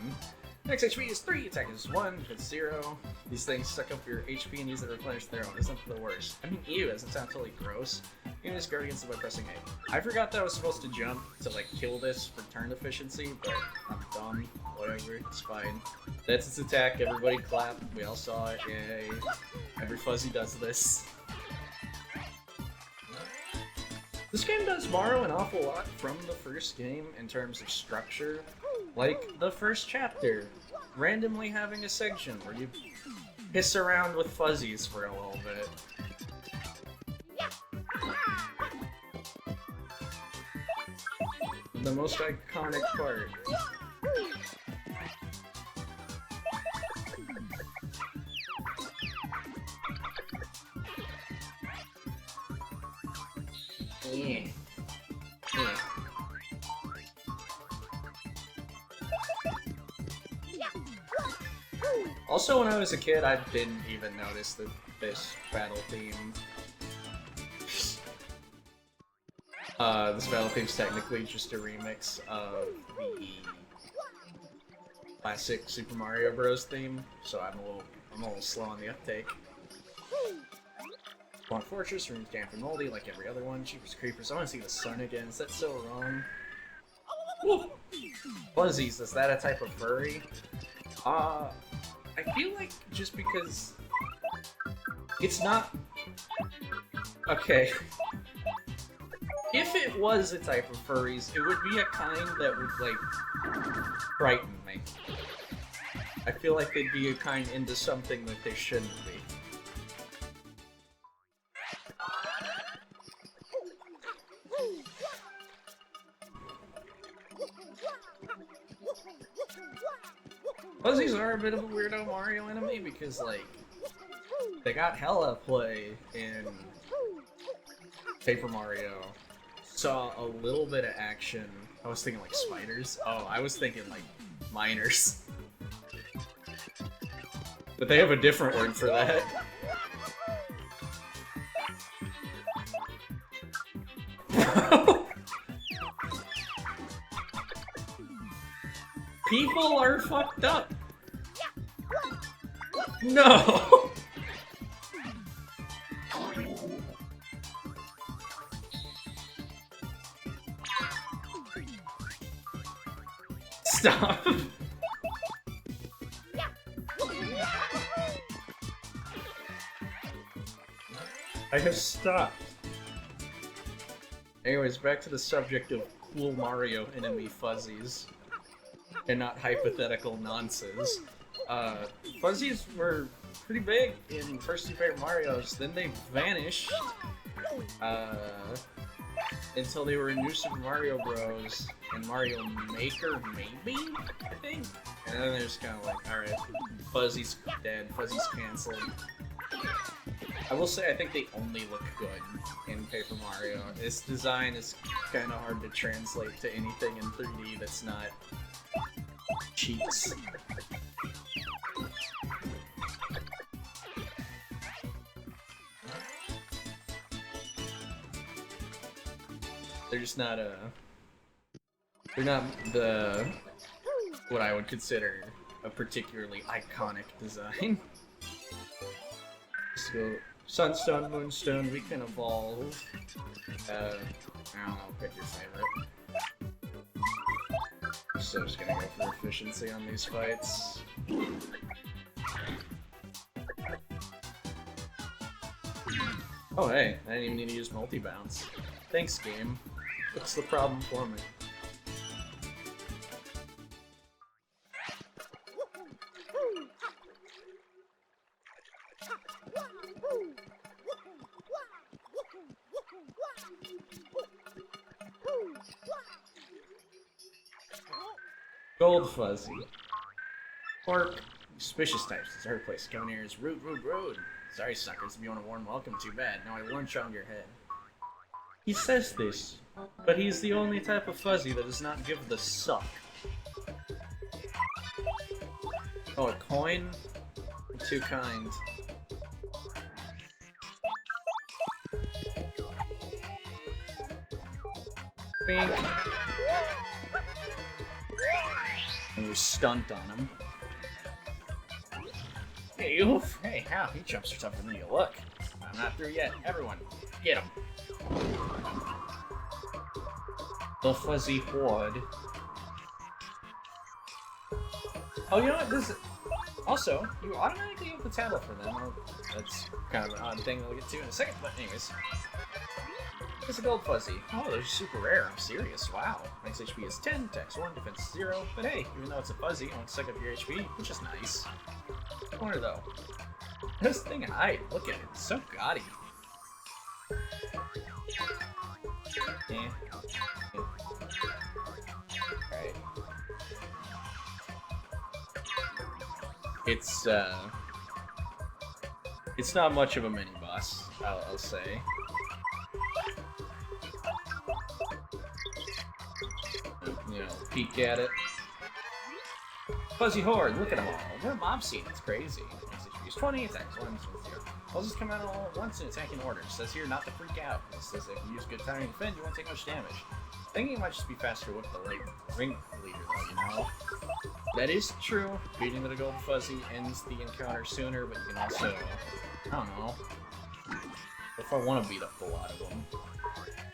Next HP is 3, attack is 1, defense 0. These things suck up your HP and use it to replenish their own. Isn't the worst. I mean, ew, doesn't sound totally gross. You can just guard against it by pressing A. I forgot that I was supposed to jump to, like, kill this for turn efficiency, but I'm dumb. Whatever, it's fine. That's its attack, everybody clap. We all saw it, yay. Every Fuzzy does this. This game does borrow an awful lot from the first game in terms of structure. Like the first chapter, randomly having a section where you piss around with fuzzies for a little bit. The most iconic part. Yeah. Yeah. Also, when I was a kid, I didn't even notice this battle theme. This battle theme's technically just a remix of the classic Super Mario Bros. Theme, so I'm a little slow on the uptake. Spawn Fortress, rooms damp and moldy like every other one. Cheapers Creepers. I want to see the sun again. Is that so wrong? Woo! Fuzzies, is that a type of furry? I feel like just because it's not... Okay. If it was a type of furries, it would be a kind that would, like, frighten me. I feel like they'd be a kind into something that they shouldn't be. Fuzzies are a bit of a weirdo Mario enemy because, like, they got hella play in Paper Mario. Saw a little bit of action. I was thinking like spiders. Oh, I was thinking like miners. But they have a different word for that. People are fucked up. No. Stop. I have stopped. Anyways, back to the subject of cool Mario enemy fuzzies. And not hypothetical nonsense. Fuzzies were pretty big in first two Paper Marios, then they vanished. Until they were in New Super Mario Bros. And Mario Maker, maybe? I think? And then they're just kind of like, alright, Fuzzy's dead, Fuzzy's cancelled. I will say I think they only look good in Paper Mario. This design is kind of hard to translate to anything in 3D that's not cheats. They're just not they're not the what I would consider a particularly iconic design. Let's go Sunstone, Moonstone, we can evolve. I don't know, pick your favorite. So just gonna go for efficiency on these fights. Oh hey, I didn't even need to use multi-bounce. Thanks, game. What's the problem for me? Gold Fuzzy. Pork. Suspicious types. It's our place. Coming here is rude. Sorry, suckers. If you want a warm welcome, too bad. Now I lunch on your head. He says this, but he's the only type of fuzzy that does not give the suck. Oh, a coin? I'm too kind. Bink. And you stunt on him. Hey, oof. Hey, how? He jumps are tougher than you look. I'm not through yet. Everyone, get him. The fuzzy horde. Oh, you know what? This is... Also, you automatically have the tattle for them. Well, that's kind of an odd thing we'll get to in a second, but anyways. It's a gold fuzzy. Oh, they're super rare. I'm serious. Wow. Max HP is 10, attacks 1, defense 0. But hey, even though it's a fuzzy, it won't suck up your HP, which is nice. I wonder though. This thing hide. Look at it. It's so gaudy. Yeah. Alright. It's not much of a mini boss, I'll say. You know, peek at it. Fuzzy horde, look at them all. We're a mob scene, it's crazy. HP is 20, attacks 1, defense 0. I'll just come out all at once in attacking order. It says here not to freak out. It says if you use good timing and defend, you won't take much damage. Thinking it might just be faster with the ring leader though, you know? That is true. Beating with a gold fuzzy ends the encounter sooner, but you can also, I don't know, if I want to beat up a lot of them.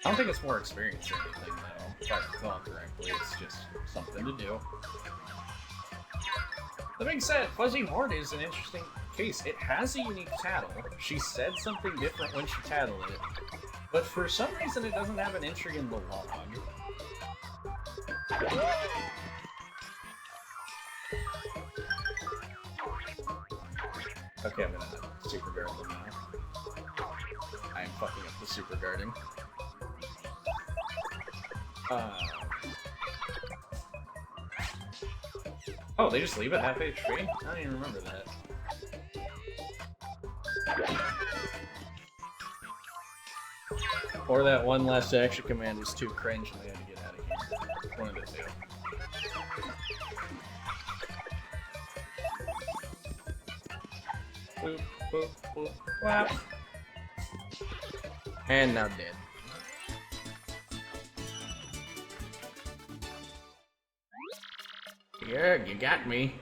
I don't think it's more experience or anything though, if I recall correctly. It's just something to do. That being said, Fuzzy Horde is an interesting case. It has a unique tattle. She said something different when she tattled it, but for some reason it doesn't have an entry in the log. Okay, I'm gonna super guard them now. I am fucking up the super guarding. Oh, they just leave it half HP? I don't even remember that. Or that one last action command was too cringe and they had to get out of here. One of the two. Boop, boop, boop, whap. And now dead. Yeah, you got me.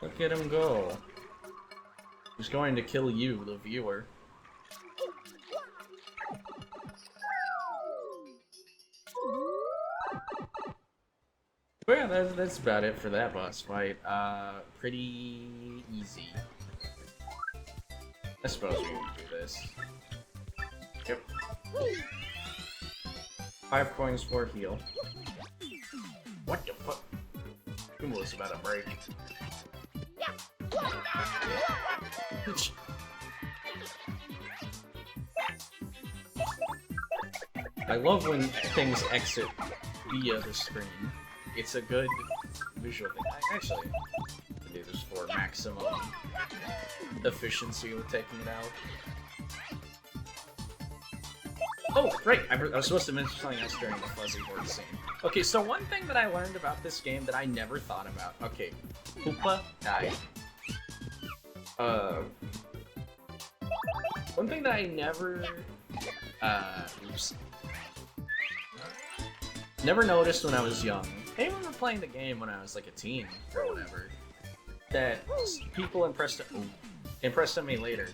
Look at him go. He's going to kill you, the viewer. But yeah, that's about it for that boss fight. Pretty easy. I suppose we can do this. Yep. 5 coins for heal. What the fuck? Kumo was about to break. I love when things exit via the screen. It's a good visual thing. I actually can do this for maximum efficiency with taking it out. Oh, right! I was supposed to mention something else during the fuzzy board scene. Okay, so one thing that I learned about this game that I never thought about. Okay, Koopa died. One thing that I never, never noticed when I was young. I remember playing the game when I was like a teen or whatever. That people impressed on me later.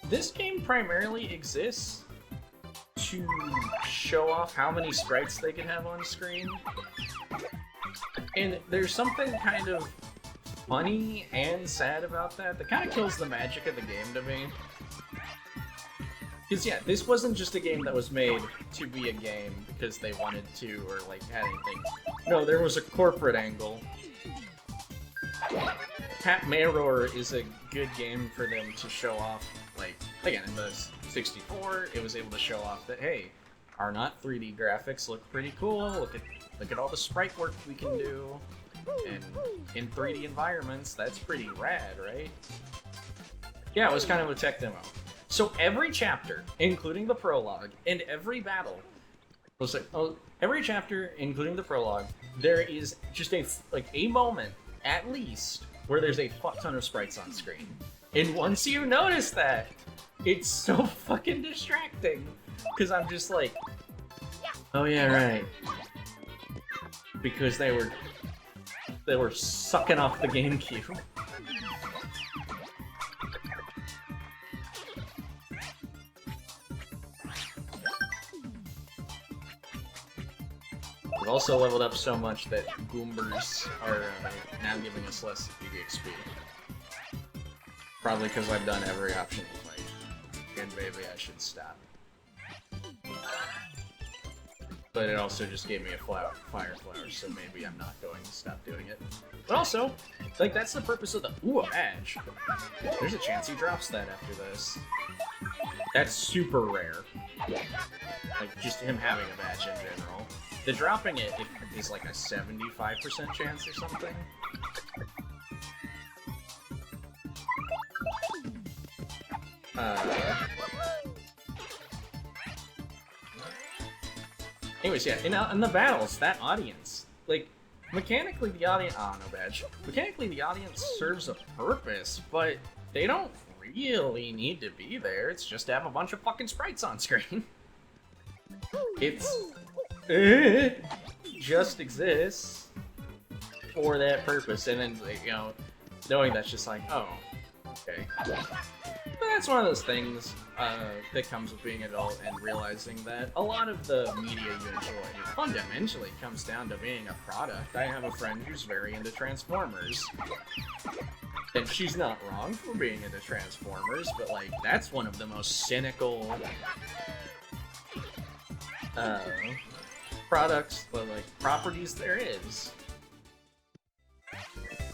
This game primarily exists to show off how many sprites they can have on screen. And there's something kind of funny and sad about that. That kind of kills the magic of the game to me. Because yeah, this wasn't just a game that was made to be a game because they wanted to or like had anything. No, there was a corporate angle. Pat Mirror is a good game for them to show off, like, again, in the 64, it was able to show off that, hey, our not 3D graphics look pretty cool, look at all the sprite work we can do, and in 3D environments, that's pretty rad, right? Yeah, it was kind of a tech demo. So every chapter, including the prologue, and every battle, every chapter, including the prologue, there is just a moment, at least, where there's a fuck ton of sprites on screen. And once you notice that, it's so fucking distracting. Because I'm just like, oh yeah, right. Because they were sucking off the GameCube. We've also leveled up so much that Goombers are now giving us less EXP. Probably because I've done every optional fight. And maybe I should stop. But it also just gave me a fire flower, so maybe I'm not going to stop doing it. But also, like, that's the purpose of the— ooh, a badge! There's a chance he drops that after this. That's super rare. Like, just him having a badge in general. The dropping it is like a 75% chance or something. Anyways, yeah, in the battles, that audience, like, mechanically the audience— no badge. Mechanically the audience serves a purpose, but they don't really need to be there. It's just to have a bunch of fucking sprites on screen. It just exists for that purpose, and then, you know, knowing that's just like, oh, okay. But that's one of those things that comes with being an adult and realizing that a lot of the media you enjoy fundamentally comes down to being a product. I have a friend who's very into Transformers. And she's not wrong for being into Transformers, but, like, that's one of the most cynical properties there is.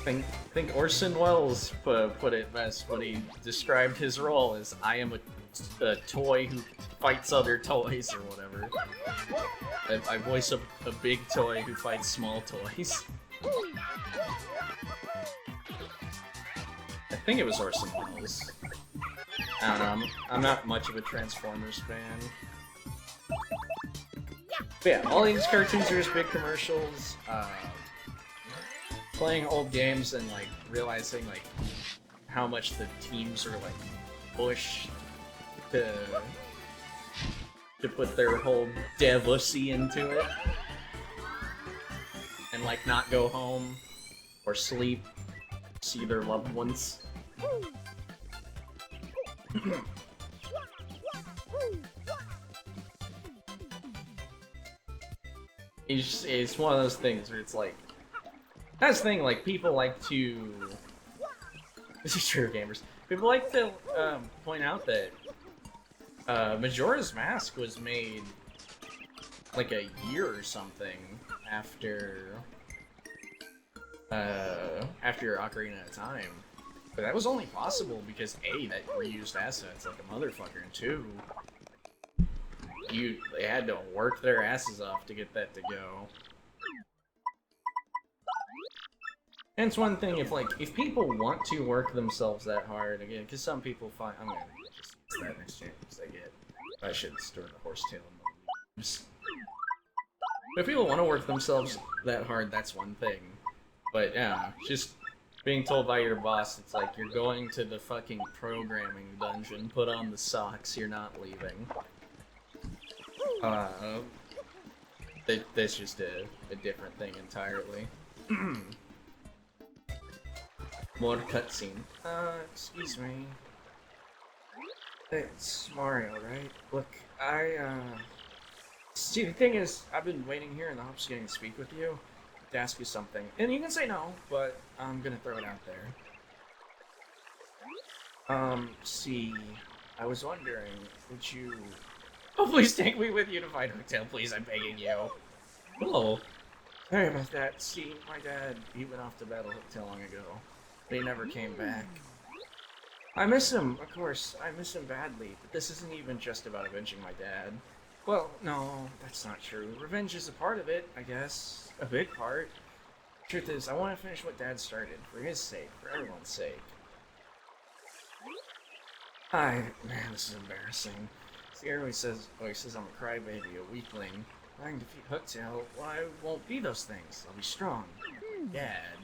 I think Orson Welles put it best when he described his role as, I am a toy who fights other toys, or whatever. I voice a big toy who fights small toys. I think it was Orson Welles. I don't know, I'm not much of a Transformers fan. But yeah, all these cartoons are just big commercials. Playing old games and like realizing like how much the teams are like pushed to put their whole devussy into it and like not go home or sleep, see their loved ones. It's one of those things where it's like, that's the thing, like, people like to, this is true, gamers, people like to point out that Majora's Mask was made like a year or something after Ocarina of Time. But that was only possible because A, that reused assets like a motherfucker, and two, they had to work their asses off to get that to go. And it's one thing if people want to work themselves that hard, again, because some people find, I'm gonna just use that next chance I get. I should store the horsetail in the leaves. But if people want to work themselves that hard, that's one thing. But yeah, just being told by your boss, it's like, you're going to the fucking programming dungeon, put on the socks, you're not leaving. That's just a different thing entirely. More cutscene. Excuse me. It's Mario, right? Look, see, the thing is, I've been waiting here in the hopes of getting to speak with you to ask you something. And you can say no, but I'm gonna throw it out there. See, I was wondering, would you... Oh, please take me with you to find Hotel, please, I'm begging you. Hello. Sorry about that. See, my dad, he went off to battle Hotel long ago, but he never came back. I miss him, of course. I miss him badly, but this isn't even just about avenging my dad. Well, no, that's not true. Revenge is a part of it, I guess. A big part. Truth is, I want to finish what Dad started, for his sake, for everyone's sake. Man, this is embarrassing. See, everybody says, oh, he says I'm a crybaby, a weakling. If I can defeat Hooktail, well, I won't be those things. I'll be strong. Dad.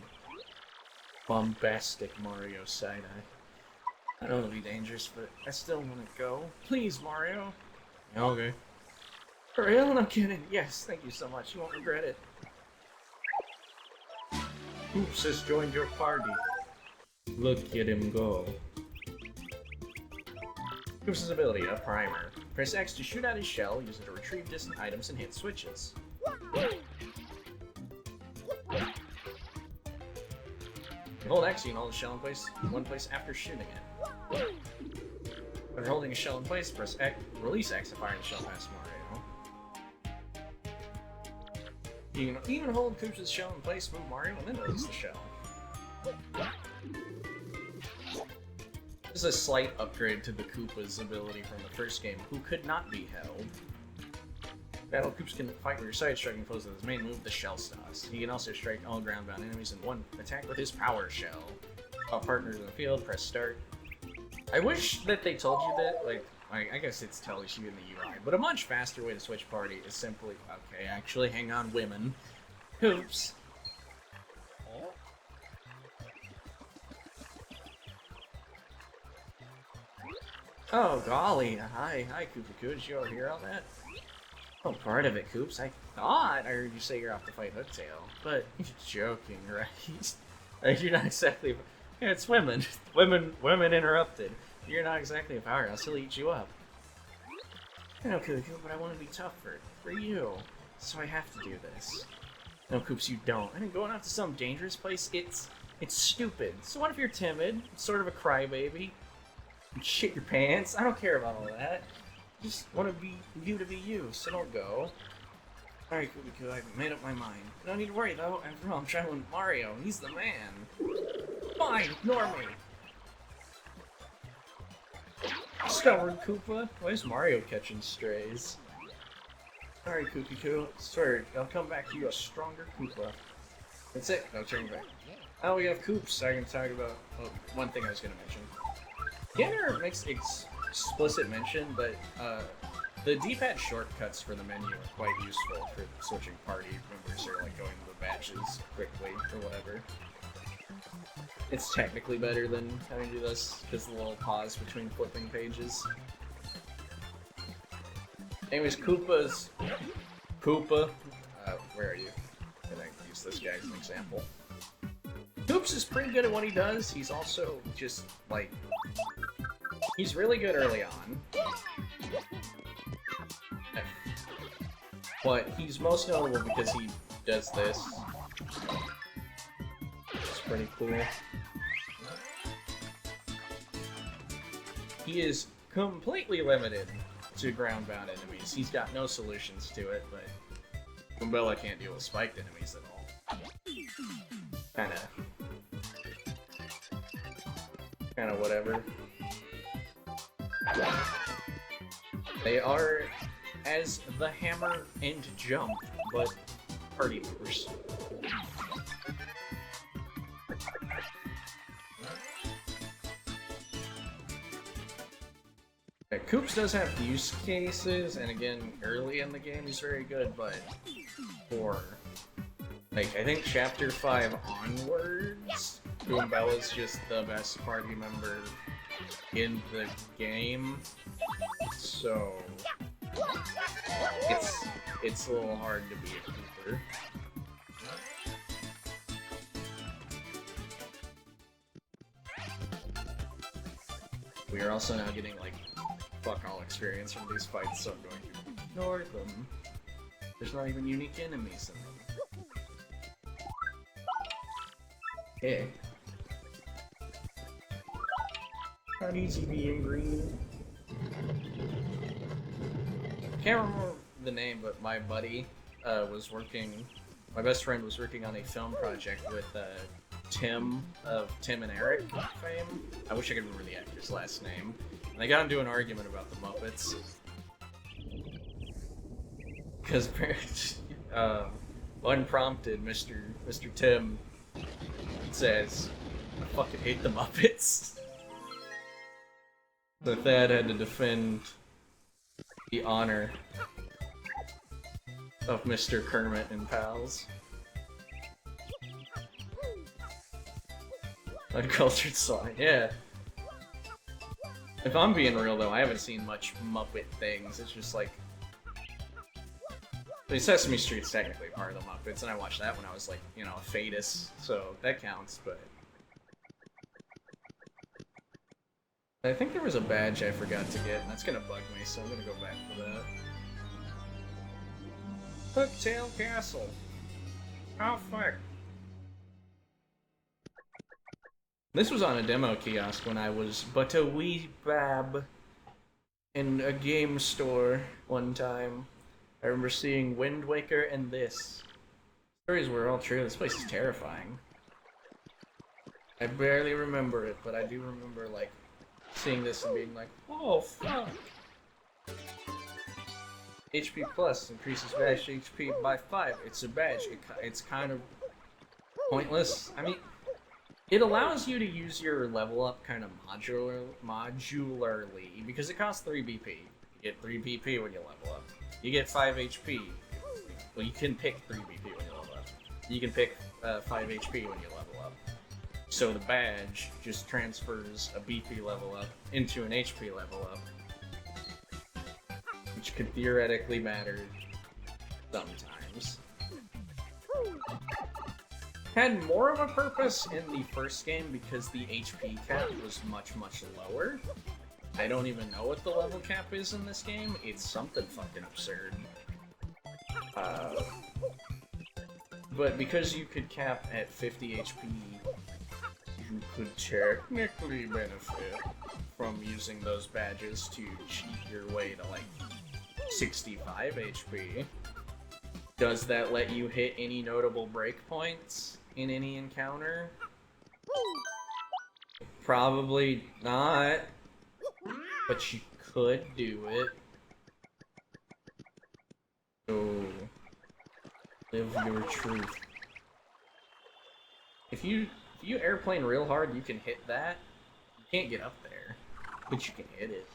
Bombastic Mario side-eye. I know it'll be dangerous, but I still want to go. Please, Mario. Okay. For real? No kidding. Yes, thank you so much. You won't regret it. Oops has joined your party. Look at him go. Oops' ability, a primer. Press X to shoot out his shell, use it to retrieve distant items and hit switches. Hold X, you can hold the shell in place one place after shooting it. When holding a shell in place, press X, release X to fire the shell past Mario. You can even hold Koopa's shell in place, move Mario, and then release the shell. This is a slight upgrade to the Koopa's ability from the first game, who could not be held. Battle Koopas can fight with your side-striking foes with his main move, the Shell Stoss. He can also strike all ground-bound enemies in one attack with his Power Shell. While partners in the field, press start. I wish that they told you that, like, I guess it's tells you in the UI, but a much faster way to switch party is simply, okay, actually, hang on, women. Oops. Oh, golly. Hi, Koopa. Did you all hear all that? Oh, part of it, Koops. I thought I heard you say you're off to fight Hooktail, but you're joking, right? You're not exactly... Yeah, it's women. Women interrupted. You're not exactly a powerhouse. He'll eat you up. I know, Koopa, but I want to be tougher. For you. So I have to do this. No, Koops, you don't. I mean, going off to some dangerous place, it's stupid. So what if you're timid, sort of a crybaby, and shit your pants? I don't care about all that. Just want to be you to be you, so don't go. Alright, Koopa, I've made up my mind. No need to worry, though. After all, I'm traveling with Mario. He's the man. Fine, ignore me. Stubborn Koopa. Why is Mario catching strays? Alright, Koopa, swear, I'll come back to you a stronger Koopa. That's it, no turning back. Oh, we have Koops. I can talk about one thing I was going to mention. Scanner makes explicit mention that the D-pad shortcuts for the menu are quite useful for switching party members or like going to the badges quickly or whatever. It's technically better than having to do this because the little pause between flipping pages. Anyways, Koopa. Where are you? Can I use this guy as an example? Koops is pretty good at what he does. He's also just like he's really good early on. But he's most notable because he does this. It's pretty cool. He is completely limited to ground-bound enemies. He's got no solutions to it, but Goombella can't deal with spiked enemies at all. Kinda whatever. They are as the hammer and jump, but party members. Koops does have use cases, and again, early in the game he's very good, but for, like, I think Chapter 5 onwards, Goombella's just the best party member in the game, so it's a little hard to be a Kooper. We are also now getting, like, fuck all experience from these fights, so I'm going to ignore them. There's not even unique enemies in them. Okay. Not easy being green. Can't remember the name, but my buddy was working. My best friend was working on a film project with Tim of Tim and Eric fame. I wish I could remember the actor's last name. And they got into an argument about the Muppets. Because unprompted, Mr. Tim says, "I fucking hate the Muppets." So Thad had to defend the honor of Mr. Kermit and pals. Uncultured swine, yeah. If I'm being real though, I haven't seen much Muppet things. It's just like, I mean, Sesame Street's technically part of the Muppets, and I watched that when I was like, you know, a fetus, so that counts, but I think there was a badge I forgot to get, and that's gonna bug me, so I'm gonna go back to that. Hooktail Castle. How fuck? This was on a demo kiosk when I was but a wee bab in a game store one time. I remember seeing Wind Waker and this. Stories were all true. This place is terrifying. I barely remember it, but I do remember, like, seeing this and being like, oh, fuck! HP Plus increases badge HP by 5. It's a badge. It's kind of pointless. I mean, it allows you to use your level up kind of modularly, because it costs 3 BP. You get 3 BP when you level up. You get 5 HP. Well, you can pick 3 BP when you level up. You can pick 5 HP when you level up. So the badge just transfers a BP level up into an HP level up, which could theoretically matter sometimes. Had more of a purpose in the first game because the HP cap was much, much lower. I don't even know what the level cap is in this game. It's something fucking absurd. But because you could cap at 50 HP, you could technically benefit from using those badges to cheat your way to like 65 HP. Does that let you hit any notable breakpoints in any encounter? Probably not, but you could do it. So, live your truth. If you airplane real hard, you can hit that. You can't get up there. But you can hit it.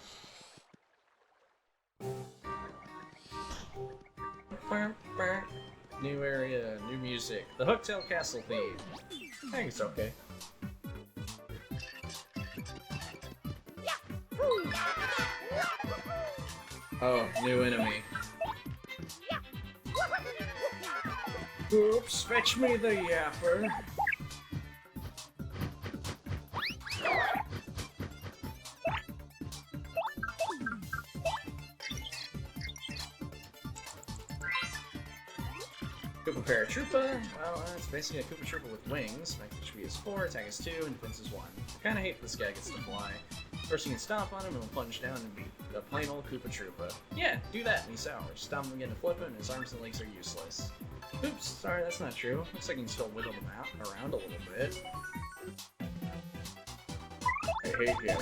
New area, new music. The Hooktail Castle theme. I think it's okay. Oh, new enemy. Oops, fetch me the yapper. Koopa Paratroopa. Well, it's basically a Koopa Troopa with wings. Max HP is 4, attack is 2, and defense is 1. I kinda hate this guy gets to fly. First you can stomp on him and he'll plunge down and be a plain old Koopa Troopa. Yeah, do that and he's ours. Stomp him again to flip him and his arms and legs are useless. Oops, sorry, that's not true. Looks like you can still wiggle them out around a little bit. I hate you.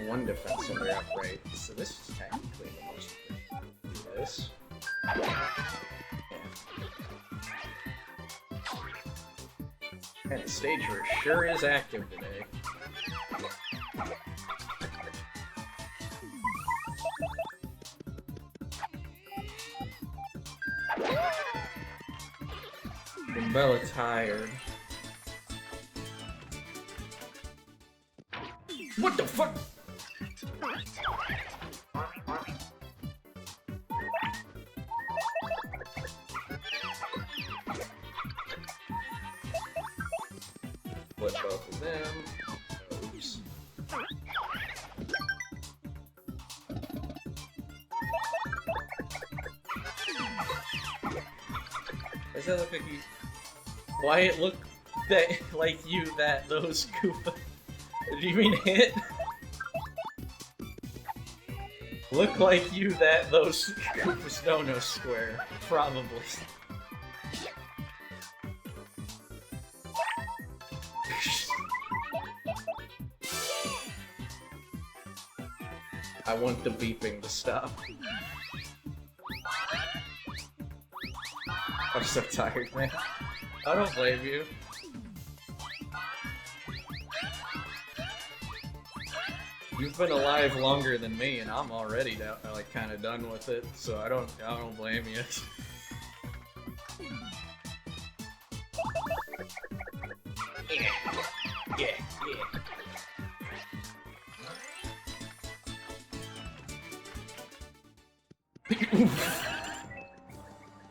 One defense in their upright, so this is technically the most efficient. This. Yeah. And Stager sure is active today. And Bella tired. What the fuck? Flip both of them. Oops. Does that look like you? Why it look that like you that those Koopa? Do you mean hit? Look like you that those Koopas no square. Probably. I want the beeping to stop. I'm so tired, man. I don't blame you. You've been alive longer than me, and I'm already like kind of done with it. So I don't blame you. Yeah.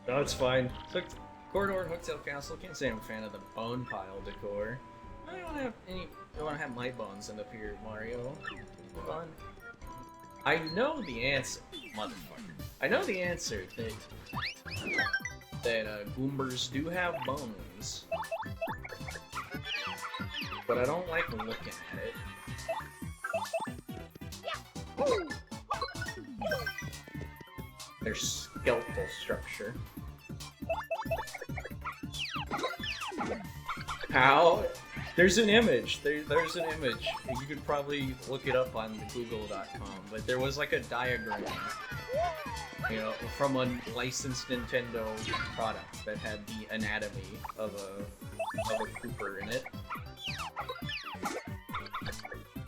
No, it's fine. Corridor, Hooktail Castle. Can't say I'm a fan of the bone pile decor. I don't have any. I want to have my bones end up here, Mario. Hold on. I know the answer, motherfucker. I know the answer that Goombers do have bones, but I don't like looking at it. Their skeletal structure. How? There's an image. There's an image. You could probably look it up on Google.com. But there was like a diagram, you know, from a licensed Nintendo product that had the anatomy of a Kooper in it.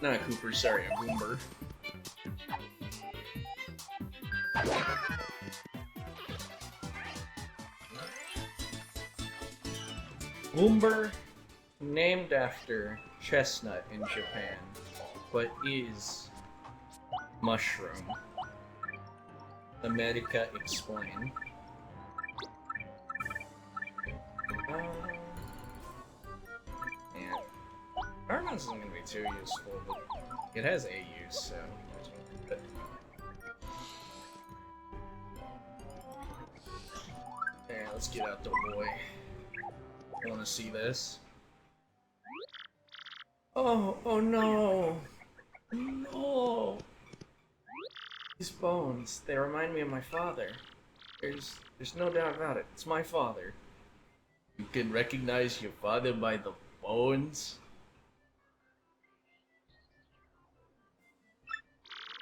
Not a Kooper, sorry, a Goomber. Goomber, named after chestnut in Japan, but is mushroom. America explain. Yeah. Armons isn't gonna be too useful, but it has a use, so. But... Yeah, let's get out the boy. I wanna see this. Oh no! No! These bones, they remind me of my father. There's no doubt about it. It's my father. You can recognize your father by the bones?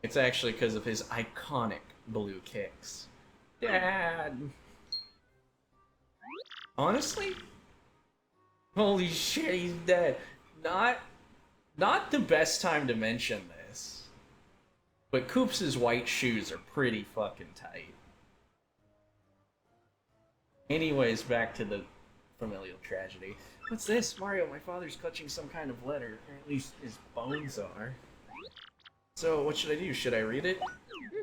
It's actually because of his iconic blue kicks. Dad! Honestly? Holy shit, he's dead. Not the best time to mention this. But Koops' white shoes are pretty fucking tight. Anyways, back to the familial tragedy. What's this? Mario, my father's clutching some kind of letter. Or at least his bones are. So, what should I do? Should I read it?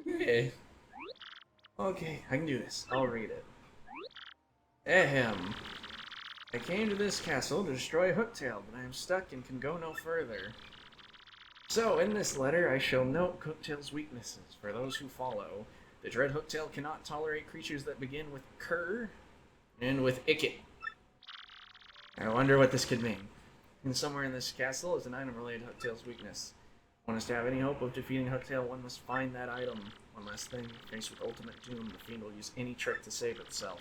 Okay. Okay, I can do this. I'll read it. Ahem. I came to this castle to destroy Hooktail, but I am stuck and can go no further. So, in this letter, I shall note Hooktail's weaknesses. For those who follow, the dread Hooktail cannot tolerate creatures that begin with cur and with icket. I wonder what this could mean. And somewhere in this castle is an item related to Hooktail's weakness. If one is to have any hope of defeating Hooktail, one must find that item. One last thing, faced with ultimate doom, the fiend will use any trick to save itself.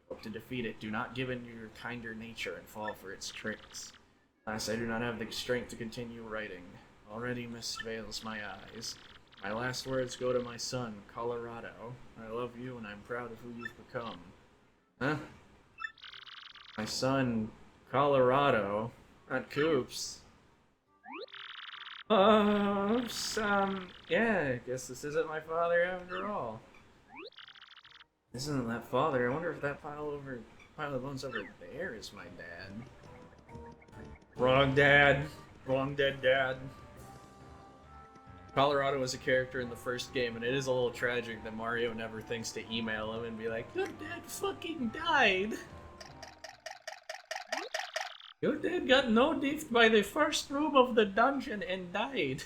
Hope to defeat it, do not give in to your kinder nature and fall for its tricks. Alas, I do not have the strength to continue writing. Already mist veils my eyes. My last words go to my son, Colorado. I love you and I'm proud of who you've become. Huh? My son, Colorado, not Koops. Yeah, I guess this isn't my father after all. This isn't that father. I wonder if that pile of bones over there is my dad. Wrong dad. Wrong dead dad. Colorado was a character in the first game, and it is a little tragic that Mario never thinks to email him and be like, your dad fucking died. Your dad got no-diffed by the first room of the dungeon and died.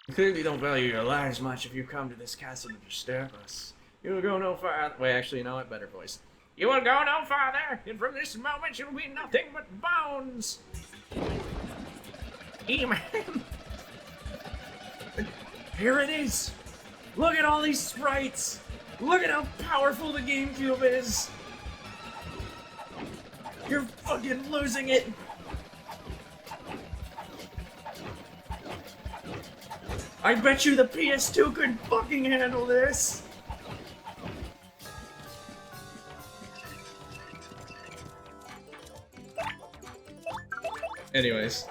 You clearly don't value your lives much if you come to this castle to disturb us. You will go no farther. Wait, actually, you know what? Better voice. You will go no farther, and from this moment you'll be nothing but bones. E-Man. Here it is. Look at all these sprites. Look at how powerful the GameCube is. You're fucking losing it! I bet you the PS2 could fucking handle this! Anyways.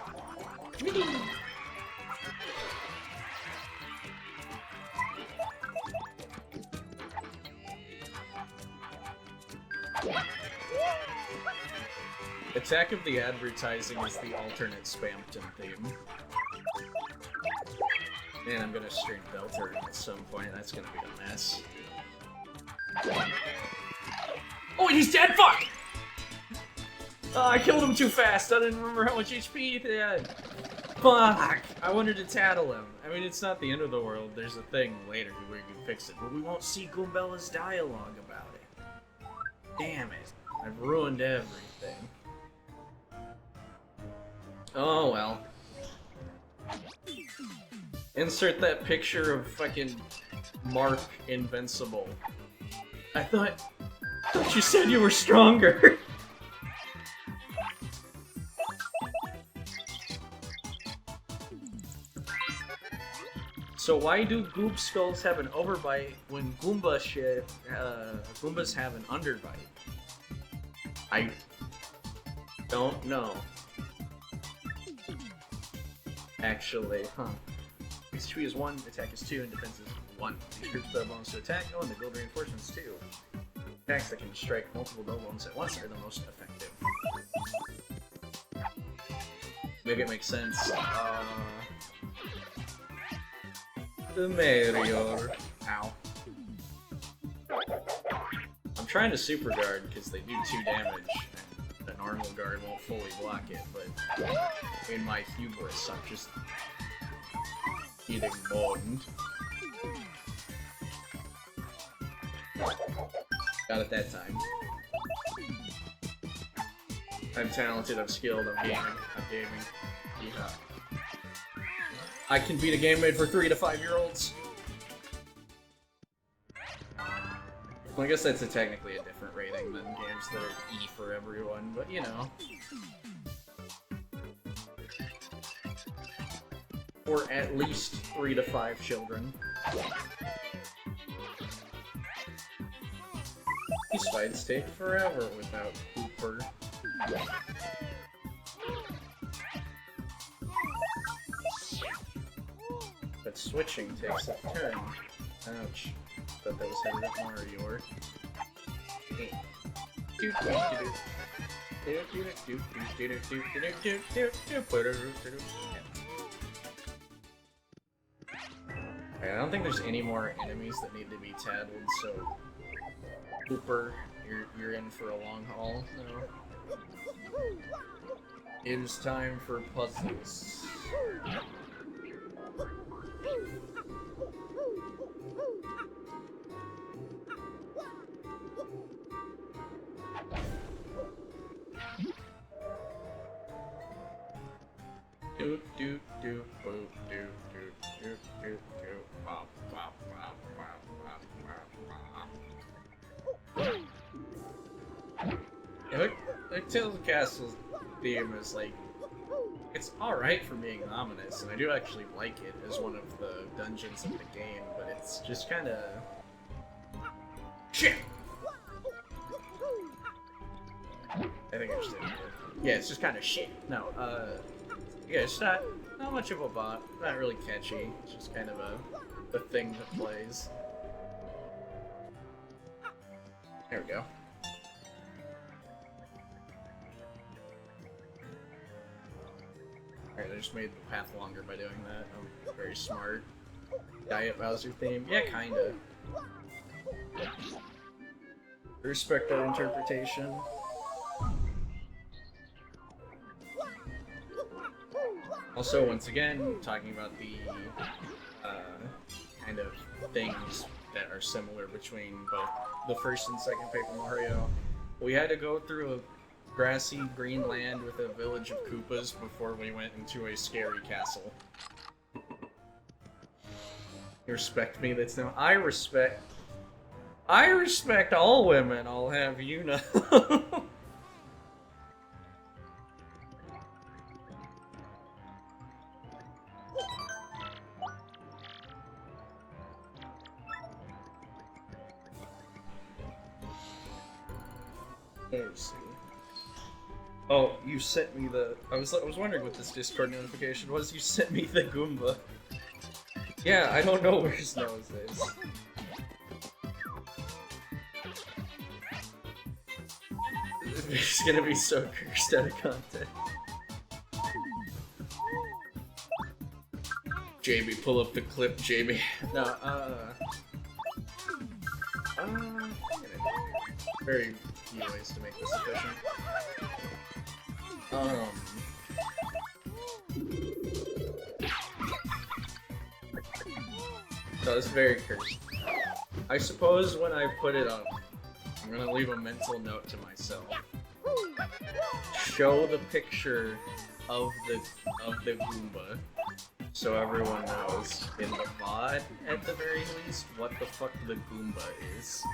Attack of the Advertising is the alternate Spamton theme. And I'm gonna stream Belter at some point, that's gonna be a mess. Oh, and he's dead! Fuck! I killed him too fast, I didn't remember how much HP he had. Fuck! I wanted to tattle him. I mean, it's not the end of the world, there's a thing later where you can fix it, but we won't see Goombella's dialogue about it. Damn it. I've ruined everything. Oh well. Insert that picture of fucking Mark Invincible. I thought you said you were stronger. So why do Goop Skulls have an overbite when Goombas have an underbite? I don't know. Actually, HP is 1, attack is 2, and defense is 1. These groups the bonus to attack, and the build reinforcements 2. Attacks that can strike multiple double bones at once are the most effective. Make it make sense. The Mario. Ow. I'm trying to super guard because they do 2 damage. The normal guard won't fully block it, but in my hubris, I'm just getting boned. Got it that time. I'm talented, I'm skilled, I'm gaming. Yeah. I can beat a game made for 3 to 5-year-olds. Well, I guess that's technically a different rating than games that are E for everyone, but you know. For at least 3 to 5 children. These fights take forever without Cooper. But switching takes a turn. Ouch. Thought that was headed at Mario. I don't think there's any more enemies that need to be tattled, so Cooper, you're in for a long haul now. It is time for puzzles. Do do do boop do do do do do bop bop bop bop bop bop. Yeah, like Tales of Castle's theme is like, it's alright for being ominous, and I do actually like it as one of the dungeons in the game, but it's just kinda... Shit! I think I just did it. Yeah, it's just kinda shit. No, yeah, it's not much of a bot, not really catchy, it's just kind of a thing that plays. There we go. Alright, I just made the path longer by doing that. I'm very smart. Diet Bowser theme? Yeah, kinda. Respect our interpretation. Also, once again, talking about the kind of things that are similar between both the first and second Paper Mario. We had to go through a grassy green land with a village of Koopas before we went into a scary castle. You respect me? That's no. I respect all women, I'll have you know. Let's see. Oh, you sent me the... I was wondering what this Discord notification was. You sent me the Goomba. Yeah, I don't know where his nose is. He's gonna be so cursed out of content. JB, pull up the clip, JB. No, very few ways to make this efficient. So it's very cursed. I suppose when I put it up, I'm gonna leave a mental note to myself. Show the picture of the Goomba, so everyone knows in the VOD, at the very least, what the fuck the Goomba is.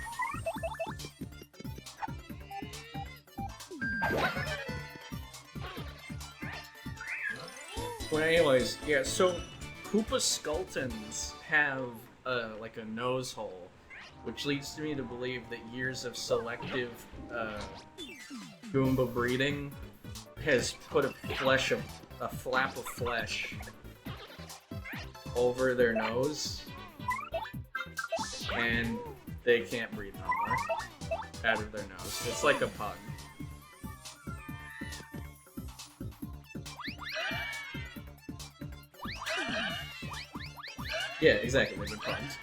Well, anyways, yeah, so Koopa Skultons have like a nose hole, which leads me to believe that years of selective Goomba breeding has put a flap of flesh over their nose, and they can't breathe no more out of their nose. It's like a pug. Yeah, exactly, they've been pugs.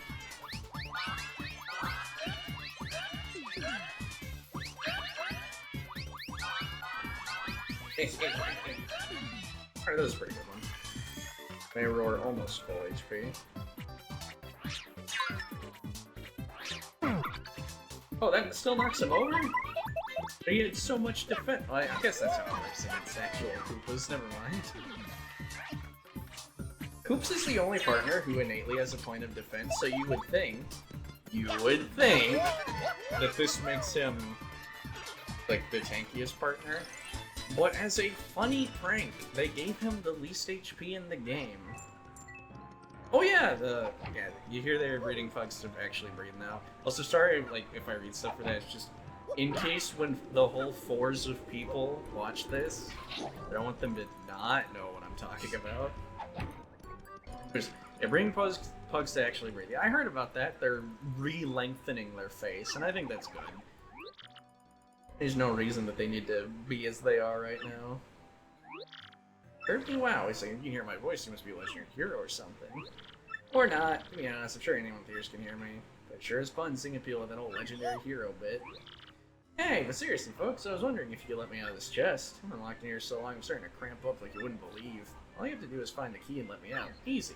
Alright, that was a pretty good one. May roar almost full HP. Oh, that still knocks him over? But he had so much defense. Well, I guess that's how it works against actual Koopas, never mind. Koops is the only partner who innately has a point of defense, so you would think that this makes him, like, the tankiest partner. But as a funny prank, they gave him the least HP in the game. Oh yeah, you hear they're breeding pugs to actually breed now. Also, sorry, like if I read stuff for that, it's just in case when the whole fours of people watch this, I don't want them to not know what I'm talking about. Yeah, breeding pugs to actually breed. Yeah, I heard about that. They're re-lengthening their face, and I think that's good. There's no reason that they need to be as they are right now. Kirby, wow, he's like, you can hear my voice, you must be a legendary hero or something. Or not, to be honest, I'm sure anyone with ears can hear me. But it sure is fun seeing appeal with that old legendary hero bit. Hey, but seriously, folks, I was wondering if you could let me out of this chest. I'm locked in here so long, I'm starting to cramp up like you wouldn't believe. All you have to do is find the key and let me out. Easy.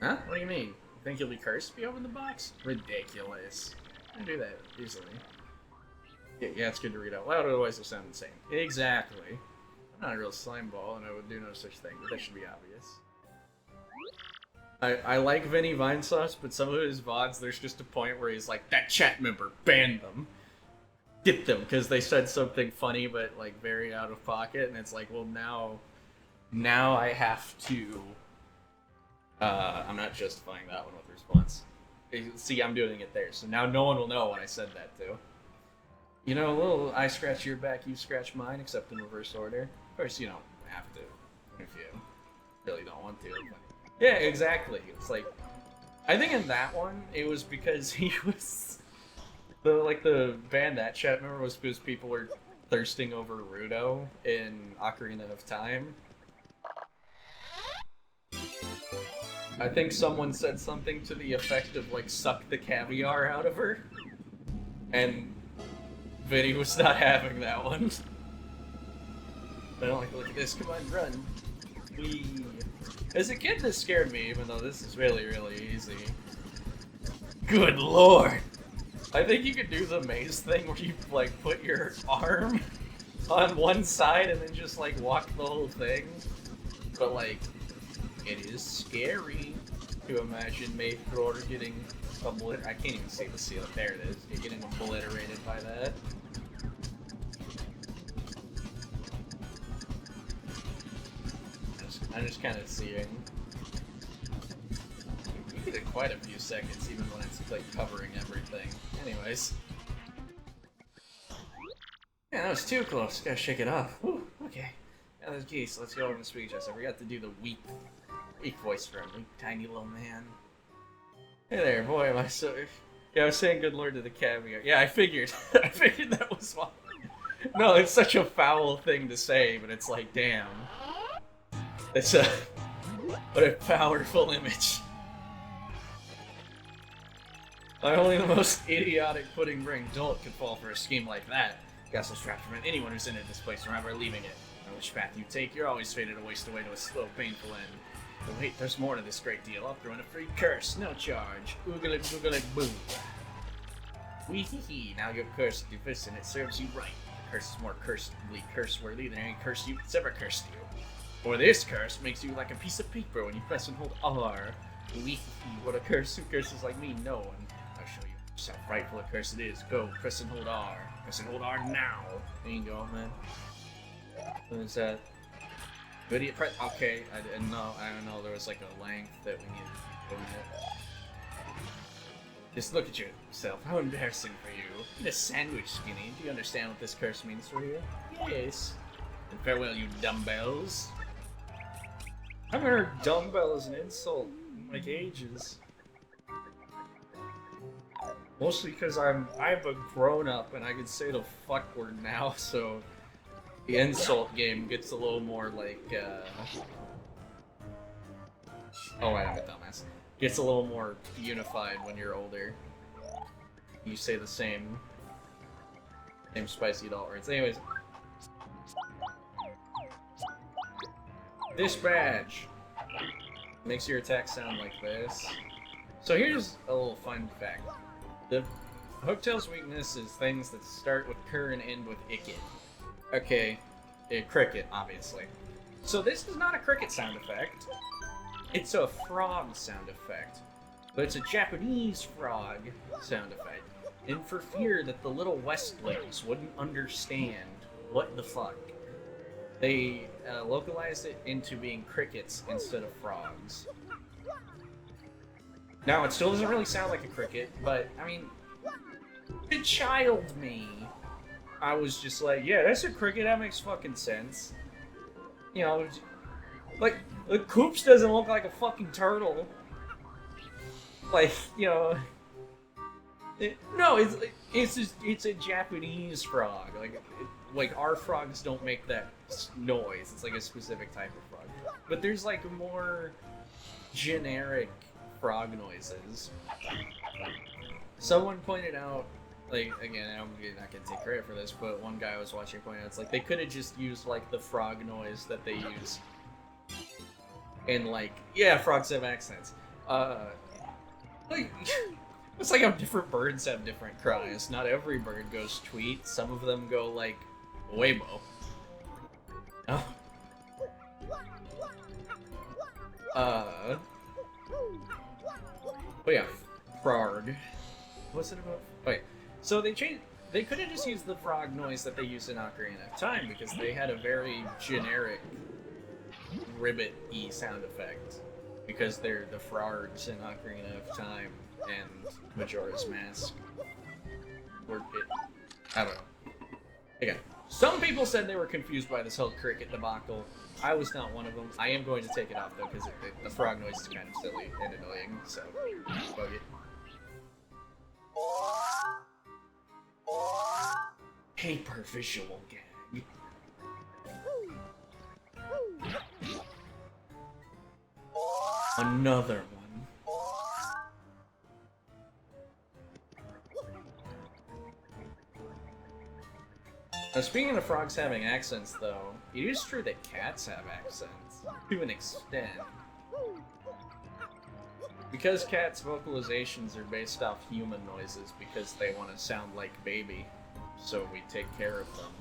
Huh? What do you mean? You think you'll be cursed if you open the box? Ridiculous. I can do that easily. Yeah, it's good to read out loud, otherwise it'll sound insane. Exactly. I'm not a real slime ball, and I would do no such thing, but that should be obvious. I like Vinny Vinesauce, but some of his VODs, there's just a point where he's like, that chat member, ban them. Get them, because they said something funny, but like very out of pocket, and it's like, well, now I have to... I'm not justifying that one with response. See, I'm doing it there, so now no one will know when I said that, too. You know, a little I scratch your back, you scratch mine, except in reverse order. Of course, you don't have to, if you really don't want to. But... yeah, exactly. It's like, I think in that one, it was because he was... the band that chat member was because people were thirsting over Rudo in Ocarina of Time. I think someone said something to the effect of, like, suck the caviar out of her. And Vinny was not having that one. I don't like to look at this. Come on, run. Whee. As a kid, this scared me, even though this is really, really easy. Good lord! I think you could do the maze thing where you, like, put your arm on one side and then just, like, walk the whole thing. But, like, it is scary to imagine Mayflower getting obliterated. I can't even see the seal. There it is. You're getting obliterated by that. I'm just kind of seeing. We did quite a few seconds, even when it's like covering everything. Anyways. Yeah, that was too close. Gotta shake it off. Whew, okay. Now there's geese. Let's go over to the speech test. I forgot to do the weak voice for him. Weak, tiny little man. Hey there, boy, am I so... yeah, I was saying good lord to the caviar. Yeah, I figured. I figured that was why. No, it's such a foul thing to say, but it's like, damn. It's a... what a powerful image. Only the most idiotic pudding-brain dolt could fall for a scheme like that. Got some straps from anyone who's entered this place, remember leaving it. No which path you take, you're always fated to waste away to a slow, painful end. But wait, there's more to this great deal. I'll throw in a free curse, no charge. Oogly boogly boo. Wee hee hee, now you're cursed with your fist and it serves you right. The curse is more curse-worthy than any curse you've ever cursed you. Or this curse makes you like a piece of paper when you press and hold R. Wee hee hee, what a curse, who curses like me? No one. I'll show you just how frightful a curse it is. Go, press and hold R. Press and hold R now. There you go, man. What is that? Video press. Okay, I didn't know. I don't know. There was like a length that we needed to go in. Just look at yourself. How embarrassing for you. Eat a sandwich, Skinny. Do you understand what this curse means for you? Yes. And farewell, you dumbbells. I haven't heard dumbbell as an insult in like ages. Mostly because I'm a grown up and I can say the fuck word now, so the insult game gets a little more like oh wait, I'm a dumbass. Gets a little more unified when you're older. You say the same spicy adult words. Anyways. This badge makes your attack sound like this. So here's a little fun fact. The Hooktail's weakness is things that start with cur and end with icket. Okay, cricket, obviously. So this is not a cricket sound effect. It's a frog sound effect. But it's a Japanese frog sound effect. And for fear that the little Westlings wouldn't understand what the fuck, they localized it into being crickets instead of frogs. Now, it still doesn't really sound like a cricket, but, I mean, the child me, I was just like, yeah, that's a cricket, that makes fucking sense. You know, like, the Koops doesn't look like a fucking turtle. Like, you know, no, it's a Japanese frog. Like our frogs don't make that noise. It's like a specific type of frog. But there's like more generic frog noises. Someone pointed out, like, again, I'm not gonna take credit for this, but one guy I was watching pointed out, it's like they could have just used like the frog noise that they use in like, yeah, frogs have accents. Like, it's like how different birds have different cries. Not every bird goes tweet. Some of them go like Weibo. Oh. But yeah, frog. What's it about? Wait, so they changed. They could have just used the frog noise that they used in Ocarina of Time because they had a very generic ribbit-y sound effect. Because they're the frogs in Ocarina of Time and Majora's Mask. I don't know. Again, some people said they were confused by this whole cricket debacle. I was not one of them. I am going to take it off though, because the frog noise is kind of silly and annoying, so bug it. Paper visual gag. Another one. Now, speaking of frogs having accents, though, it is true that cats have accents, to an extent. Because cats' vocalizations are based off human noises because they want to sound like baby, so we take care of them.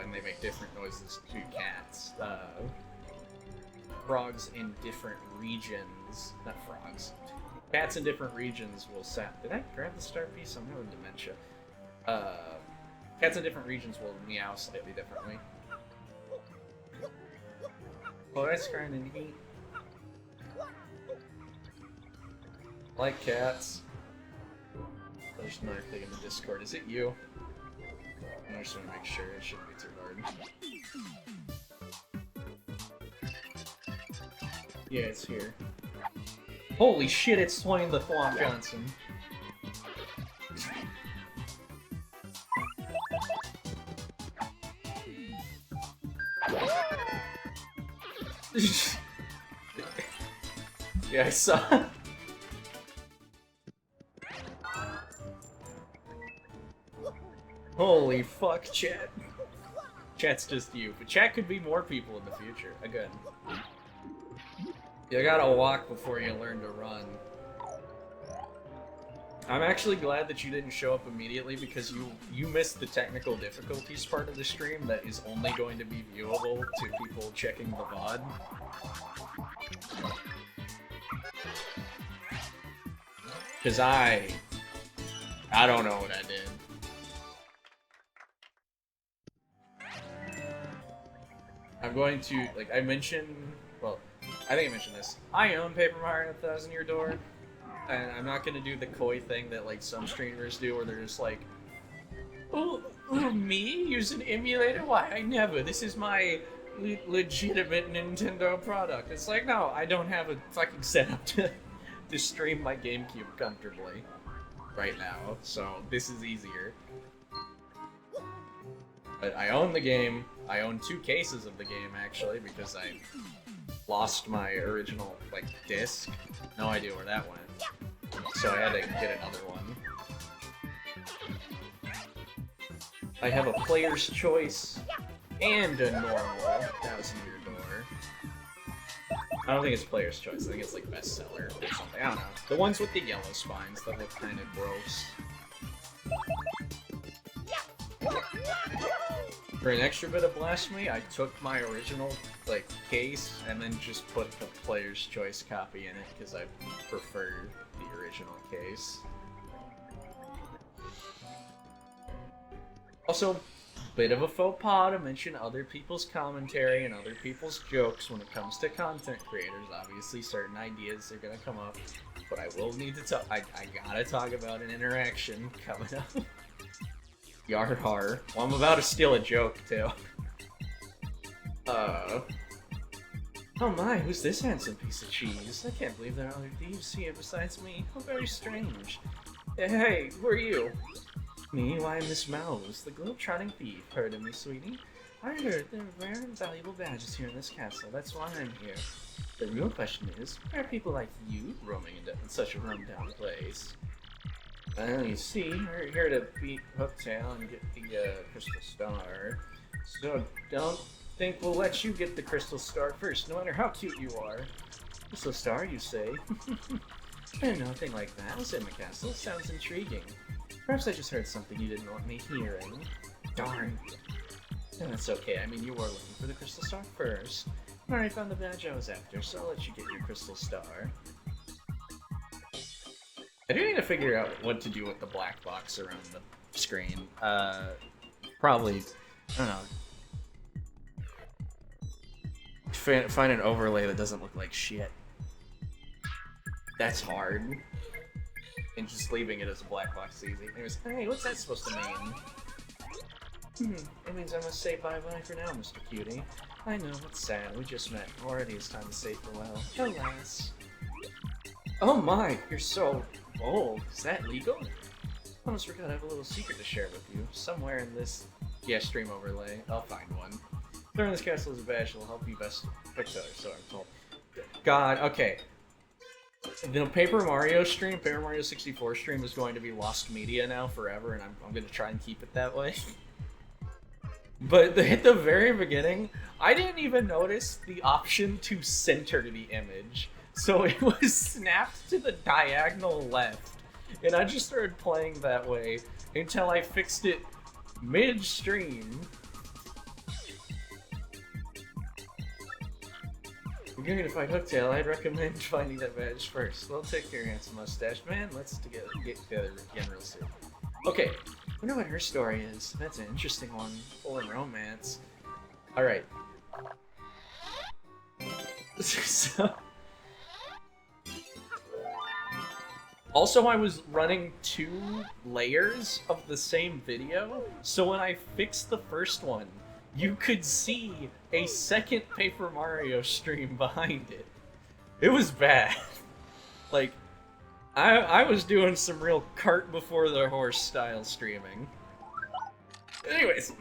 And they make different noises to cats. Frogs in different regions, not frogs, cats in different regions will sound. Did I grab the star piece? I'm having dementia. Cats in different regions will meow slightly differently. Oh, that's kind of neat. Like cats. There's another thing in the Discord. Is it you? I just want to make sure it shouldn't be too hard. Yeah, it's here. Holy shit, it's Swain the Thwomp Johnson. Yeah, I saw. Holy fuck, chat. Chat's just you, but chat could be more people in the future. Again. You gotta walk before you learn to run. I'm actually glad that you didn't show up immediately because you missed the technical difficulties part of the stream that is only going to be viewable to people checking the VOD. Cause I don't know what I did. I'm going to, like, I mentioned, well, I think I mentioned this. I own Paper Mario and the Thousand Year Door, and I'm not gonna do the coy thing that, like, some streamers do where they're just like, oh, me? Use an emulator? Why, I never. This is my legitimate Nintendo product. It's like, no, I don't have a fucking setup to stream my GameCube comfortably right now, so this is easier. But I own the game. I own 2 cases of the game, actually, because I lost my original, like, disc. No idea where that went. So I had to get another one. I have a player's choice and a normal Thousand Year Door. I don't think it's player's choice. I think it's, like, bestseller or something. I don't know. The ones with the yellow spines that look kind of gross. For an extra bit of blasphemy, I took my original, like, case and then just put the player's choice copy in it because I preferred the original case. Also, bit of a faux pas to mention other people's commentary and other people's jokes when it comes to content creators. Obviously, certain ideas are gonna come up, but I will need to talk. I gotta talk about an interaction coming up. Yar har. Well, I'm about to steal a joke too. Oh my, who's this handsome piece of cheese? I can't believe there are other thieves here besides me. How very strange. Hey, who are you? Me? Why, Miss Mouse, the globe-trotting thief. Heard of me, sweetie? I heard there are rare and valuable badges here in this castle. That's why I'm here. The real question is, why are people like you roaming in such a run-down place? Well, you see, we're here to beat Hooktail and get the Crystal Star. So don't think we'll let you get the Crystal Star first, no matter how cute you are. Crystal Star, you say? I know nothing like that was in the castle. Sounds intriguing. Perhaps I just heard something you didn't want me hearing. Darn. No, that's okay. I mean, you were looking for the Crystal Star first. I already found the badge I was after, so I'll let you get your Crystal Star. I do need to figure out what to do with the black box around the screen. Probably, I don't know. Find an overlay that doesn't look like shit. That's hard. And just leaving it as a black box is easy. Anyways, hey, what's that supposed to mean? It means I must say bye-bye for now, Mr. Cutie. I know, it's sad. We just met. Already it's time to say farewell. Alas. Oh my, you're so old. Is that legal? I almost forgot I have a little secret to share with you. Somewhere in this... Yeah, stream overlay. I'll find one. Throwing this castle is a badge that will help you best fix others, so I'm told. God, okay. The Paper Mario stream, Paper Mario 64 stream is going to be lost media now forever, and I'm going to try and keep it that way. But at the very beginning, I didn't even notice the option to center the image. So it was snapped to the diagonal left, and I just started playing that way until I fixed it mid-stream. If you're going to fight Hooktail, I'd recommend finding that badge first. Well, take care, handsome mustache man. Let's get together again real soon. Okay, I wonder what her story is. That's an interesting one, full of romance. Alright. So... Also, I was running 2 layers of the same video, so when I fixed the first one, you could see a second Paper Mario stream behind it. It was bad. Like, I was doing some real cart before the horse style streaming. Anyways,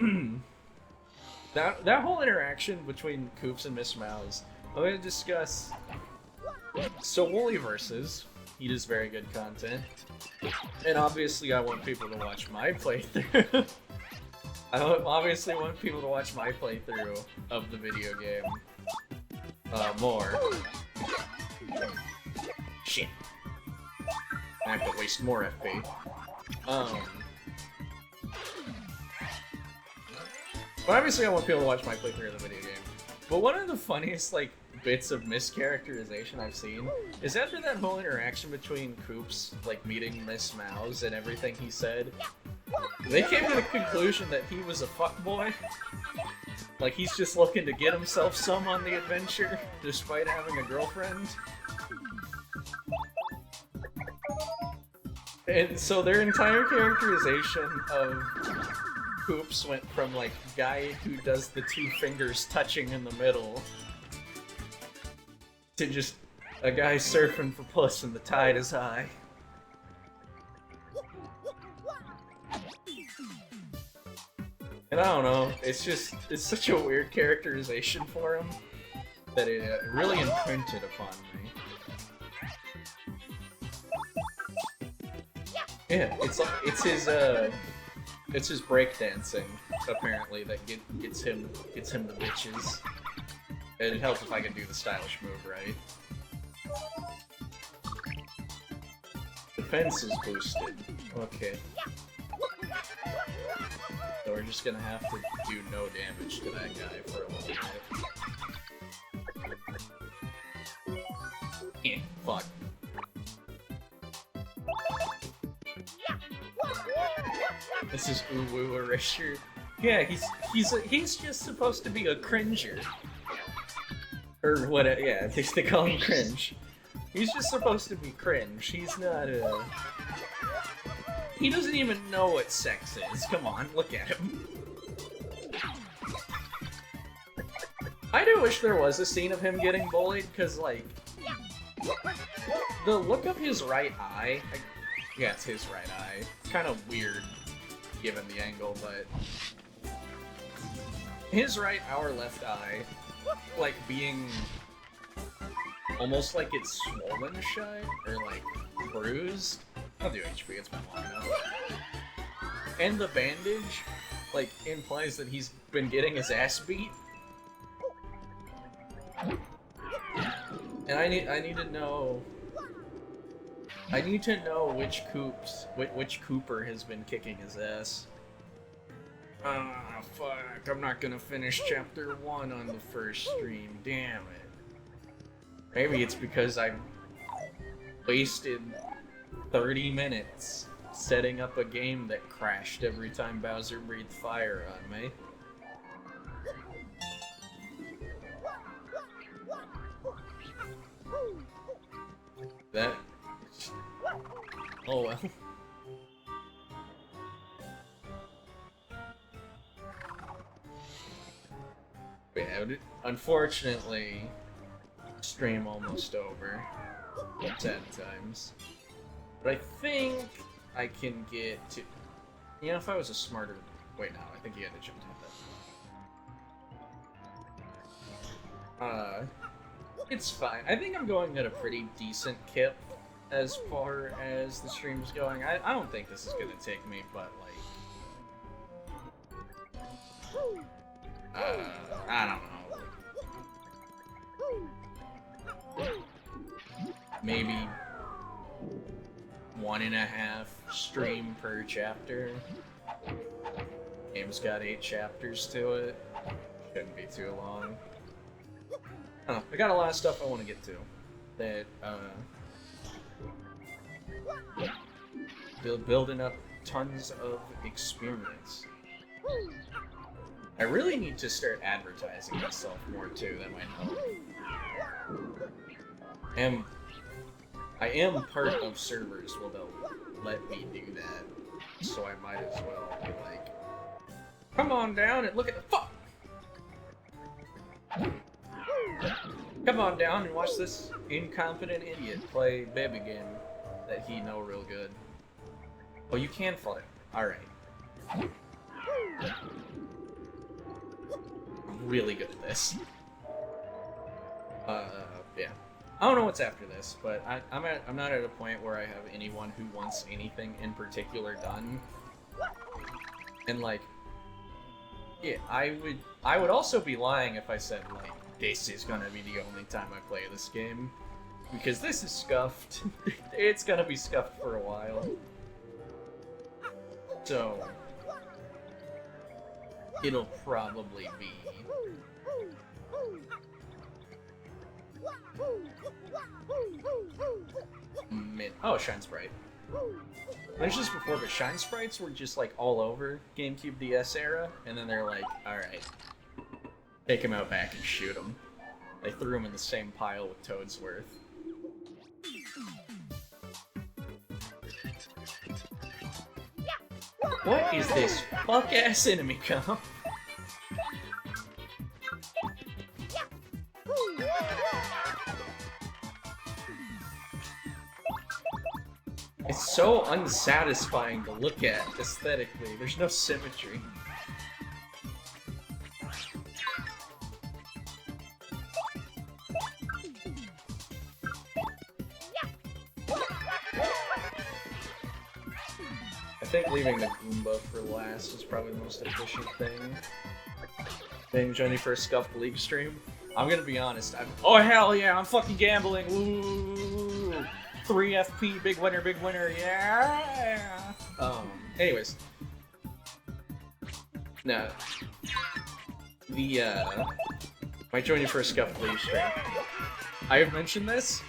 that whole interaction between Koops and Miss Mouse, I'm going to discuss. So Wooly versus. He does very good content. And obviously I want people to watch my playthrough. I obviously want people to watch my playthrough of the video game. More. Shit. I have to waste more FP. But obviously I want people to watch my playthrough of the video game. But one of the funniest, like, bits of mischaracterization I've seen is after that whole interaction between Koops, like, meeting Miss Mouse and everything he said, they came to the conclusion that he was a fuckboy. Like, he's just looking to get himself some on the adventure, despite having a girlfriend. And so their entire characterization of Koops went from, like, guy who does the 2 fingers touching in the middle to just a guy surfing for puss and the tide is high. And I don't know, it's such a weird characterization for him that it really imprinted upon me. Yeah, it's his breakdancing apparently that gets him the bitches. It helps if I can do the stylish move right. Defense is boosted. Okay. So we're just gonna have to do no damage to that guy for a little bit. Fuck. This is Uwu Erasure. Yeah, he's just supposed to be a cringer. Or what? Yeah, they call him cringe. He's just supposed to be cringe. He's not He doesn't even know what sex is. Come on, look at him. I do wish there was a scene of him getting bullied, because, like, the look of his right eye, yeah, it's his right eye. It's kind of weird, given the angle, but his right or left eye, like, being almost like it's swollen shut, or, like, bruised. I'll do HP, it's been long enough. And the bandage, like, implies that he's been getting his ass beat. And I need to know which Cooper has been kicking his ass. Ah, fuck, I'm not gonna finish chapter 1 on the first stream, damn it. Maybe it's because I wasted 30 minutes setting up a game that crashed every time Bowser breathed fire on me. That... Oh well. Yeah, unfortunately, stream almost over. Sad times. But I think I can get to... You know, if I was a smarter... Wait, no, I think you had to jump to that. It's fine. I think I'm going at a pretty decent kip as far as the stream's going. I don't think this is gonna take me, but like... I don't know. Maybe 1.5 stream per chapter. Game's got 8 chapters to it. Shouldn't be too long. I don't know, I got a lot of stuff I want to get to. That, building up tons of experience. I really need to start advertising myself more too, that might help. I am part of servers where they'll let me do that, so I might as well be like, come on down and look at the fuck! Come on down and watch this incompetent idiot play baby game that he know real good. Oh, you can fly. Alright. I'm really good at this. Yeah. I don't know what's after this, but I'm not at a point where I have anyone who wants anything in particular done. And like, yeah, I would also be lying if I said like, this is gonna be the only time I play this game. Because this is scuffed. It's gonna be scuffed for a while. So, it'll probably be... Oh, Shine Sprite. I mentioned this before, but Shine Sprites were just like all over GameCube DS era, and then they're like, alright, take him out back and shoot him. They threw him in the same pile with Toadsworth. What is this fuck-ass enemy comp? It's so unsatisfying to look at aesthetically. There's no symmetry. I think leaving the Goomba for last is probably the most efficient thing. Being joining for a Scuffed League stream. I'm gonna be honest. Oh hell yeah! I'm fucking gambling. Woo! 3 FP, big winner, yeah! Anyways. No. Might join you for a Scuffed League stream. I have mentioned this.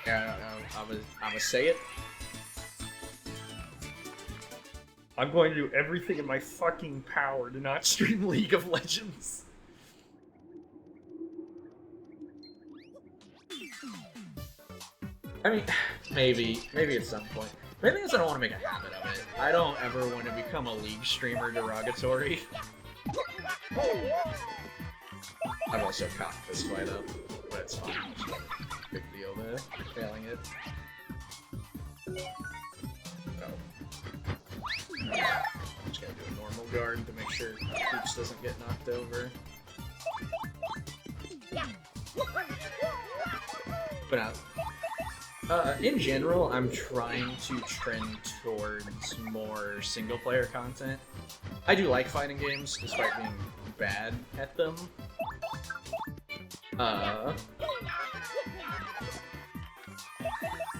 I'm gonna say it. I'm going to do everything in my fucking power to not stream League of Legends. I mean, maybe at some point. The thing is, I don't want to make a habit of it. I don't ever want to become a League streamer derogatory. I've also cocked this fight up, but it's fine. It's no big deal to failing it. Oh. I'm just gonna do a normal guard to make sure Hoops doesn't get knocked over. But in general, I'm trying to trend towards more single-player content. I do like fighting games, despite being bad at them.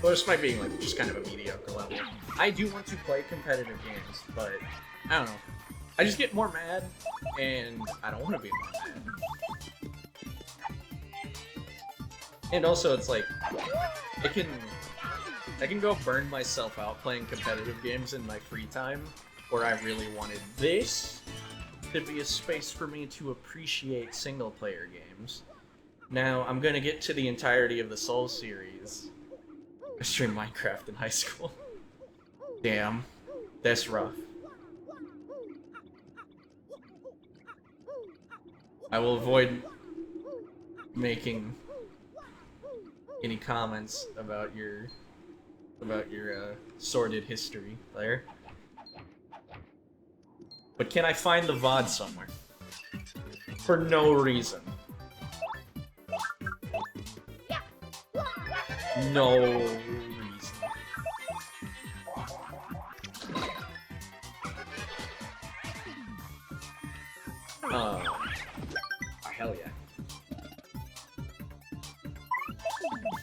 Well, despite being like just kind of a mediocre level. I do want to play competitive games, but I don't know. I just get more mad, and I don't want to be more mad. And also, it's like, I can go burn myself out playing competitive games in my free time, where I really wanted this to be a space for me to appreciate single-player games. Now, I'm gonna get to the entirety of the Soul series. I streamed Minecraft in high school. Damn, that's rough. I will avoid making any comments about your sordid history there. But can I find the VOD somewhere? For no reason. No reason. Hell yeah.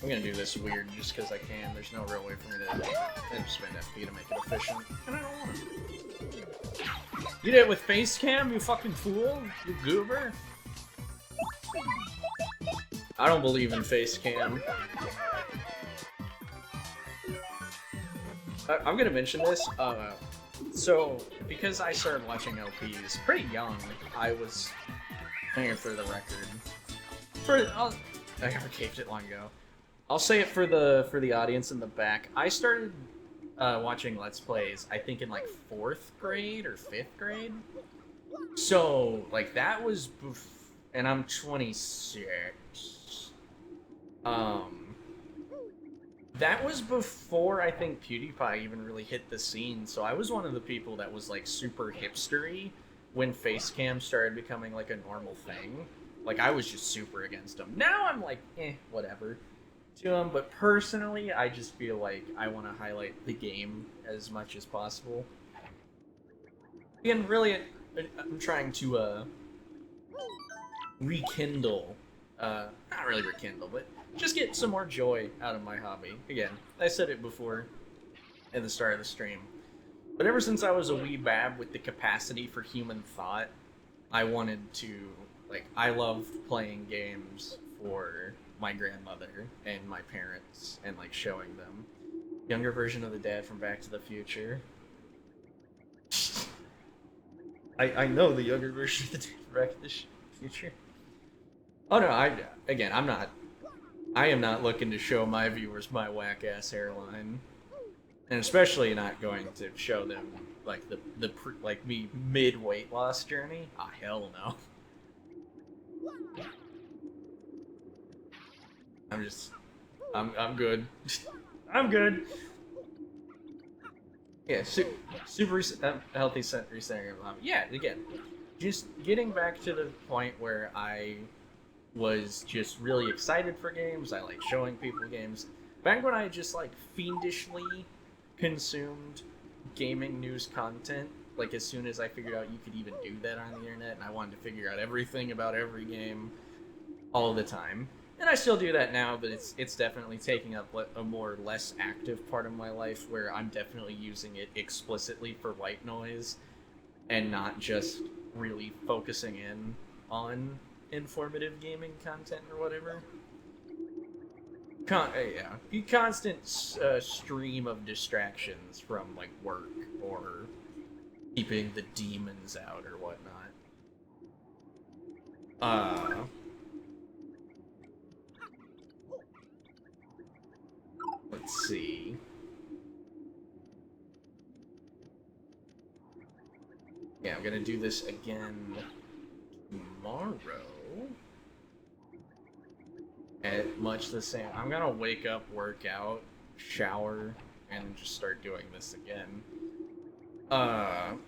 I'm gonna do this weird just because I can. There's no real way for me to spend FP to make it efficient. And I don't want to. You did it with face cam, you fucking fool? You goober? I don't believe in face cam. I'm gonna mention this. So, because I started watching LPs pretty young, I was... Hang it for the record. I never caved it long ago. I'll say it for the audience in the back. I started watching Let's Plays, I think in like 4th grade or 5th grade. So, like, that was and I'm 26. That was before I think PewDiePie even really hit the scene, so I was one of the people that was like super hipstery when facecam started becoming like a normal thing. Like, I was just super against them. Now I'm like, whatever to them, but personally, I just feel like I want to highlight the game as much as possible. Again, really, I'm trying to rekindle, not really rekindle, but just get some more joy out of my hobby. Again, I said it before at the start of the stream, but ever since I was a wee bab with the capacity for human thought, I wanted to, like, I loved playing games for my grandmother and my parents and, like, showing them. Younger version of the dad from Back to the Future. I know the younger version of the dad from Back to the Future. Oh no, I am not looking to show my viewers my whack-ass hairline. And especially not going to show them, like, like, me mid-weight loss journey. Ah, hell no. I'm good. I'm good. Yeah, super healthy recentering of the hobby. Yeah, again, just getting back to the point where I was just really excited for games. I like showing people games. Back when I just, like, fiendishly consumed gaming news content, like, as soon as I figured out you could even do that on the internet, and I wanted to figure out everything about every game all the time. And I still do that now, but it's definitely taking up a more less active part of my life, where I'm definitely using it explicitly for white noise and not just really focusing in on informative gaming content or whatever. Yeah, constant stream of distractions from, like, work or keeping the demons out or whatnot. Let's see. Yeah, I'm gonna do this again tomorrow. At much the same. I'm gonna wake up, work out, shower, and just start doing this again. And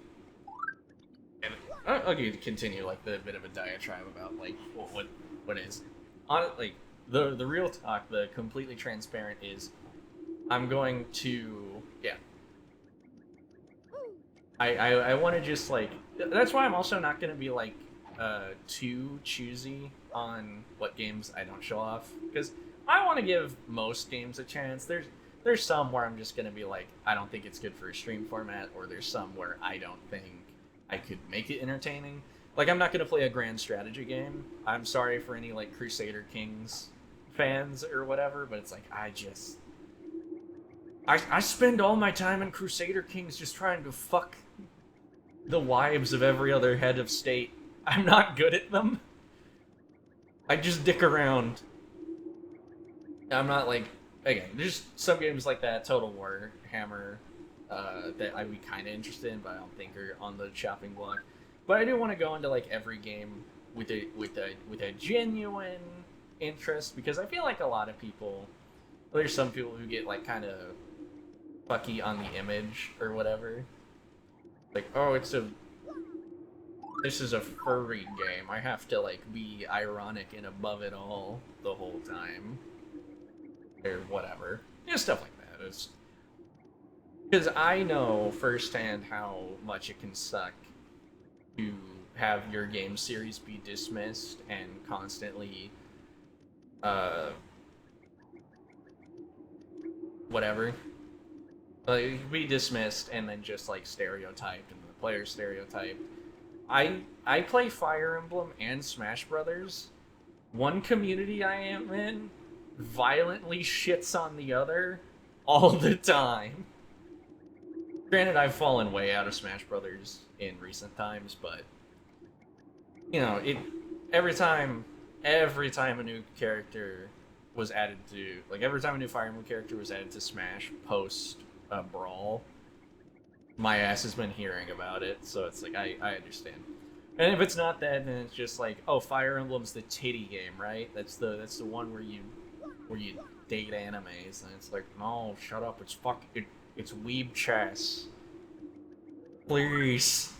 I'll continue like the bit of a diatribe about like what is on like the real talk, the completely transparent is I'm going to I want to just like that's why I'm also not going to be like too choosy on what games I don't show off, because I want to give most games a chance. There's some where I'm just going to be like, I don't think it's good for a stream format, or there's some where I don't think I could make it entertaining. Like, I'm not going to play a grand strategy game. I'm sorry for any like Crusader Kings fans or whatever, but it's like I spend all my time in Crusader Kings just trying to fuck the wives of every other head of state. I'm not good at them. I just dick around. I'm not like, again, there's some games like that, Total War Hammer, that I'd be kind of interested in, but I don't think are on the chopping block. But I do want to go into like every game with a genuine interest, because I feel like a lot of people, there's some people who get like kind of fucky on the image or whatever. Like, oh, this is a furry game. I have to like be ironic and above it all the whole time, or whatever. Yeah, stuff like that. It's because I know firsthand how much it can suck to have your game series be dismissed and constantly, whatever. Be dismissed and then just like stereotyped, and the player stereotyped. I play Fire Emblem and Smash Brothers. One community I am in violently shits on the other all the time. Granted, I've fallen way out of Smash Brothers in recent times, but you know, every time a new character was added to, like every time a new Fire Emblem character was added to Smash post Brawl, my ass has been hearing about it, so it's like I understand. And if it's not that, then it's just like, oh, Fire Emblem's the titty game, right? That's the one where you date animes, and it's like, no, shut up, it's weeb chess. Please.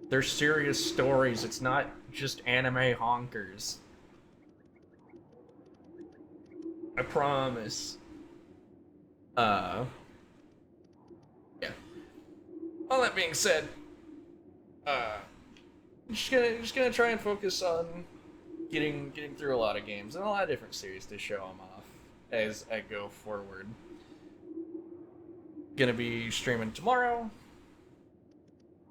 They're serious stories, it's not just anime honkers. I promise. Yeah. All that being said, I'm just gonna try and focus on getting through a lot of games and a lot of different series to show them off as I go forward. Gonna be streaming tomorrow.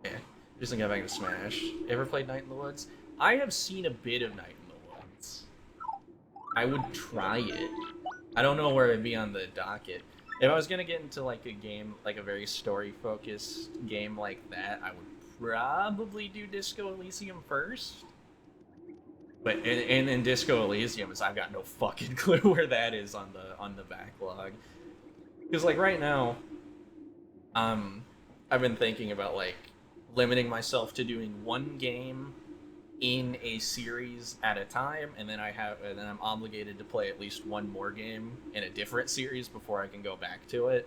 Yeah, just gonna get back to Smash. Ever played Night in the Woods? I have seen a bit of Night in the Woods. I would try it. I don't know where it'd be on the docket. If I was gonna get into like a game, like a very story-focused game like that, I would probably do Disco Elysium first. But in Disco Elysium, I've got no fucking clue where that is on the backlog. Because like right now, I've been thinking about like limiting myself to doing one game in a series at a time, and then I'm obligated to play at least one more game in a different series before I can go back to it.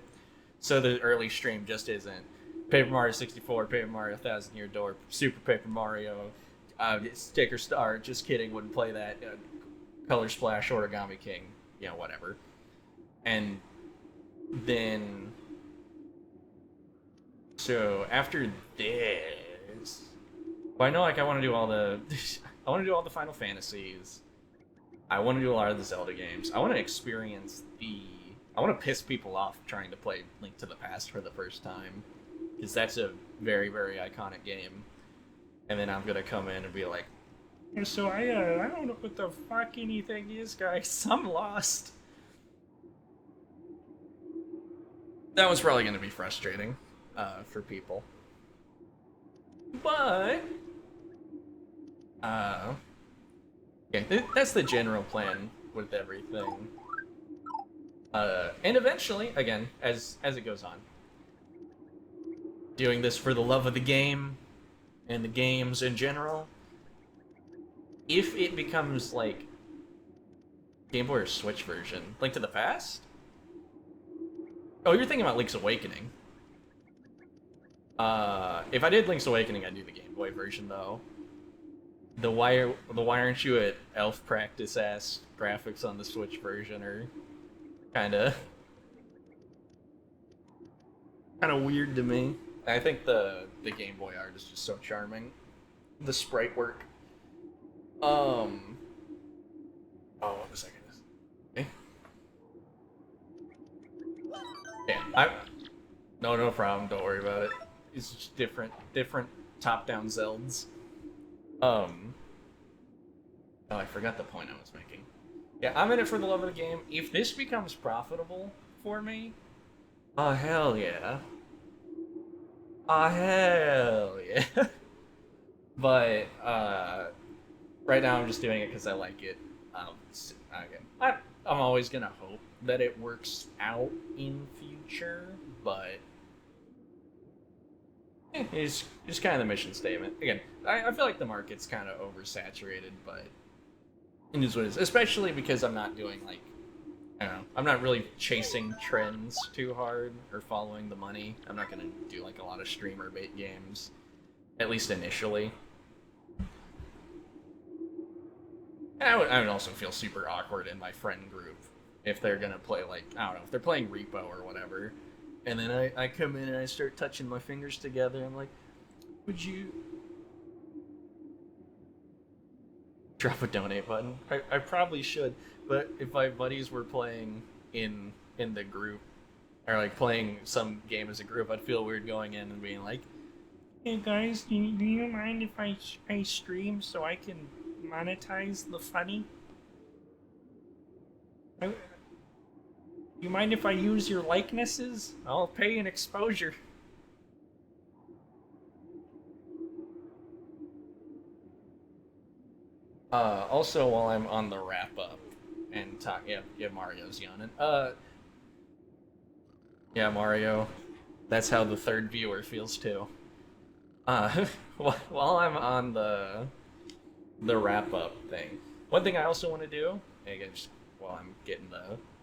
So the early stream just isn't Paper Mario 64, Paper Mario 1000 Year Door, Super Paper Mario, Sticker Star. Just kidding, wouldn't play that. Color Splash, Origami King, you know, whatever. And then, so after this, well, I know, like, I want to do all the Final Fantasies. I want to do a lot of the Zelda games. I want to experience I want to piss people off trying to play Link to the Past for the first time, because that's a very, very iconic game. And then I'm gonna come in and be like, yeah, so I don't know what the fuck anything is, guys. I'm lost. That was probably gonna be frustrating. for people. But yeah, that's the general plan with everything. And eventually, again, as it goes on, doing this for the love of the game and the games in general. If it becomes like Game Boy or Switch version, Link to the Past. Oh, you're thinking about Link's Awakening. If I did Link's Awakening, I'd do the Game Boy version though. Why aren't you at elf practice ass graphics on the Switch version are kinda weird to me. I think the Game Boy art is just so charming. The sprite work. Oh, what was I gonna say? Yeah, no problem. Don't worry about it. It's just different top-down Zelds. Oh, I forgot the point I was making. Yeah, I'm in it for the love of the game. If this becomes profitable for me, oh hell yeah. Oh hell yeah. But right now I'm just doing it because I like it. Again, I'm always gonna hope that it works out in future, but it's just kind of the mission statement. Again, I feel like the market's kind of oversaturated, but it is what it is. Especially because I'm not doing like, I don't know, I'm not really chasing trends too hard or following the money. I'm not gonna do like a lot of streamer bait games, at least initially. And I would also feel super awkward in my friend group if they're gonna play like, I don't know, if they're playing Repo or whatever, and then I come in and I start touching my fingers together. I'm like, would you drop a donate button? I probably should, but if my buddies were playing in the group or like playing some game as a group, I'd feel weird going in and being like, hey guys, do you mind if I stream so I can monetize the funny? You mind if I use your likenesses? I'll pay an exposure. Also, while I'm on the wrap up and talk, yeah, Mario's yawning. Yeah, Mario, that's how the third viewer feels too. While I'm on the wrap up thing, one thing I also want to do, again, just while I'm getting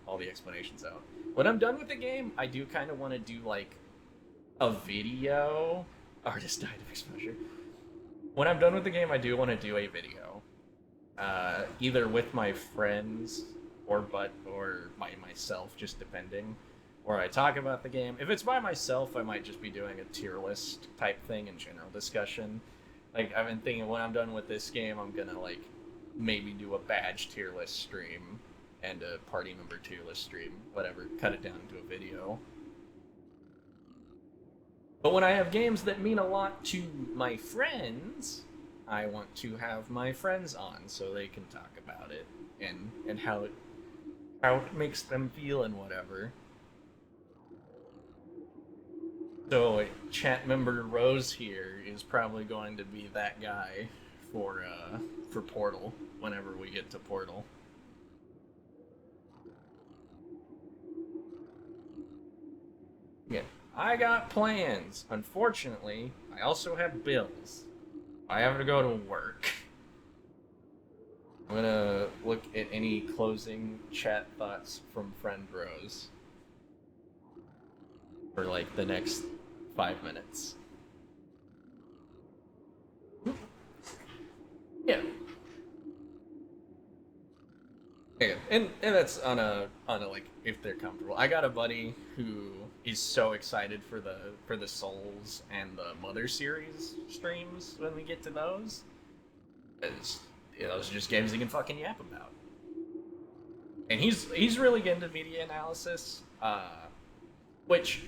all the explanations out, when I'm done with the game, I do kind of want to do like a video. Artist died of exposure. When I'm done with the game, I do want to do a video, either with my friends or myself, just depending, where I talk about the game. If it's by myself, I might just be doing a tier list type thing and general discussion. Like, I've been thinking when I'm done with this game, I'm gonna like maybe do a badge tier list stream and a party member tier list stream, whatever, cut it down into a video. But when I have games that mean a lot to my friends, I want to have my friends on so they can talk about it and how it makes them feel and whatever. So chat member Rose here is probably going to be that guy for Portal whenever we get to Portal. Yeah, I got plans. Unfortunately, I also have bills. I have to go to work. I'm gonna look at any closing chat thoughts from friend Rose for like the next 5 minutes. Yeah. Yeah, and that's on a like if they're comfortable. I got a buddy who is so excited for the Souls and the Mother series streams when we get to those. Those are just games he can fucking yap about. And he's really getting into media analysis, which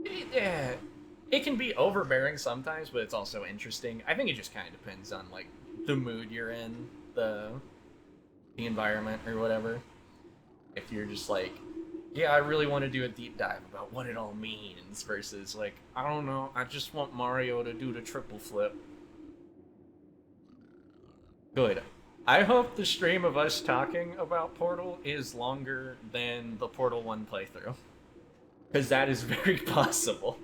it can be overbearing sometimes, but it's also interesting. I think it just kind of depends on like the mood you're in, the environment or whatever. If you're just like, yeah, I really want to do a deep dive about what it all means versus like, I don't know, I just want Mario to do the triple flip. Good. I hope the stream of us talking about Portal is longer than the Portal 1 playthrough. Because that is very possible.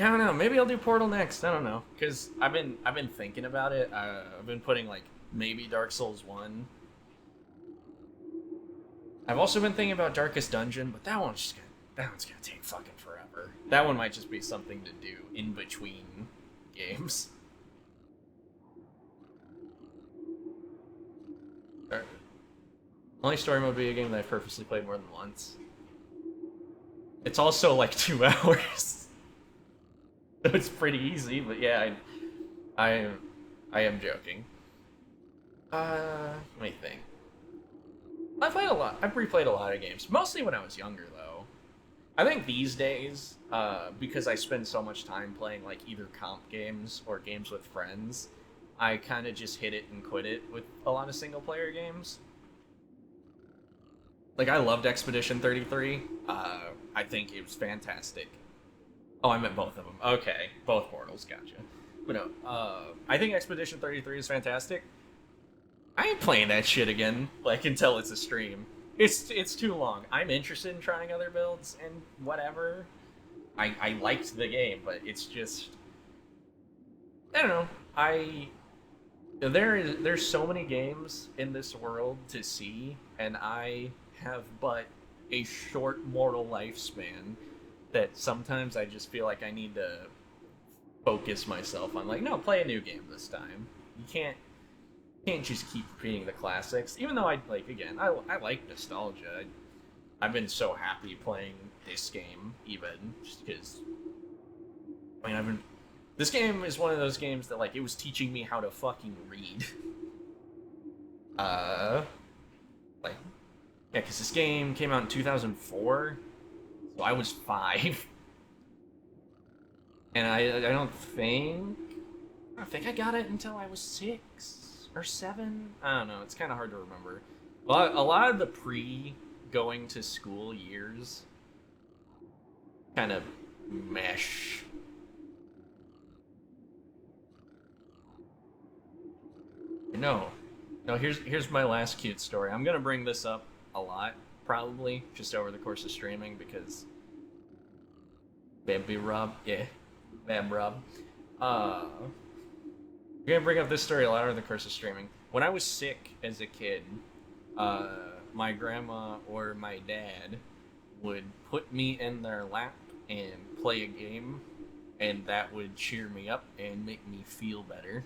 I don't know, maybe I'll do Portal next, I don't know. Because I've been thinking about it. I've been putting like maybe Dark Souls 1. I've also been thinking about Darkest Dungeon, but that one's gonna take fucking forever. That one might just be something to do in between games. Only story mode video game that I've purposely played more than once. It's also like 2 hours. So it's pretty easy, but yeah, I am joking. Let me think. I've played a lot. I've replayed a lot of games, mostly when I was younger, though. I think these days, because I spend so much time playing like either comp games or games with friends, I kind of just hit it and quit it with a lot of single-player games. Like, I loved Expedition 33. I think it was fantastic. Oh, I meant both of them. Okay, both Portals, gotcha. But no, I think Expedition 33 is fantastic. I ain't playing that shit again, like, until it's a stream. It's too long. I'm interested in trying other builds and whatever. I liked the game, but it's just... I don't know. There's so many games in this world to see, and I have but a short mortal lifespan that sometimes I just feel like I need to focus myself on, like, no, play a new game this time. You can't just keep repeating the classics, even though I like nostalgia. I've been so happy playing this game, even just because this game is one of those games that, like, it was teaching me how to fucking read. Yeah, because this game came out in 2004, so I was 5. And I don't think I got it until I was 6 or 7. I don't know, it's kind of hard to remember. But a lot of the pre-going to school years kind of mesh. No, here's my last cute story. I'm gonna bring this up a lot, probably, just over the course of streaming, because Baby Rob, yeah, Bab Rob. I'm gonna bring up this story a lot over the course of streaming. When I was sick as a kid, my grandma or my dad would put me in their lap and play a game, and that would cheer me up and make me feel better.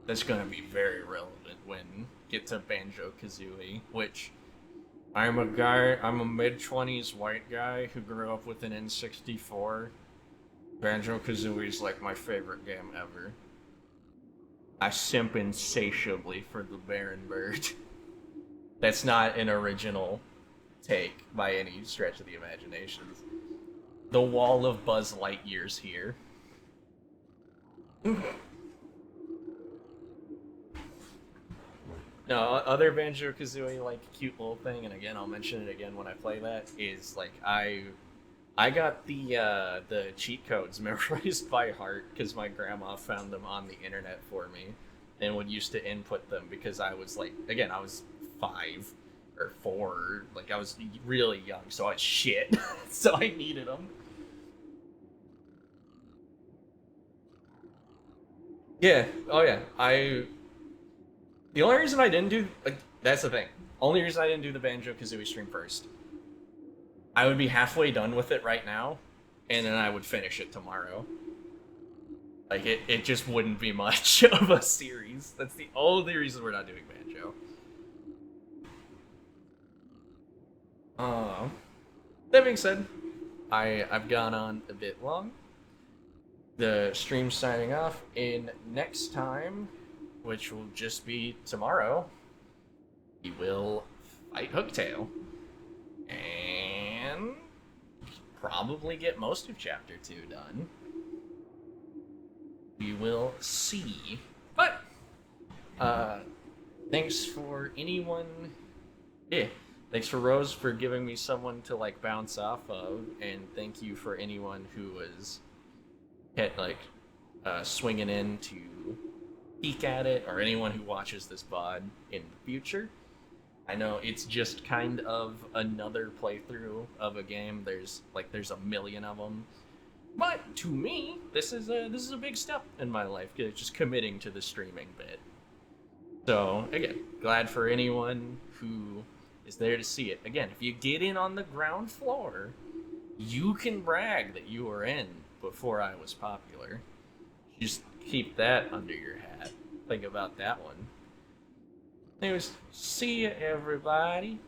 That's gonna be very relevant when get to Banjo-Kazooie, which I'm a mid-20s white guy who grew up with an N64. Banjo-Kazooie is like my favorite game ever. I simp insatiably for the Baron Bird. That's not an original take by any stretch of the imagination. The wall of Buzz Lightyear's here. No, other Banjo-Kazooie, like, cute little thing, and again, I'll mention it again when I play that, is, like, I got the cheat codes memorized by heart because my grandma found them on the internet for me and would used to input them because I was, like, again, I was 5 or 4, like, I was really young, so I was shit, so I needed them. Yeah, oh yeah, the only reason I didn't do... that's the thing. Only reason I didn't do the Banjo-Kazooie stream first. I would be halfway done with it right now, and then I would finish it tomorrow. Like, it just wouldn't be much of a series. That's the only reason we're not doing Banjo. That being said, I've gone on a bit long. The stream's signing off. In next time, which will just be tomorrow, we will fight Hooktail. And probably get most of Chapter 2 done. We will see. But, thanks for anyone Yeah. Thanks for Rose for giving me someone to like bounce off of, and thank you for anyone who was swinging in to peek at it, or anyone who watches this VOD in the future. I know it's just kind of another playthrough of a game. There's a million of them, but to me, this is a big step in my life. Just committing to the streaming bit. So again, glad for anyone who is there to see it. Again, if you get in on the ground floor, you can brag that you were in before I was popular. Just keep that under your hat. Think about that one. Anyways, see ya, everybody.